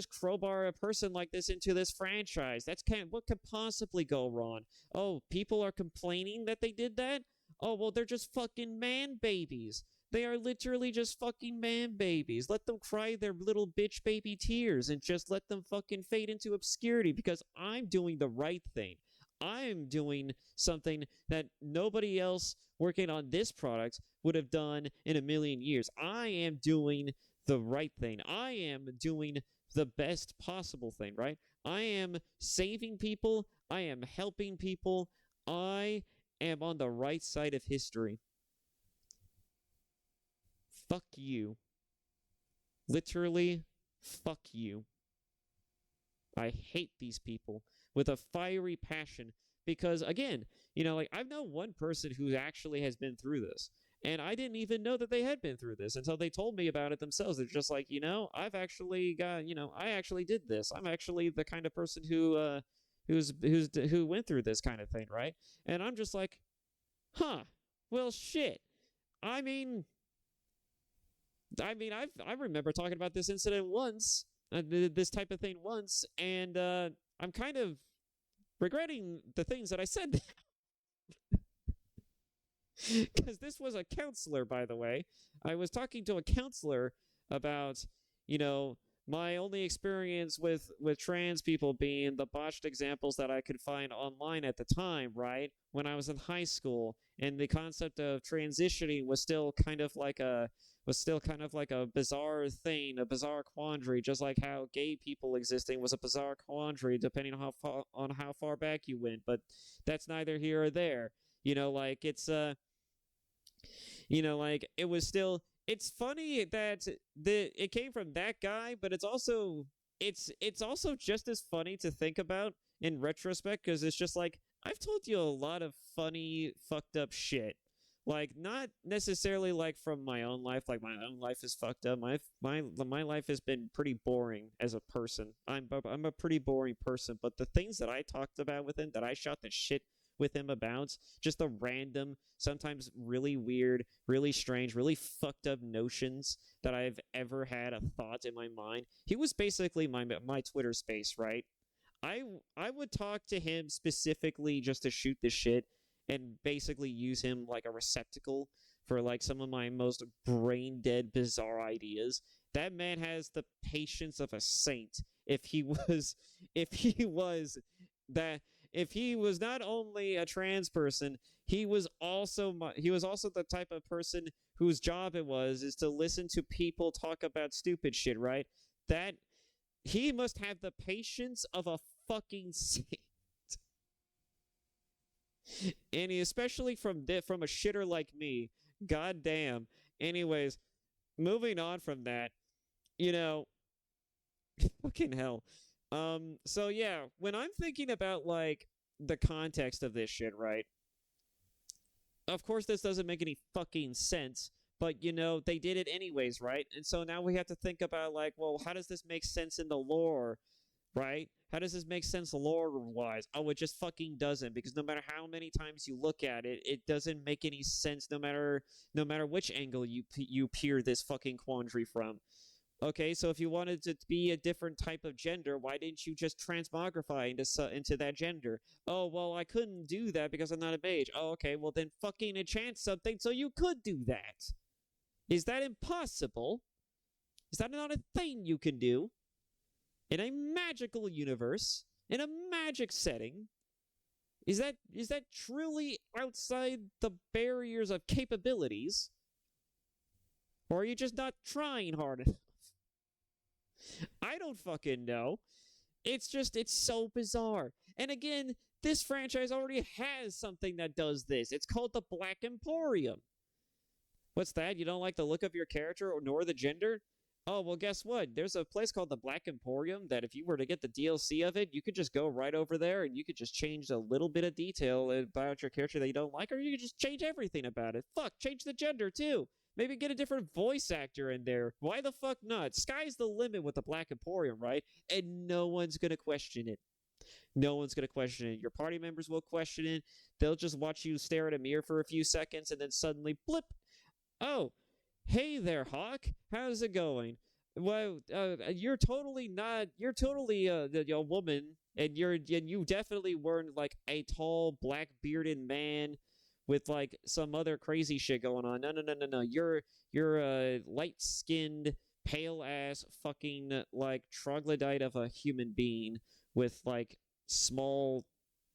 crowbar a person like this into this franchise. That's what could possibly go wrong? Oh, people are complaining that they did that? Oh, well, they're just fucking man babies. They are literally just fucking man babies. Let them cry their little bitch baby tears and just let them fucking fade into obscurity, because I'm doing the right thing. I'm doing something that nobody else working on this product would have done in a million years. I am doing the right thing. I am doing the best possible thing, right? I am saving people. I am helping people. I am on the right side of history. Fuck you. Literally, fuck you. I hate these people with a fiery passion because, again, you know, like, I've known one person who actually has been through this. And I didn't even know that they had been through this until they told me about it themselves. They're just like, you know, I've actually got, you know, I actually did this. I'm actually the kind of person who went through this kind of thing, right? And I'm just like, huh, well, shit. I mean, I mean, I remember talking about this incident once, this type of thing once, and I'm kind of regretting the things that I said because this was a counselor, by the way. I was talking to a counselor about, you know, my only experience with trans people being the botched examples that I could find online at the time, right? When I was in high school, and the concept of transitioning was still kind of like a bizarre thing, a bizarre quandary, just like how gay people existing was a bizarre quandary, depending on how far back you went. But that's neither here or there. You know, like like it was still. It's funny that it came from that guy, but it's also just as funny to think about in retrospect, because it's just like I've told you a lot of funny fucked up shit. Like, not necessarily like from my own life, like my own life is fucked up. My life has been pretty boring as a person. I'm a pretty boring person, but the things that I talked about with him, that I shot the shit with him about, just the random, sometimes really weird, really strange, really fucked up notions that I've ever had a thought in my mind. He was basically my Twitter space, right? I I would talk to him specifically just to shoot the shit and basically use him like a receptacle for like some of my most brain dead bizarre ideas. That man has the patience of a saint. If he was that if he was not only a trans person, he was also the type of person whose job it was is to listen to people talk about stupid shit, right? That he must have the patience of a fucking saint. And especially from a shitter like me. God damn. Anyways, moving on from that, you know, fucking hell. So yeah, when I'm thinking about like the context of this shit, right? Of course this doesn't make any fucking sense, but they did it anyways, right? And so now we have to think about like, well, how does this make sense in the lore, right? How does this make sense lore wise? Oh, it just fucking doesn't, because no matter how many times you look at it, it doesn't make any sense. No matter which angle you peer this fucking quandary from. Okay, so if you wanted to be a different type of gender, why didn't you just transmogrify into that gender? Oh, well, I couldn't do that because I'm not a mage. Oh, okay, well then fucking enchant something so you could do that. Is that impossible? Is that not a thing you can do? In a magical universe, in a magic setting, is that truly outside the barriers of capabilities? Or are you just not trying hard enough? I don't fucking know. It's so bizarre. And again, this franchise already has something that does this. It's called the Black Emporium. What's that? You don't like the look of your character nor the gender? Oh, well, guess what? There's a place called the Black Emporium that if you were to get the DLC of it, you could just go right over there and you could just change a little bit of detail about your character that you don't like, or you could just change everything about it. Fuck, change the gender too. Maybe get a different voice actor in there. Why the fuck not? Sky's the limit with the Black Emporium, right? And no one's going to question it. No one's going to question it. Your party members will question it. They'll just watch you stare at a mirror for a few seconds and then suddenly blip. Oh, hey there, Hawk. How's it going? Well, you're totally not. You're totally a woman, and you definitely weren't like a tall, black bearded man with like some other crazy shit going on. No, no, no, no, no. You're a light skinned, pale ass, fucking like troglodyte of a human being with like small.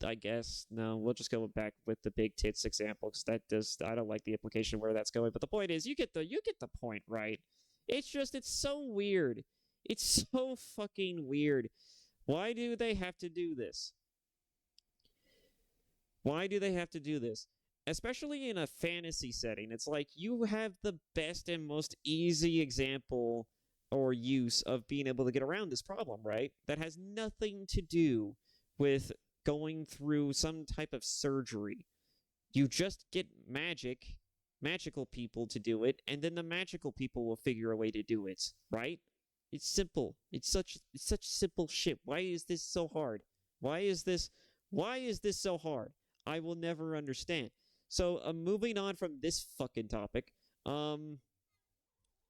I guess no. We'll just go back with the big tits example because that does. I don't like the implication where that's going. But the point is, you get the point, right? It's so weird. It's so fucking weird. Why do they have to do this? Why do they have to do this? Especially in a fantasy setting. It's like you have the best and most easy example or use of being able to get around this problem, right? That has nothing to do with going through some type of surgery. You just get magical people to do it, and then the magical people will figure a way to do it, right? It's simple. It's such simple shit. Why is this so hard? Why is this so hard? I will never understand. So, moving on from this fucking topic,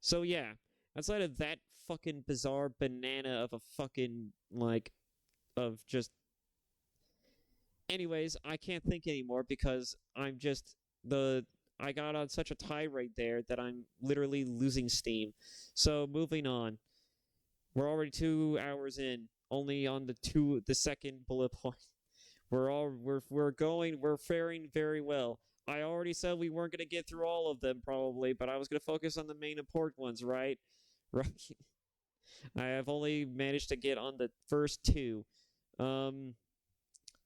So yeah, outside of that fucking bizarre banana of a fucking like of just anyways, I can't think anymore because I'm just the I got on such a tirade there that I'm literally losing steam. So moving on. We're already 2 hours in, only on the second bullet point. We're faring very well. I already said we weren't gonna get through all of them probably, but I was gonna focus on the main important ones, right? Right. I have only managed to get on the first two. Um,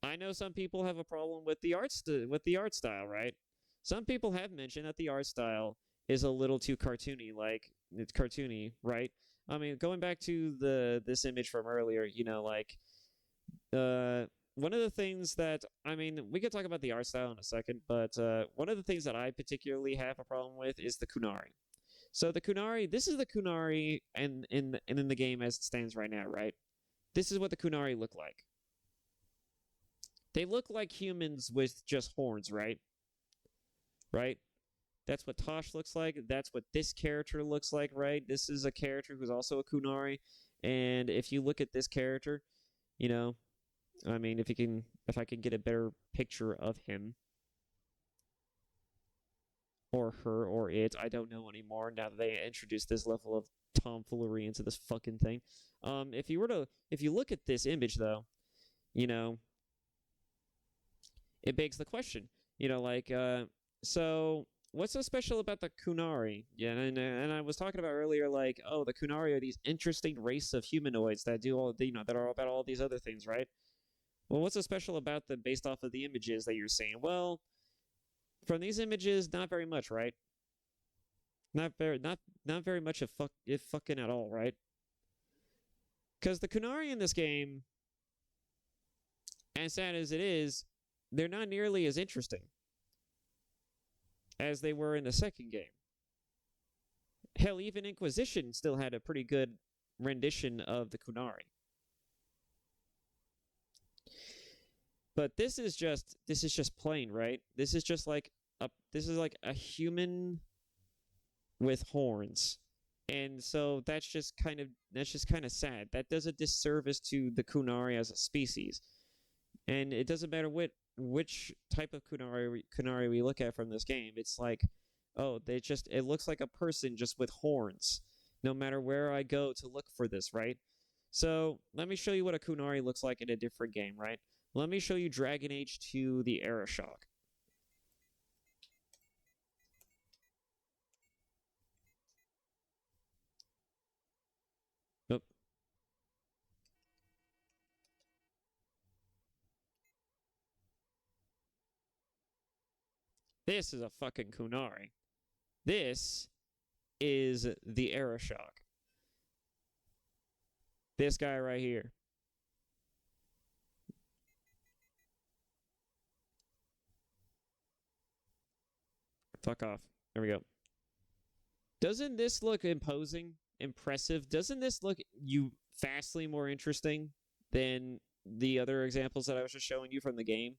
I know some people have a problem with with the art style, right? Some people have mentioned that the art style is a little too cartoony, like it's cartoony, right? I mean, going back to the this image from earlier, like uh one of the things that I mean, we could talk about the art style in a second, but one of the things that I particularly have a problem with is the Kunari. So the Kunari, this is the Kunari and in the game as it stands right now, right? This is what the Kunari look like. They look like humans with just horns, right? Right? That's what Tosh looks like. That's what this character looks like, right? This is a character who's also a Kunari. And if you look at this character, you know, I mean, if I can get a better picture of him or her or it, I don't know anymore now that they introduced this level of tomfoolery into this fucking thing. If you look at this image though, you know, it begs the question, so what's so special about the Kunari? Yeah, and I was talking about earlier, like, oh, the Kunari are these interesting race of humanoids that do all, that are about all these other things, right? Well, what's so special about them based off of the images that you're seeing? Well, from these images, not very much, right? Not very much if fucking at all, right? Because the Kunari in this game, as sad as it is, they're not nearly as interesting as they were in the second game. Hell, even Inquisition still had a pretty good rendition of the Kunari. But this is just plain, right? This is like a human with horns. And so that's just kind of sad. That does a disservice to the Kunari as a species. And it doesn't matter which type of Kunari we look at from this game. It's like, oh, it looks like a person just with horns. No matter where I go to look for this, right? So let me show you what a Kunari looks like in a different game, right? Let me show you Dragon Age 2: The Era Shock. Nope. This is a fucking Kunari. This is the Era Shock. This guy right here. Fuck off. There we go. Doesn't this look imposing, impressive? Doesn't this look vastly more interesting than the other examples that I was just showing you from the game?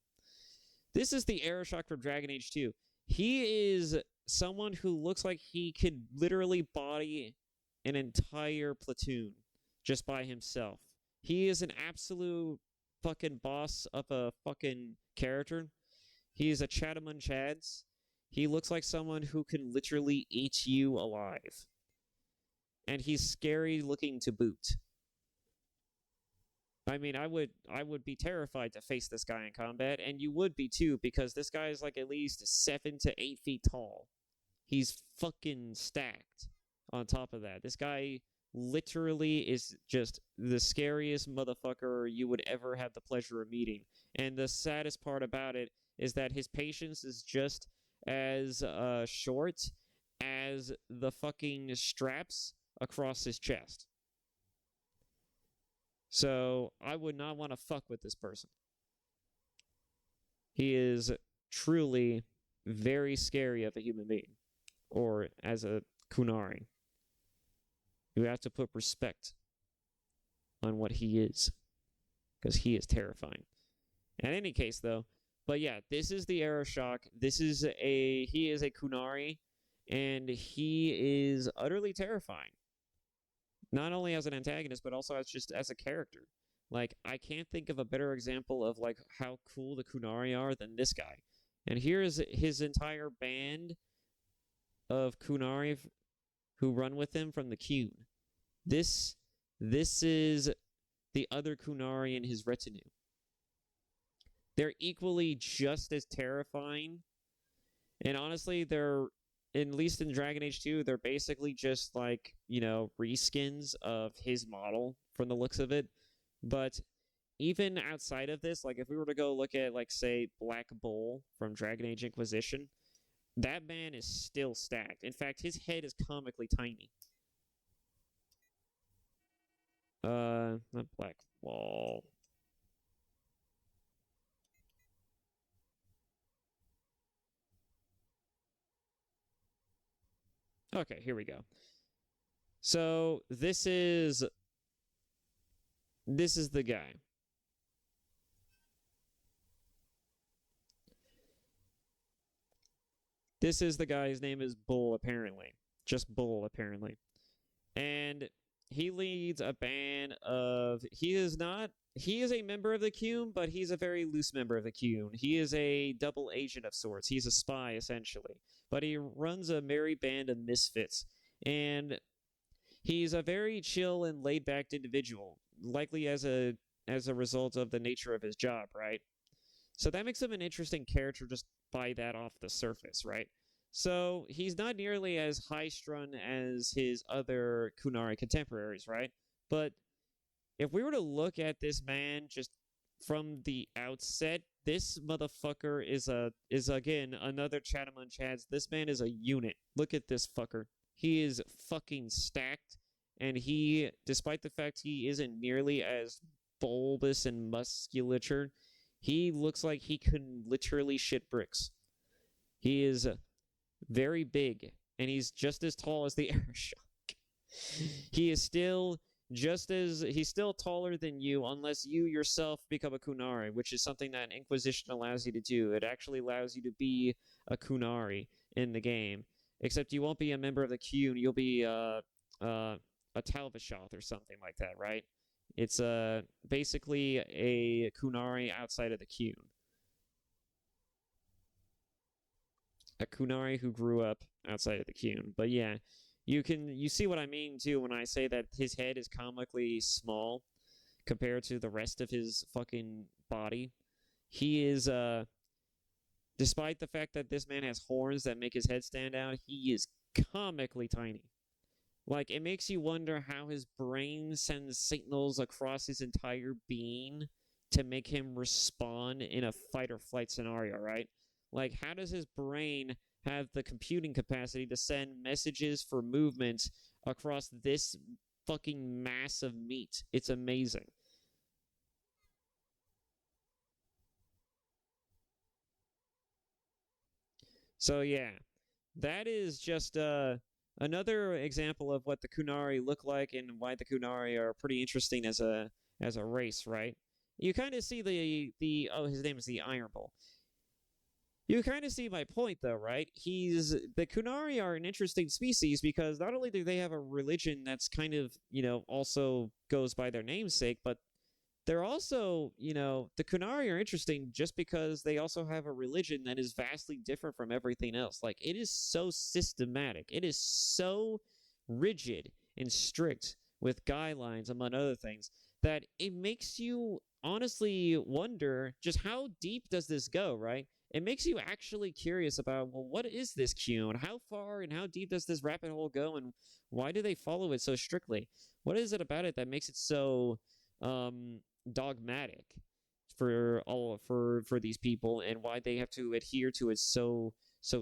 This is the Era Shock from Dragon Age 2. He is someone who looks like he could literally body an entire platoon just by himself. He is an absolute fucking boss of a fucking character. He is a Chadamun Chads. He looks like someone who can literally eat you alive. And he's scary looking to boot. I mean, I would be terrified to face this guy in combat, and you would be too, because this guy is like at least 7 to 8 feet tall. He's fucking stacked on top of that. This guy literally is just the scariest motherfucker you would ever have the pleasure of meeting. And the saddest part about it is that his patience is just as short as the fucking straps across his chest. So I would not want to fuck with this person. He is truly very scary of a human being, or as a Kunari. You have to put respect on what he is, because he is terrifying. In any case, though, but yeah, this is the Era Shock. He is a Kunari, and he is utterly terrifying. Not only as an antagonist, but also as a character. Like, I can't think of a better example of like how cool the Kunari are than this guy. And here is his entire band of Kunari who run with him from the Qun. This is the other Kunari in his retinue. They're equally just as terrifying. And honestly, they're, at least in Dragon Age 2, they're basically just like, reskins of his model from the looks of it. But even outside of this, like if we were to go look at, like, say, Black Bull from Dragon Age Inquisition, that man is still stacked. In fact, his head is comically tiny. Not Black Bull. Okay, here we go. So this is the guy. This is the guy. His name is Bull, apparently. Just Bull, apparently. And he leads a band of... He is a member of the Qun, but he's a very loose member of the Qun. He is a double agent of sorts. He's a spy, essentially. But he runs a merry band of misfits. And he's a very chill and laid-back individual, likely as a result of the nature of his job, right? So that makes him an interesting character just by that off the surface, right? So he's not nearly as high-strung as his other Kunari contemporaries, right? But if we were to look at this man just from the outset, this motherfucker is again another Chatham Chads. This man is a unit. Look at this fucker. He is fucking stacked, and he, despite the fact he isn't nearly as bulbous and musculature, he looks like he can literally shit bricks. He is very big, and he's just as tall as the Arishok. He is still he's still taller than you, unless you yourself become a Kunari, which is something that Inquisition allows you to do. It actually allows you to be a Kunari in the game, except you won't be a member of the Qun. You'll be a Talvishoth or something like that, right? It's basically a Kunari outside of the Qun. A Kunari who grew up outside of the Qun. But yeah, you see what I mean too when I say that his head is comically small compared to the rest of his fucking body. He is despite the fact that this man has horns that make his head stand out, he is comically tiny. Like, it makes you wonder how his brain sends signals across his entire being to make him respond in a fight or flight scenario, right? Like, how does his brain have the computing capacity to send messages for movement across this fucking mass of meat? It's amazing. So yeah, that is just another example of what the Kunari look like and why the Kunari are pretty interesting as a race, right? You kind of see the his name is the Iron Bull. You kind of see my point, though, right? The Kunari are an interesting species because not only do they have a religion that's kind of, also goes by their namesake, but they're also, the Kunari are interesting just because they also have a religion that is vastly different from everything else. Like, it is so systematic. It is so rigid and strict with guidelines, among other things, that it makes you honestly wonder just how deep does this go, right? It makes you actually curious about, well, what is this Qun? How far and how deep does this rabbit hole go, and why do they follow it so strictly? What is it about it that makes it so dogmatic for these people, and why they have to adhere to it so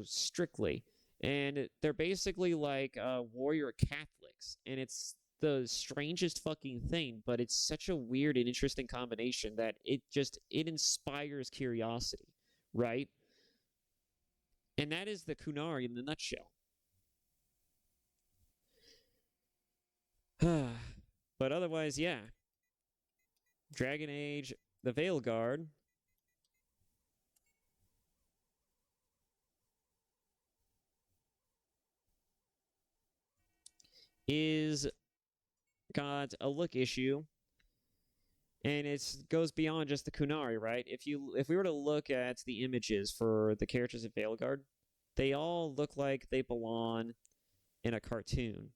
strictly? And they're basically like warrior Catholics, and it's the strangest fucking thing, but it's such a weird and interesting combination that it inspires curiosity, right? And that is the Kunari in the nutshell. But otherwise, yeah. Dragon Age, the Veilguard. is got a look issue, and it goes beyond just the Kunari, right? If we were to look at the images for the characters of Veilguard, they all look like they belong in a cartoon.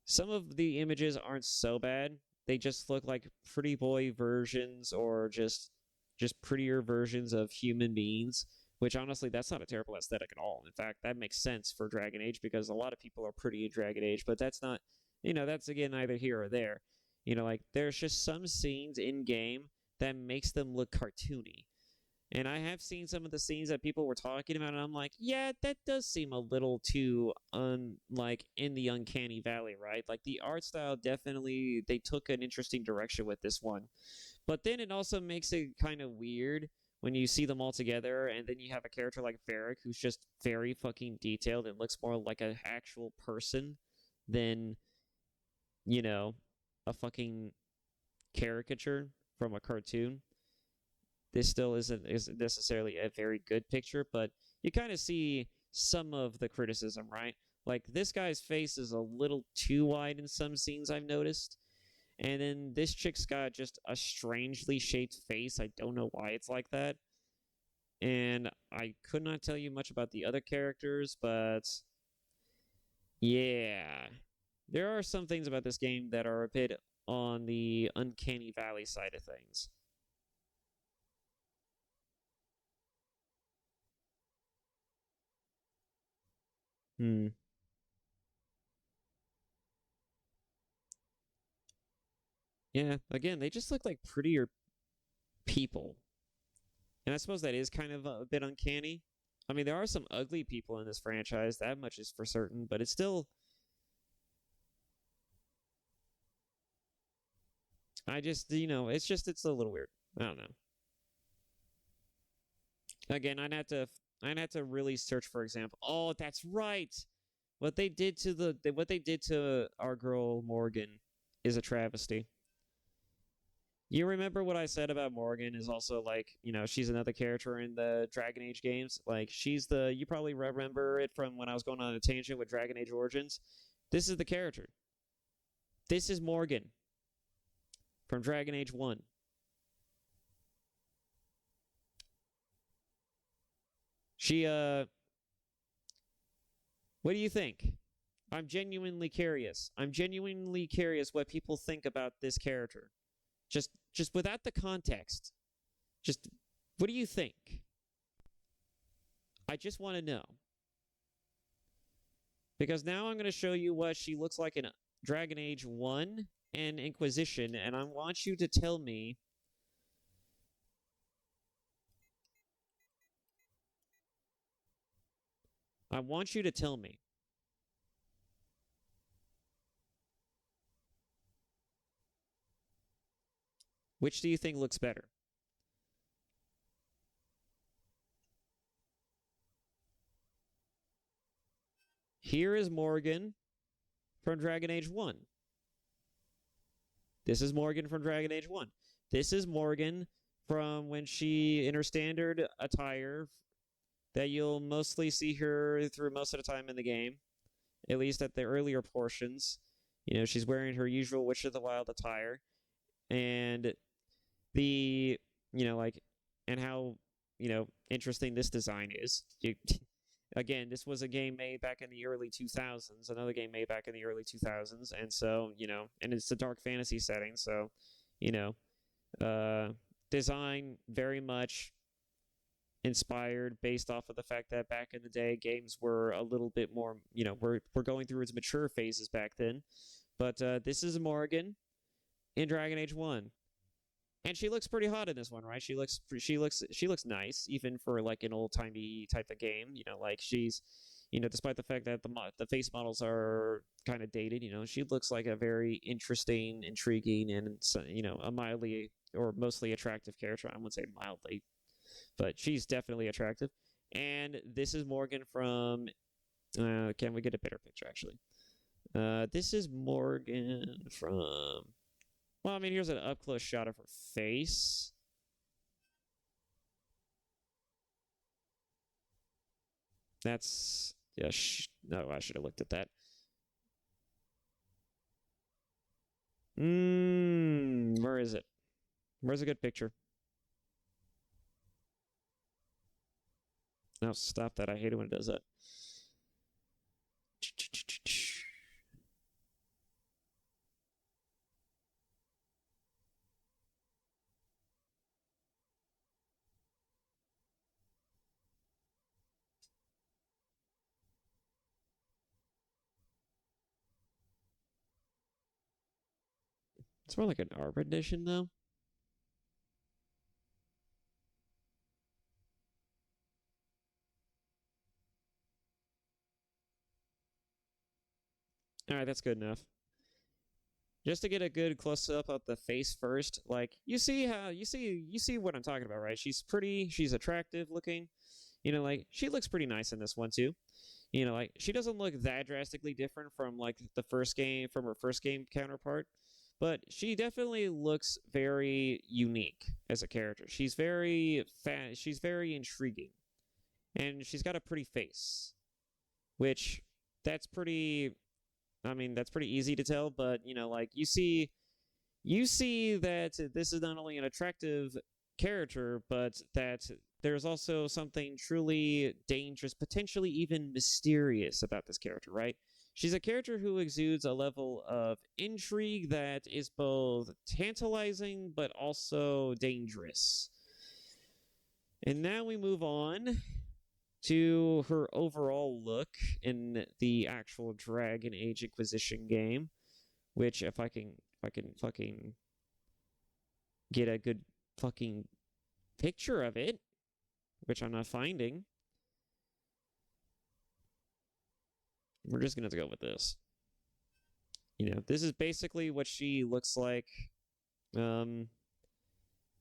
Some of the images aren't so bad. They just look like pretty boy versions or just prettier versions of human beings, which honestly that's not a terrible aesthetic at all. In fact, that makes sense for Dragon Age because a lot of people are pretty in Dragon Age, but that's not, that's again neither here or there. Like there's just some scenes in game that makes them look cartoony. And I have seen some of the scenes that people were talking about, and I'm like, yeah, that does seem a little too like in the uncanny valley, right? Like the art style definitely they took an interesting direction with this one. But then it also makes it kind of weird when you see them all together, and then you have a character like Varric who's just very fucking detailed and looks more like an actual person than, you know, a fucking caricature from a cartoon. This still isn't necessarily a very good picture, but you kind of see some of the criticism, right? Like this guy's face is a little too wide in some scenes I've noticed. And then this chick's got just a strangely shaped face. I don't know why it's like that. And I could not tell you much about the other characters, but yeah. There are some things about this game that are a bit on the uncanny valley side of things. Hmm. Yeah, again, they just look like prettier people. And I suppose that is kind of a bit uncanny. I mean, there are some ugly people in this franchise, that much is for certain, but it's still. I just, it's a little weird. I don't know. Again, I'd have to really search for example. Oh, that's right. What they did to our girl Morgan is a travesty. You remember what I said about Morgan is also like, she's another character in the Dragon Age games. Like you probably remember it from when I was going on a tangent with Dragon Age Origins. This is the character. This is Morgan from Dragon Age 1. She what do you think? I'm genuinely curious what people think about this character. Just without the context. Just what do you think? I just want to know. Because now I'm going to show you what she looks like in Dragon Age 1 and Inquisition, and I want you to tell me. I want you to tell me. Which do you think looks better? Here is Morgan from Dragon Age 1. This is Morgan from Dragon Age 1. This is Morgan from when in her standard attire that you'll mostly see her through most of the time in the game, at least at the earlier portions. She's wearing her usual Witch of the Wild attire. And the, like, and how, interesting this design is. Again, this was a game made back in the early 2000s, another game made back in the early 2000s, and so, and it's a dark fantasy setting, so, you know, uh, design very much inspired based off of the fact that back in the day games were a little bit more, we're going through its mature phases back then. But this is Morgan in Dragon Age 1. And she looks pretty hot in this one, right? She looks nice, even for like an old timey type of game. Like she's, despite the fact that the face models are kind of dated, she looks like a very interesting, intriguing, and a mildly or mostly attractive character. I wouldn't say mildly, but she's definitely attractive. And this is Morgan from. Can we get a better picture actually? This is Morgan from. Well, I mean, here's an up close shot of her face. That's. Yeah, no, I should have looked at that. Where is it? Where's a good picture? No, stop that. I hate it when it does that. It's more like an art edition, though. All right, that's good enough. Just to get a good close up of the face first, like you see what I'm talking about, right? She's pretty, she's attractive looking. Like she looks pretty nice in this one too. Like she doesn't look that drastically different from like the first game from her first game counterpart, but she definitely looks very unique as a character. She's very she's very intriguing, and she's got a pretty face, which that's pretty. I mean, that's pretty easy to tell, but like you see that this is not only an attractive character, but that there's also something truly dangerous, potentially even mysterious about this character, right? She's a character who exudes a level of intrigue that is both tantalizing but also dangerous. And now we move on to her overall look in the actual Dragon Age Inquisition game, which if I can fucking get a good fucking picture of it, which I'm not finding. We're just gonna have to go with this. This is basically what she looks like um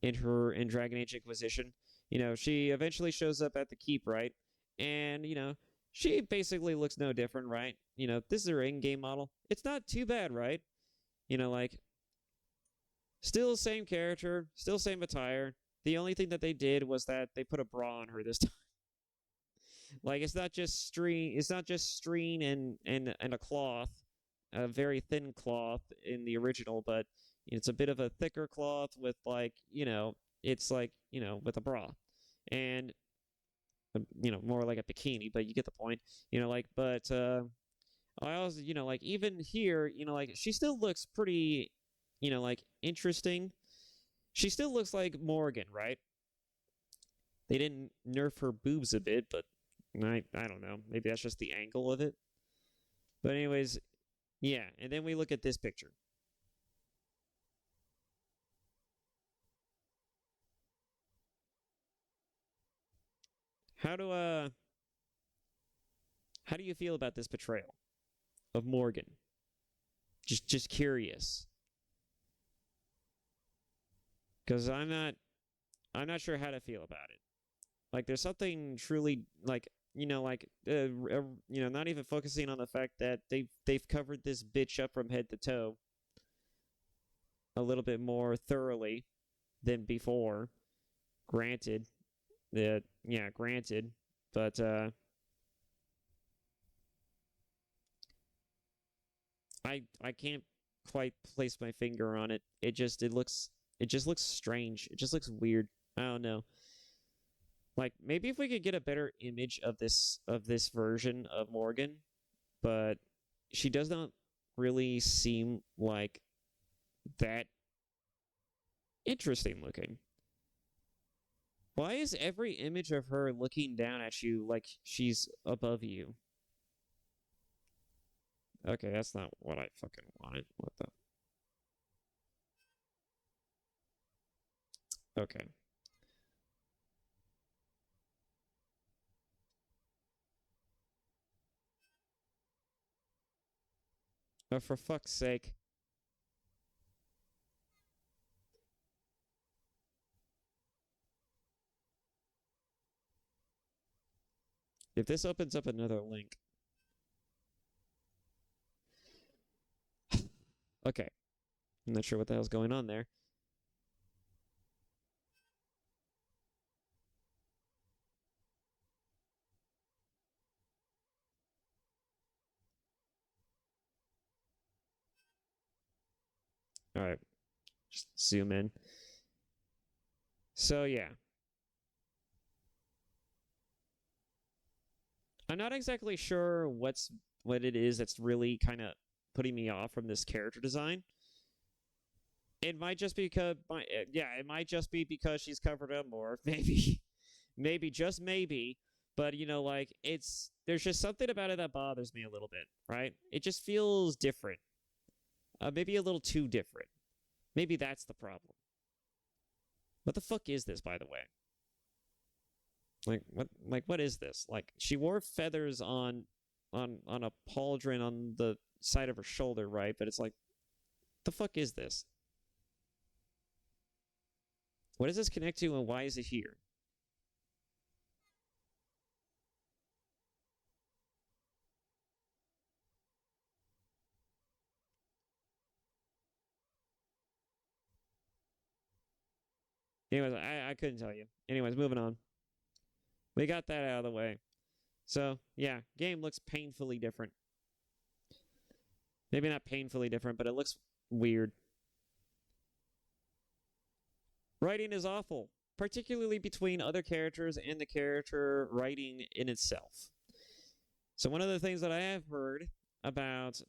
in Dragon Age Inquisition. She eventually shows up at the keep, right? And she basically looks no different, right? This is her in-game model. It's not too bad, right? Like still same character, still same attire. The only thing that they did was that they put a bra on her this time. Like it's not just string and a cloth, a very thin cloth in the original, but it's a bit of a thicker cloth with like, it's like, with a bra. And more like a bikini, but you get the point. Like but I also, like even here, like she still looks pretty, like interesting. She still looks like Morgan, right? They didn't nerf her boobs a bit, but I don't know. Maybe that's just the angle of it. But anyways, yeah. And then we look at this picture. How do uh how do you feel about this portrayal of Morgan? Just curious, because I'm not sure how to feel about it. Like there's something truly like not even focusing on the fact that they've covered this bitch up from head to toe a little bit more thoroughly than before. Granted, granted, but I can't quite place my finger on it. It just looks strange. It just looks weird. I don't know. Like maybe if we could get a better image of this version of Morgan, but she does not really seem like that interesting looking. Why is every image of her looking down at you like she's above you? Okay, that's not what I fucking wanted. What the? Okay. Oh, for fuck's sake. If this opens up another link. Okay. I'm not sure what the hell's going on there. All right, just zoom in. So yeah, I'm not exactly sure what it is that's really kind of putting me off from this character design. It might just be it might just be because she's covered up more. Maybe just maybe. But like there's just something about it that bothers me a little bit, right? It just feels different. Maybe a little too different. Maybe that's the problem. What the fuck is this, by the way? What is this? Like she wore feathers on a pauldron on the side of her shoulder, right? But it's like, the fuck is this? What does this connect to, and why is it here? Anyways, I couldn't tell you. Anyways, moving on. We got that out of the way. So, yeah, game looks painfully different. Maybe not painfully different, but it looks weird. Writing is awful, particularly between other characters and the character writing in itself. So one of the things that I have heard about,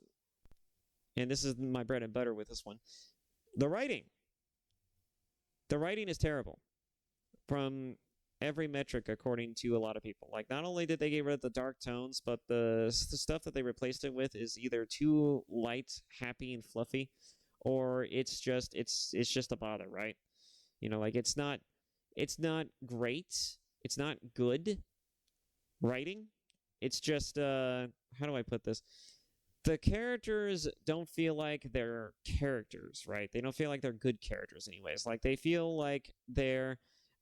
and this is my bread and butter with this one, the writing. The writing is terrible from every metric, according to a lot of people. Like, not only did they get rid of the dark tones, but the stuff that they replaced it with is either too light, happy, and fluffy, or it's just a bother, right? Like it's not great. It's not good writing. It's just how do I put this? The characters don't feel like they're characters, right? They don't feel like they're good characters anyways. Like they feel like they're,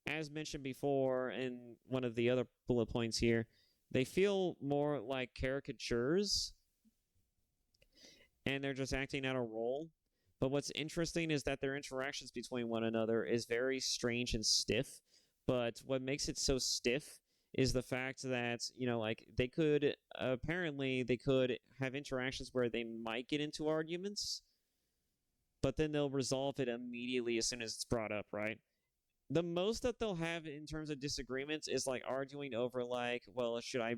as mentioned before in one of the other bullet points here, they feel more like caricatures and they're just acting out a role. But what's interesting is that their interactions between one another is very strange and stiff. But what makes it so stiff is the fact that, like they could have interactions where they might get into arguments, but then they'll resolve it immediately as soon as it's brought up, right? The most that they'll have in terms of disagreements is like arguing over like, well, should I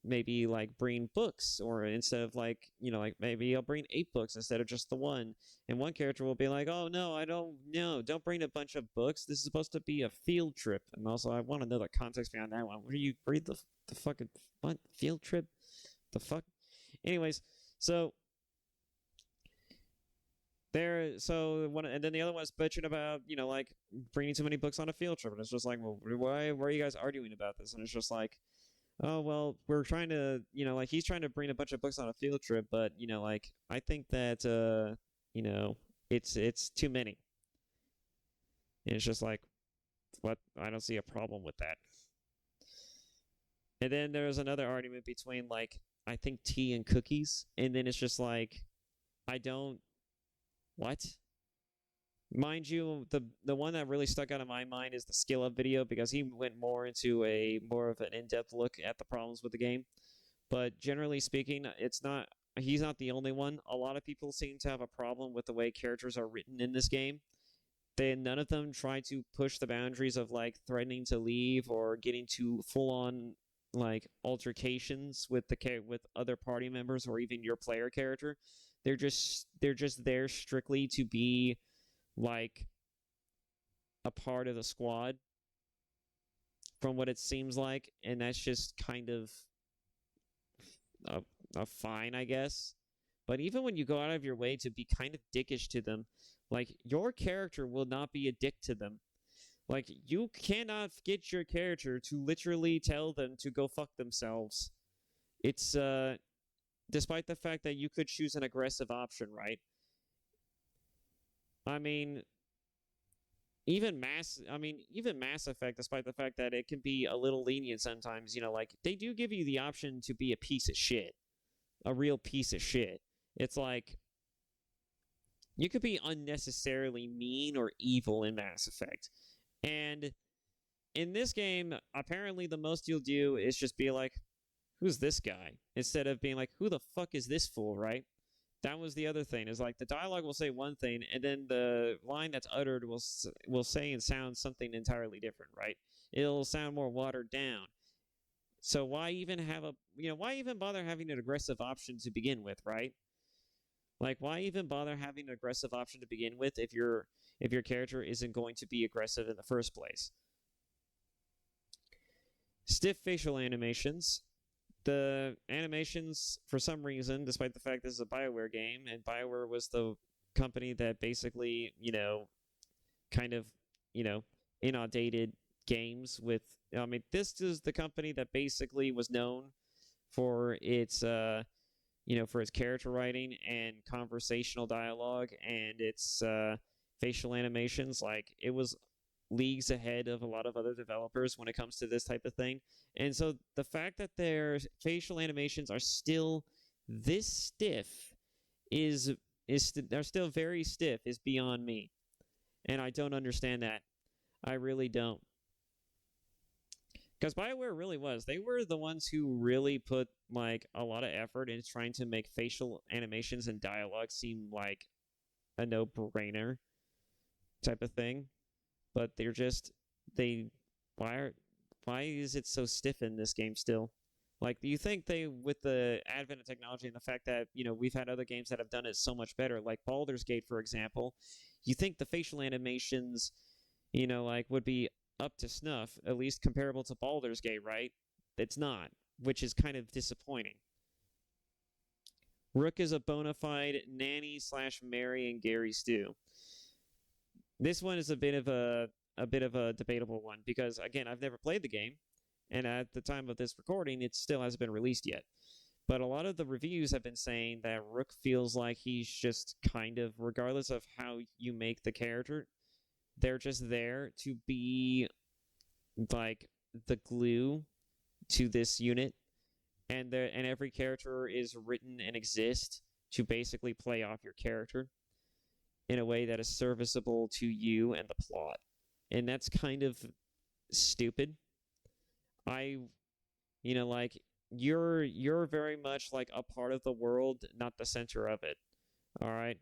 maybe like bring books, or instead of like, like maybe I'll bring 8 books instead of just the one. And one character will be like, oh no, don't bring a bunch of books. This is supposed to be a field trip. And also I want to know the context behind that one. Where you read the fucking what field trip? The fuck? Anyways, so and then the other one was bitching about, like bringing too many books on a field trip, and it's just like, well, why are you guys arguing about this? And it's just like, oh well, we're trying to, like he's trying to bring a bunch of books on a field trip, but like I think that it's too many, and it's just like, what? I don't see a problem with that. And then there's another argument between like, I think tea and cookies, and then it's just like, I don't. What? Mind you, the one that really stuck out in my mind is the skill up video, because he went more into more of an in-depth look at the problems with the game. But generally speaking, he's not the only one. A lot of people seem to have a problem with the way characters are written in this game. None of them try to push the boundaries of like threatening to leave or getting to full on like altercations with with other party members or even your player character. They're just there strictly to be like a part of the squad, from what it seems like, and that's just kind of a fine, I guess. But even when you go out of your way to be kind of dickish to them, like your character will not be a dick to them. Like you cannot get your character to literally tell them to go fuck themselves. It's despite the fact that you could choose an aggressive option, right? I mean, even Mass Effect, despite the fact that it can be a little lenient sometimes, like they do give you the option to be a piece of shit, a real piece of shit. It's like you could be unnecessarily mean or evil in Mass Effect. And in this game, apparently the most you'll do is just be like, who's this guy? Instead of being like, who the fuck is this fool, right? That was the other thing. Is like the dialogue will say one thing, and then the line that's uttered will say and sound something entirely different, right? It'll sound more watered down. So why even have why even bother having an aggressive option to begin with, right? Like, why even bother having an aggressive option to begin with if your character isn't going to be aggressive in the first place? Stiff facial animations. The animations, for some reason, despite the fact this is a BioWare game, and BioWare was the company that basically, kind of, inundated games with. I mean, this is the company that basically was known for its, for its character writing and conversational dialogue and its facial animations. Like, it was leagues ahead of a lot of other developers when it comes to this type of thing. And so the fact that their facial animations are still this stiff they're still very stiff is beyond me. And I don't understand that. I really don't. Because BioWare really was. They were the ones who really put like a lot of effort into trying to make facial animations and dialogue seem like a no-brainer type of thing. But they're just why is it so stiff in this game still? Like, do you think they, with the advent of technology and the fact that, we've had other games that have done it so much better, like Baldur's Gate, for example, you think the facial animations, would be up to snuff, at least comparable to Baldur's Gate, right? It's not, which is kind of disappointing. Rook is a bona fide nanny / Mary and Gary stew. This one is a bit of a debatable one because, again, I've never played the game, and at the time of this recording, it still hasn't been released yet. But a lot of the reviews have been saying that Rook feels like he's just kind of, regardless of how you make the character, they're just there to be like the glue to this unit, and every character is written and exists to basically play off your character in a way that is serviceable to you and the plot. And that's kind of stupid. You're very much like a part of the world, not the center of it. All right?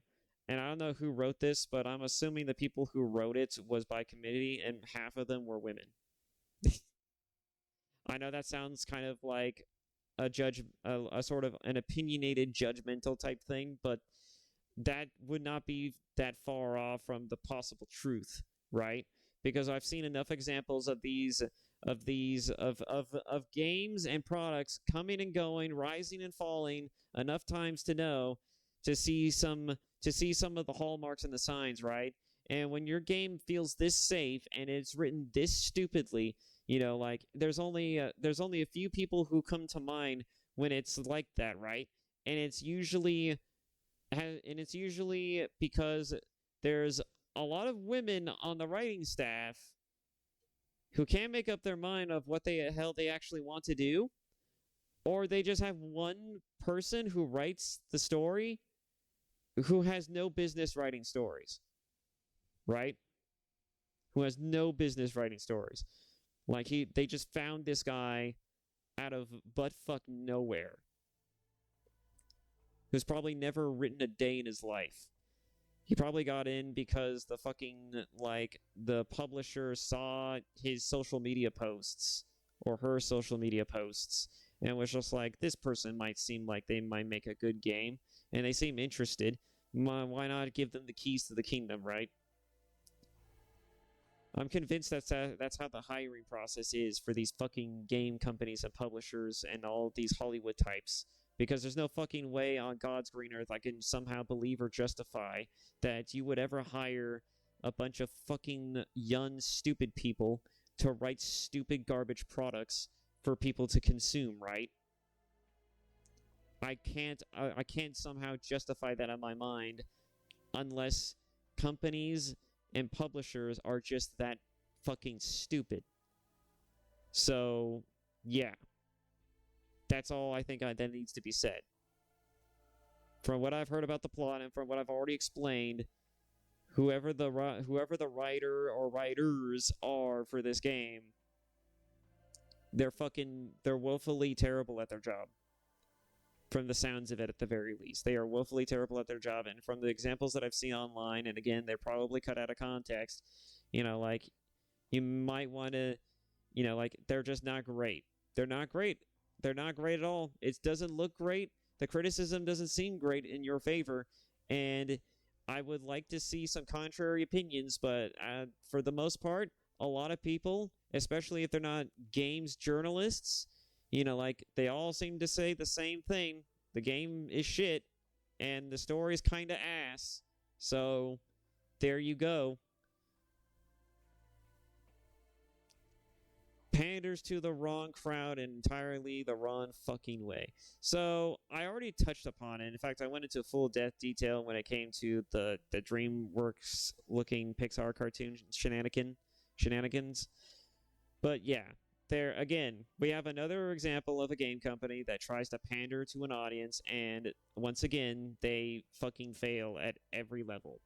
And I don't know who wrote this, but I'm assuming the people who wrote it was by committee, and half of them were women. I know that sounds kind of like a sort of an opinionated, judgmental type thing, but that would not be that far off from the possible truth, right? Because I've seen enough examples of games and products coming and going, rising and falling enough times to see some of the hallmarks and the signs, right? And when your game feels this safe and it's written this stupidly, like there's only a few people who come to mind when it's like that, right? And it's usually because there's a lot of women on the writing staff who can't make up their mind of what the hell they actually want to do, or they just have one person who writes the story who has no business writing stories, right? Who has no business writing stories. Like they just found this guy out of buttfuck nowhere, who's probably never written a day in his life. He probably got in because the publisher saw his social media posts or her social media posts and was just like, this person might seem like they might make a good game, and they seem interested. Why not give them the keys to the kingdom, right? I'm convinced that's how the hiring process is for these fucking game companies and publishers and all these Hollywood types. Because there's no fucking way on God's green earth I can somehow believe or justify that you would ever hire a bunch of fucking young, stupid people to write stupid garbage products for people to consume, right? I can't somehow justify that in my mind unless companies and publishers are just that fucking stupid. So, yeah. That's all I think that needs to be said. From what I've heard about the plot and from what I've already explained, whoever the writer or writers are for this game, they're woefully terrible at their job. from the sounds of it at the very least. They are woefully terrible at their job, and from the examples that I've seen online, and again, they're probably cut out of context, like, you might want to, like, they're just not great. They're not great. They're not great at all. It doesn't look great. The criticism doesn't seem great in your favor, and I would like to see some contrary opinions, but for the most part, a lot of people, especially if they're not games journalists, like, they all seem to say the same thing. The game is shit, and the story's kind of ass. So, there you go. Panders to the wrong crowd in entirely the wrong fucking way. So, I already touched upon it. In fact, I went into full depth detail when it came to the DreamWorks-looking Pixar cartoon shenanigans. But yeah, there again, we have another example of a game company that tries to pander to an audience, and once again, they fucking fail at every level.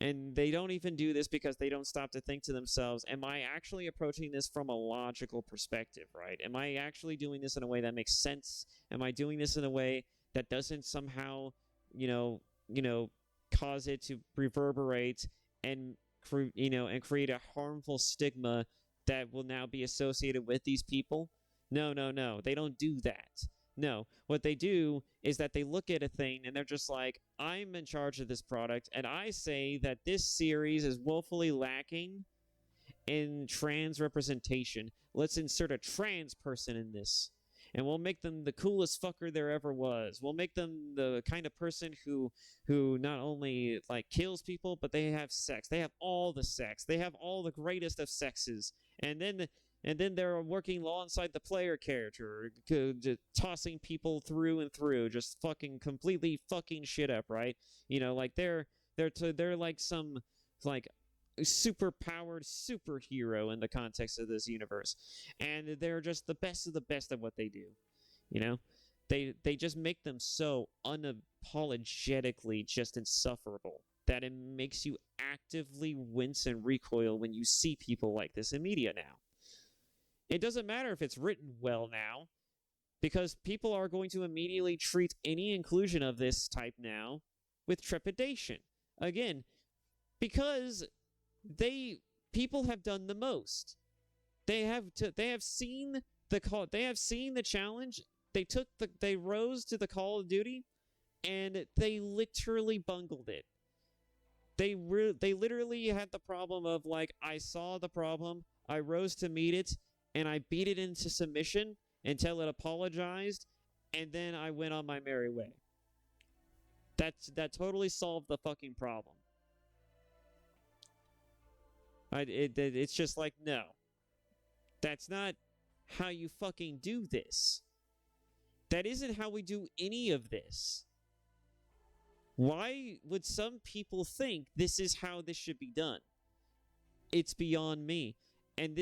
And they don't even do this because they don't stop to think to themselves, am I actually approaching this from a logical perspective, right? Am I actually doing this in a way that makes sense? Am I doing this in a way that doesn't somehow, cause it to reverberate and create a harmful stigma that will now be associated with these people? No. They don't do that. No, what they do is that they look at a thing and they're just like, I'm in charge of this product, and I say that this series is woefully lacking in trans representation. Let's insert a trans person in this, and we'll make them the coolest fucker there ever was. We'll make them the kind of person who not only, like, kills people, but they have sex. They have all the sex. They have all the greatest of sexes. And then they're working alongside the player character, tossing people through and through, just fucking completely fucking shit up, right? Like, they're like some, like, super powered superhero in the context of this universe, and they're just the best of the best at what they do. They just make them so unapologetically just insufferable that it makes you actively wince and recoil when you see people like this in media now. It doesn't matter if it's written well now, because people are going to immediately treat any inclusion of this type now with trepidation. Again, because people have done the most. They have seen the call. They have seen the challenge. They rose to the call of duty, and they literally bungled it. They literally had the problem of, like, I saw the problem, I rose to meet it, and I beat it into submission until it apologized, and then I went on my merry way. That totally solved the fucking problem. It's just like, no. That's not how you fucking do this. That isn't how we do any of this. Why would some people think this is how this should be done? It's beyond me. And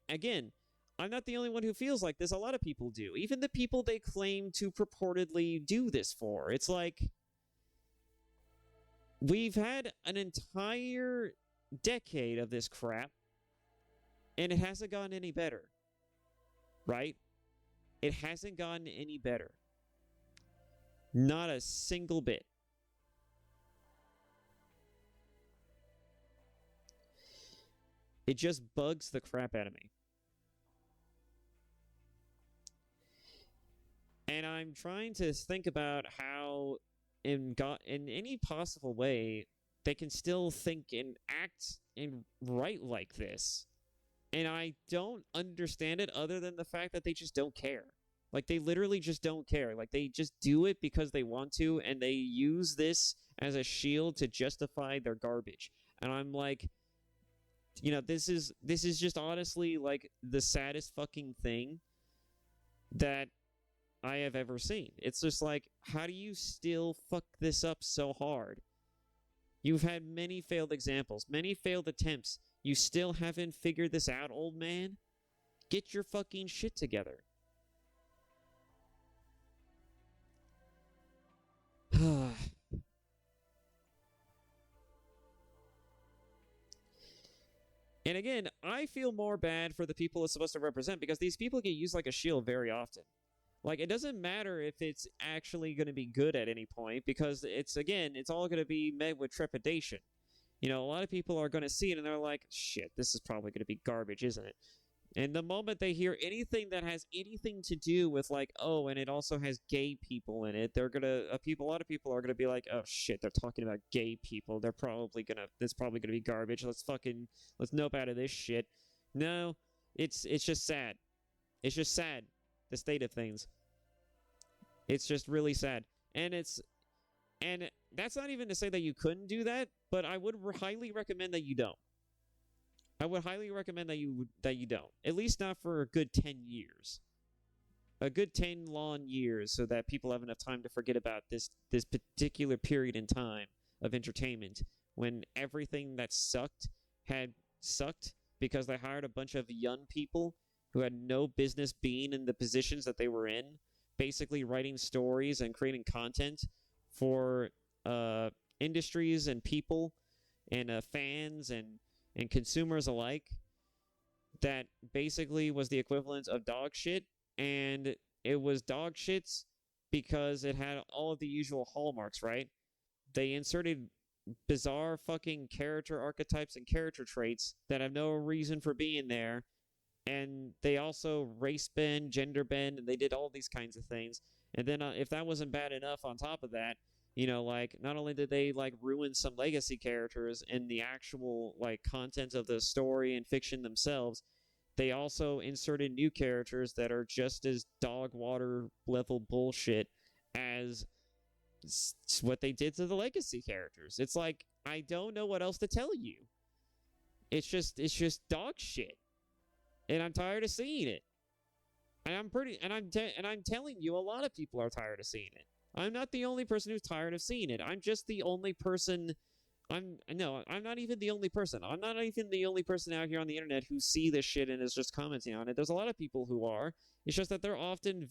again, I'm not the only one who feels like this. A lot of people do. Even the people they claim to purportedly do this for. It's like, we've had an entire decade of this crap, and it hasn't gotten any better. Right? It hasn't gotten any better. Not a single bit. It just bugs the crap out of me. And I'm trying to think about how, in any possible way, they can still think and act and write like this. And I don't understand it other than the fact that they just don't care. Like, they literally just don't care. Like, they just do it because they want to, and they use this as a shield to justify their garbage. And I'm like, this is just honestly, like, the saddest fucking thing that I have ever seen. It's just like, how do you still fuck this up so hard? You've had many failed examples, many failed attempts. You still haven't figured this out, old man? Get your fucking shit together. And again, I feel more bad for the people it's supposed to represent, because these people get used like a shield very often. Like, it doesn't matter if it's actually going to be good at any point, because it's all going to be met with trepidation. A lot of people are going to see it and they're like, shit, this is probably going to be garbage, isn't it? And the moment they hear anything that has anything to do with, like, oh, and it also has gay people in it, they're gonna a lot of people are gonna be like, oh shit, they're talking about gay people. It's probably gonna be garbage. Let's nope out of this shit. No, it's just sad. It's just sad. The state of things. It's just really sad, and that's not even to say that you couldn't do that, but I would highly recommend that you don't. I would highly recommend that you don't. At least not for a good 10 years. A good 10 long years, so that people have enough time to forget about this particular period in time of entertainment when everything that had sucked because they hired a bunch of young people who had no business being in the positions that they were in, basically writing stories and creating content for industries and people and fans and consumers alike, that basically was the equivalent of dog shit. And it was dog shits because it had all of the usual hallmarks, right? They inserted bizarre fucking character archetypes and character traits that have no reason for being there. And they also race bend, gender bend, and they did all these kinds of things. And then if that wasn't bad enough, on top of that, like, not only did they, like, ruin some legacy characters in the actual, like, content of the story and fiction themselves, they also inserted new characters that are just as dog water level bullshit as what they did to the legacy characters. It's like, I don't know what else to tell you. It's just dog shit. And I'm tired of seeing it. And I'm telling you, a lot of people are tired of seeing it. I'm not the only person who's tired of seeing it. I'm just the only person. I'm not even the only person. I'm not even the only person out here on the internet who see this shit and is just commenting on it. There's a lot of people who are. It's just that they're often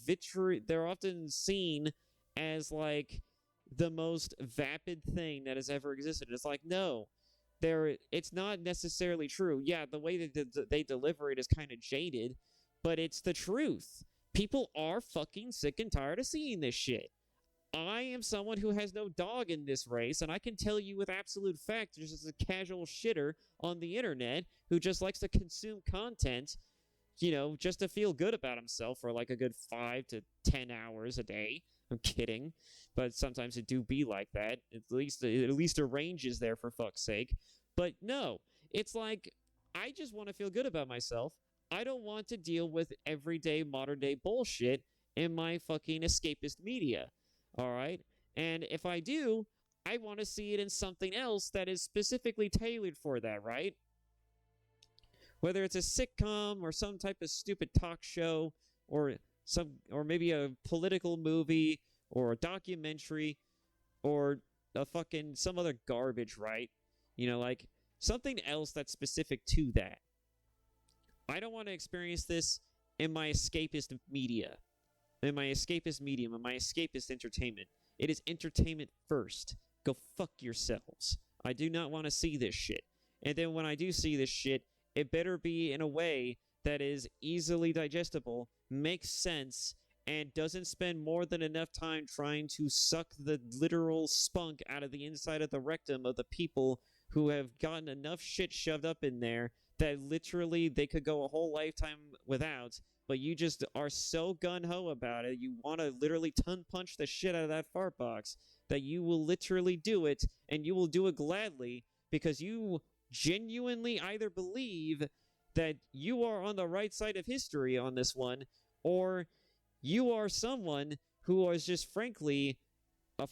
seen as, like, the most vapid thing that has ever existed. It's like, no, it's not necessarily true. Yeah, the way that they deliver it is kind of jaded, but it's the truth. People are fucking sick and tired of seeing this shit. I am someone who has no dog in this race, and I can tell you with absolute fact, just as a casual shitter on the internet who just likes to consume content, just to feel good about himself for, like, a good 5 to 10 hours a day. I'm kidding, but sometimes it do be like that. At least a range is there, for fuck's sake. But no, it's like, I just want to feel good about myself. I don't want to deal with everyday modern day bullshit in my fucking escapist media. All right? And if I do, I want to see it in something else that is specifically tailored for that, right? Whether it's a sitcom or some type of stupid talk show or maybe a political movie or a documentary or some other garbage, right? Like something else that's specific to that. I don't want to experience this in my escapist media. In my escapist medium, in my escapist entertainment. It is entertainment first. Go fuck yourselves. I do not want to see this shit. And then when I do see this shit, it better be in a way that is easily digestible, makes sense, and doesn't spend more than enough time trying to suck the literal spunk out of the inside of the rectum of the people who have gotten enough shit shoved up in there that literally they could go a whole lifetime without. But you just are so gung-ho about it, you want to literally ton-punch the shit out of that fart box, that you will literally do it, and you will do it gladly, because you genuinely either believe that you are on the right side of history on this one, or you are someone who is just frankly a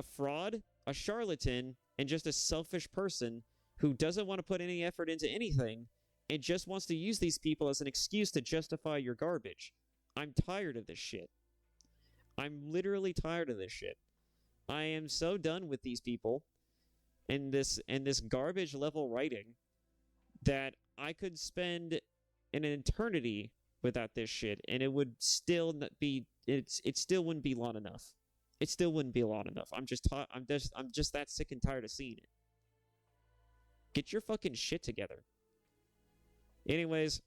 fraud, a charlatan, and just a selfish person who doesn't want to put any effort into anything, and just wants to use these people as an excuse to justify your garbage. I'm tired of this shit. I'm literally tired of this shit. I am so done with these people and this garbage level writing that I could spend an eternity without this shit, and it would still not be. It still wouldn't be long enough. It still wouldn't be long enough. I'm just that sick and tired of seeing it. Get your fucking shit together. Anyways,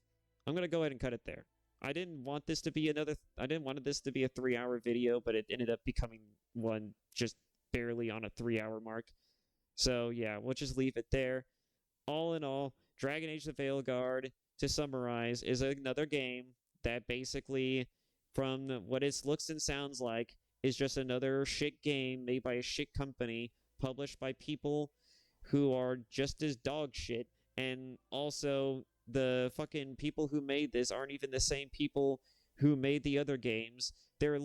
I'm going to go ahead and cut it there. I didn't want this to be I didn't want this to be a 3-hour video, but it ended up becoming one just barely on a 3-hour mark. So yeah, we'll just leave it there. All in all, Dragon Age the Veilguard, to summarize, is another game that basically, from what it looks and sounds like, is just another shit game made by a shit company, published by people who are just as dog shit, and also the fucking people who made this aren't even the same people who made the other games. They are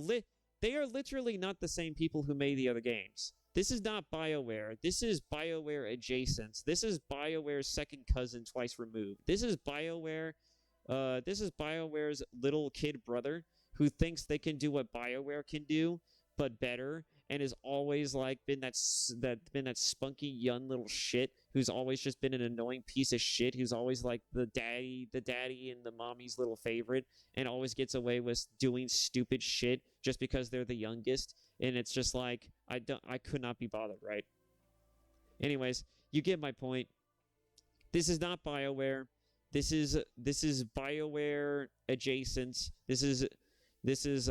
literally not the same people who made the other games. This is not BioWare. This is BioWare adjacent. This is BioWare's second cousin twice removed. This is BioWare. This is BioWare's little kid brother who thinks they can do what BioWare can do, but better, and has always like been that spunky young little shit who's always just been an annoying piece of shit, who's always like the daddy and the mommy's little favorite, and always gets away with doing stupid shit just because they're the youngest. And it's just like I could not be bothered, right? Anyways, you get my point. This is not BioWare. This is BioWare adjacent. This is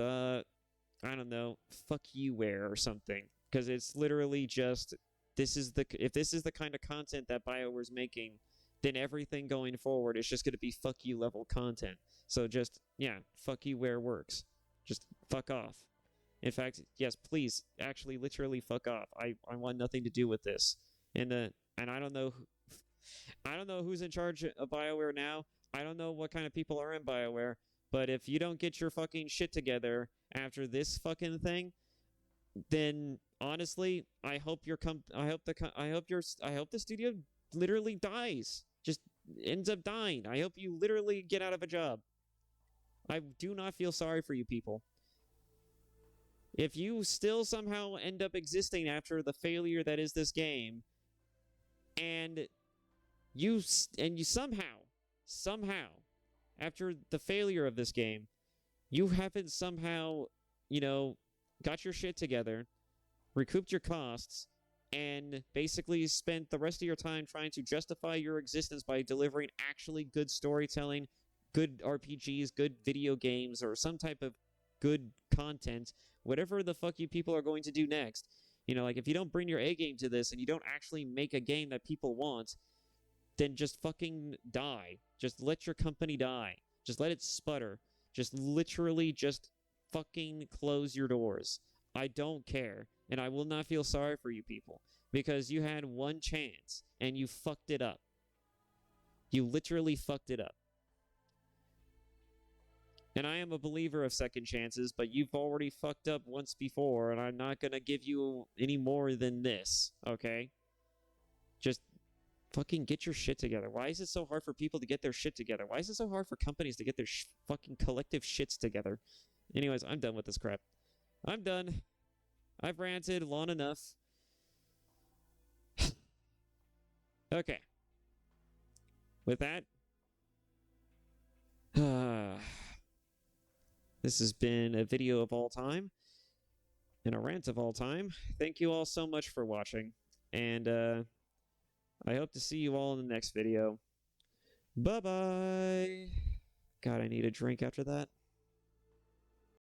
I don't know, fuck you ware or something, because it's literally just if this is the kind of content that BioWare's making, then everything going forward is just going to be fuck you level content. So just yeah, fuck you where works. Just fuck off. In fact, yes, please, actually, literally fuck off. I want nothing to do with this. And I don't know who's in charge of BioWare now. I don't know what kind of people are in BioWare. But if you don't get your fucking shit together after this fucking thing, then honestly, I hope the studio literally dies. Just ends up dying. I hope you literally get out of a job. I do not feel sorry for you people. If you still somehow end up existing after the failure that is this game, and you somehow after the failure of this game, you haven't somehow, got your shit together, recouped your costs, and basically spent the rest of your time trying to justify your existence by delivering actually good storytelling, good RPGs, good video games, or some type of good content, whatever the fuck you people are going to do next. If you don't bring your A game to this and you don't actually make a game that people want, then just fucking die. Just let your company die. Just let it sputter. Just literally just fucking close your doors. I don't care. And I will not feel sorry for you people. Because you had one chance and you fucked it up. You literally fucked it up. And I am a believer of second chances, but you've already fucked up once before, and I'm not going to give you any more than this, okay? Just fucking get your shit together. Why is it so hard for people to get their shit together? Why is it so hard for companies to get their fucking collective shits together? Anyways, I'm done with this crap. I'm done. I've ranted long enough. Okay. With that, this has been a video of all time and a rant of all time. Thank you all so much for watching, and I hope to see you all in the next video. Bye-bye. God, I need a drink after that.